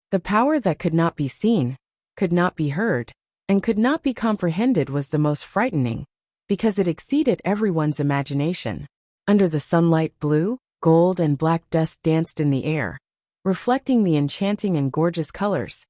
Speaker 1: The power that could not be seen, could not be heard, and could not be comprehended was the most frightening, because it exceeded everyone's imagination. Under the sunlight, blue, gold, and black dust danced in the air, reflecting the enchanting and gorgeous colors.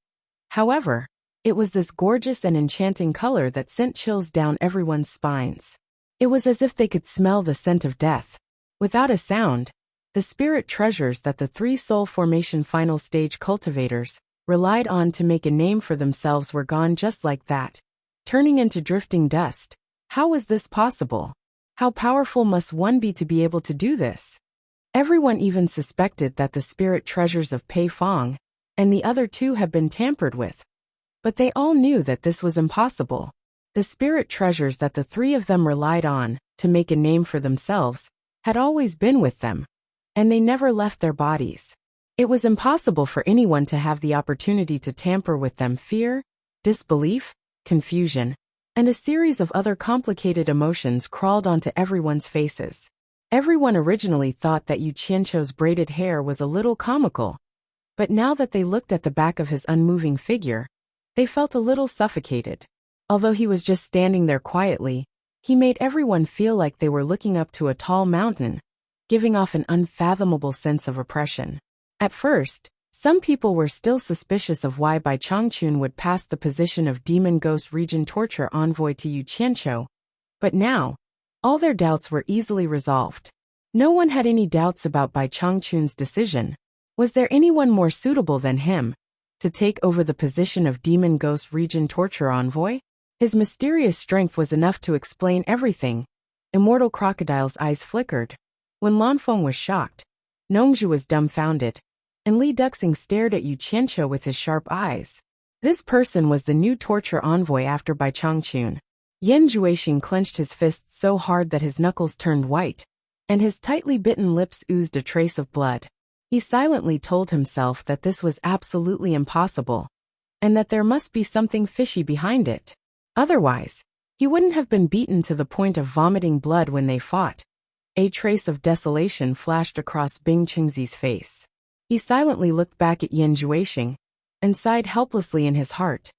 Speaker 1: However, it was this gorgeous and enchanting color that sent chills down everyone's spines. It was as if they could smell the scent of death. Without a sound, the spirit treasures that the 3 soul formation final stage cultivators relied on to make a name for themselves were gone just like that, turning into drifting dust. How was this possible? How powerful must one be to be able to do this? Everyone even suspected that the spirit treasures of Pei Feng and the other 2 had been tampered with. But they all knew that this was impossible. The spirit treasures that the 3 of them relied on to make a name for themselves had always been with them, and they never left their bodies. It was impossible for anyone to have the opportunity to tamper with them. Fear, disbelief, confusion, and a series of other complicated emotions crawled onto everyone's faces. Everyone originally thought that Yu Qianqiu's braided hair was a little comical, but now that they looked at the back of his unmoving figure, they felt a little suffocated. Although he was just standing there quietly, he made everyone feel like they were looking up to a tall mountain, giving off an unfathomable sense of oppression. At first, some people were still suspicious of why Bai Changchun would pass the position of Demon Ghost Region Torture Envoy to Yu Qianqiu, but now, all their doubts were easily resolved. No one had any doubts about Bai Changchun's decision. Was there anyone more suitable than him to take over the position of Demon Ghost Region Torture Envoy? His mysterious strength was enough to explain everything. Immortal Crocodile's eyes flickered. When Lanfeng was shocked, Nongzhu was dumbfounded. and Li Duxing stared at Yu Qianqiu with his sharp eyes. This person was the new torture envoy after Bai Changchun. Yan Juexing clenched his fists so hard that his knuckles turned white, and his tightly bitten lips oozed a trace of blood. He silently told himself that this was absolutely impossible, and that there must be something fishy behind it. Otherwise, he wouldn't have been beaten to the point of vomiting blood when they fought. A trace of desolation flashed across Bing Qingzi's face. He silently looked back at Yan Juexing and sighed helplessly in his heart.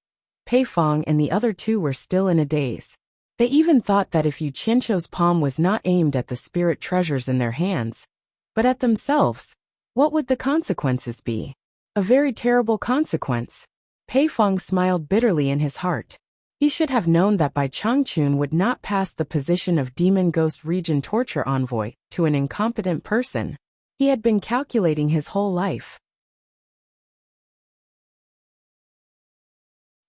Speaker 1: Pei Fong and the other two were still in a daze. They even thought that if Yu Qianqiu's palm was not aimed at the spirit treasures in their hands, but at themselves, what would the consequences be? A very terrible consequence. Pei Fong smiled bitterly in his heart. He should have known that Bai Changchun would not pass the position of Demon Ghost Region Torture Envoy to an incompetent person. He had been calculating his whole life.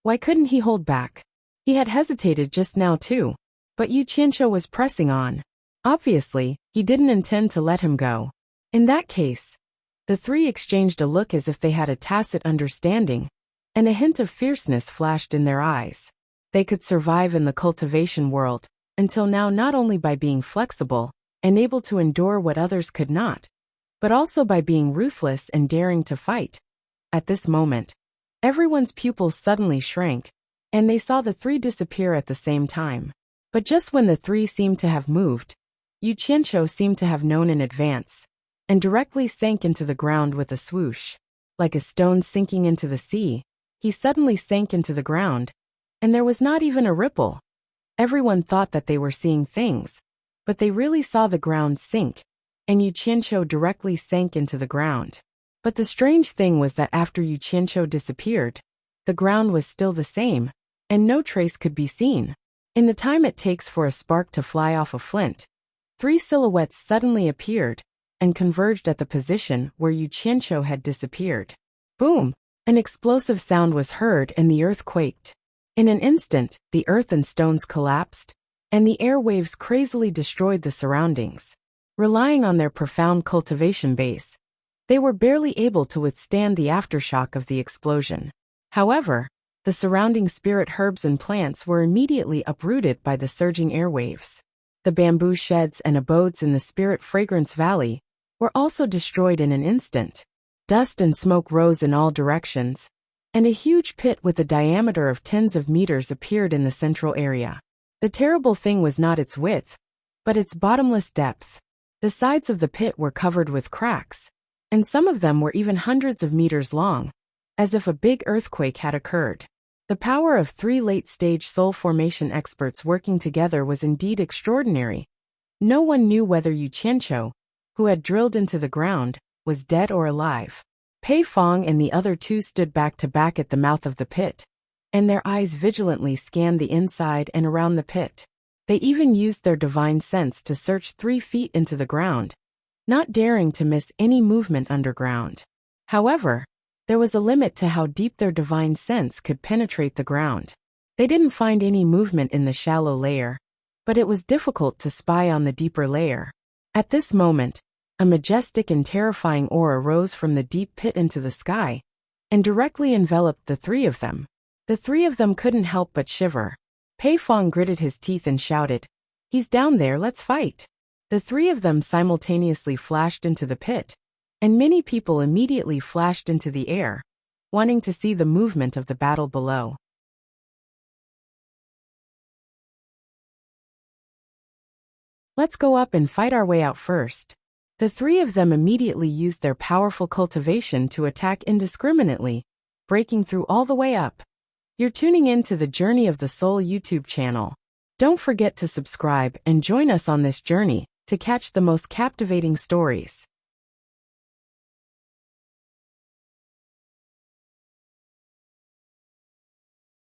Speaker 1: Why couldn't he hold back? He had hesitated just now too, but Yu Qianqiu was pressing on. Obviously, he didn't intend to let him go. In that case, the three exchanged a look as if they had a tacit understanding, and a hint of fierceness flashed in their eyes. They could survive in the cultivation world, until now not only by being flexible and able to endure what others could not, but also by being ruthless and daring to fight. At this moment, everyone's pupils suddenly shrank, and they saw the three disappear at the same time. But just when the three seemed to have moved, Yu Qianqiu seemed to have known in advance, and directly sank into the ground with a swoosh. Like a stone sinking into the sea, he suddenly sank into the ground, and there was not even a ripple. Everyone thought that they were seeing things, but they really saw the ground sink, and Yu Qianqiu directly sank into the ground. But the strange thing was that after Yu Qianqiu disappeared, the ground was still the same, and no trace could be seen. In the time it takes for a spark to fly off a flint, three silhouettes suddenly appeared and converged at the position where Yu Qianqiu had disappeared. Boom! An explosive sound was heard and the earth quaked. In an instant, the earth and stones collapsed, and the airwaves crazily destroyed the surroundings. Relying on their profound cultivation base, they were barely able to withstand the aftershock of the explosion. However, the surrounding spirit herbs and plants were immediately uprooted by the surging airwaves. The bamboo sheds and abodes in the Spirit Fragrance Valley were also destroyed in an instant. Dust and smoke rose in all directions, and a huge pit with a diameter of tens of meters appeared in the central area. The terrible thing was not its width, but its bottomless depth. The sides of the pit were covered with cracks, and some of them were even hundreds of meters long, as if a big earthquake had occurred. The power of three late-stage soul formation experts working together was indeed extraordinary. No one knew whether Yu Qianqiu, who had drilled into the ground, was dead or alive. Pei Fong and the other two stood back to back at the mouth of the pit, and their eyes vigilantly scanned the inside and around the pit. They even used their divine sense to search 3 feet into the ground, not daring to miss any movement underground. However, there was a limit to how deep their divine sense could penetrate the ground. They didn't find any movement in the shallow layer, but it was difficult to spy on the deeper layer. At this moment, a majestic and terrifying aura rose from the deep pit into the sky, and directly enveloped the three of them. The three of them couldn't help but shiver. Pei Fong gritted his teeth and shouted, "He's down there, let's fight!" The three of them simultaneously flashed into the pit, and many people immediately flashed into the air, wanting to see the movement of the battle below. "Let's go up and fight our way out first." The three of them immediately used their powerful cultivation to attack indiscriminately, breaking through all the way up. You're tuning in to the Journey of the Soul YouTube channel. Don't forget to subscribe and join us on this journey to catch the most captivating stories.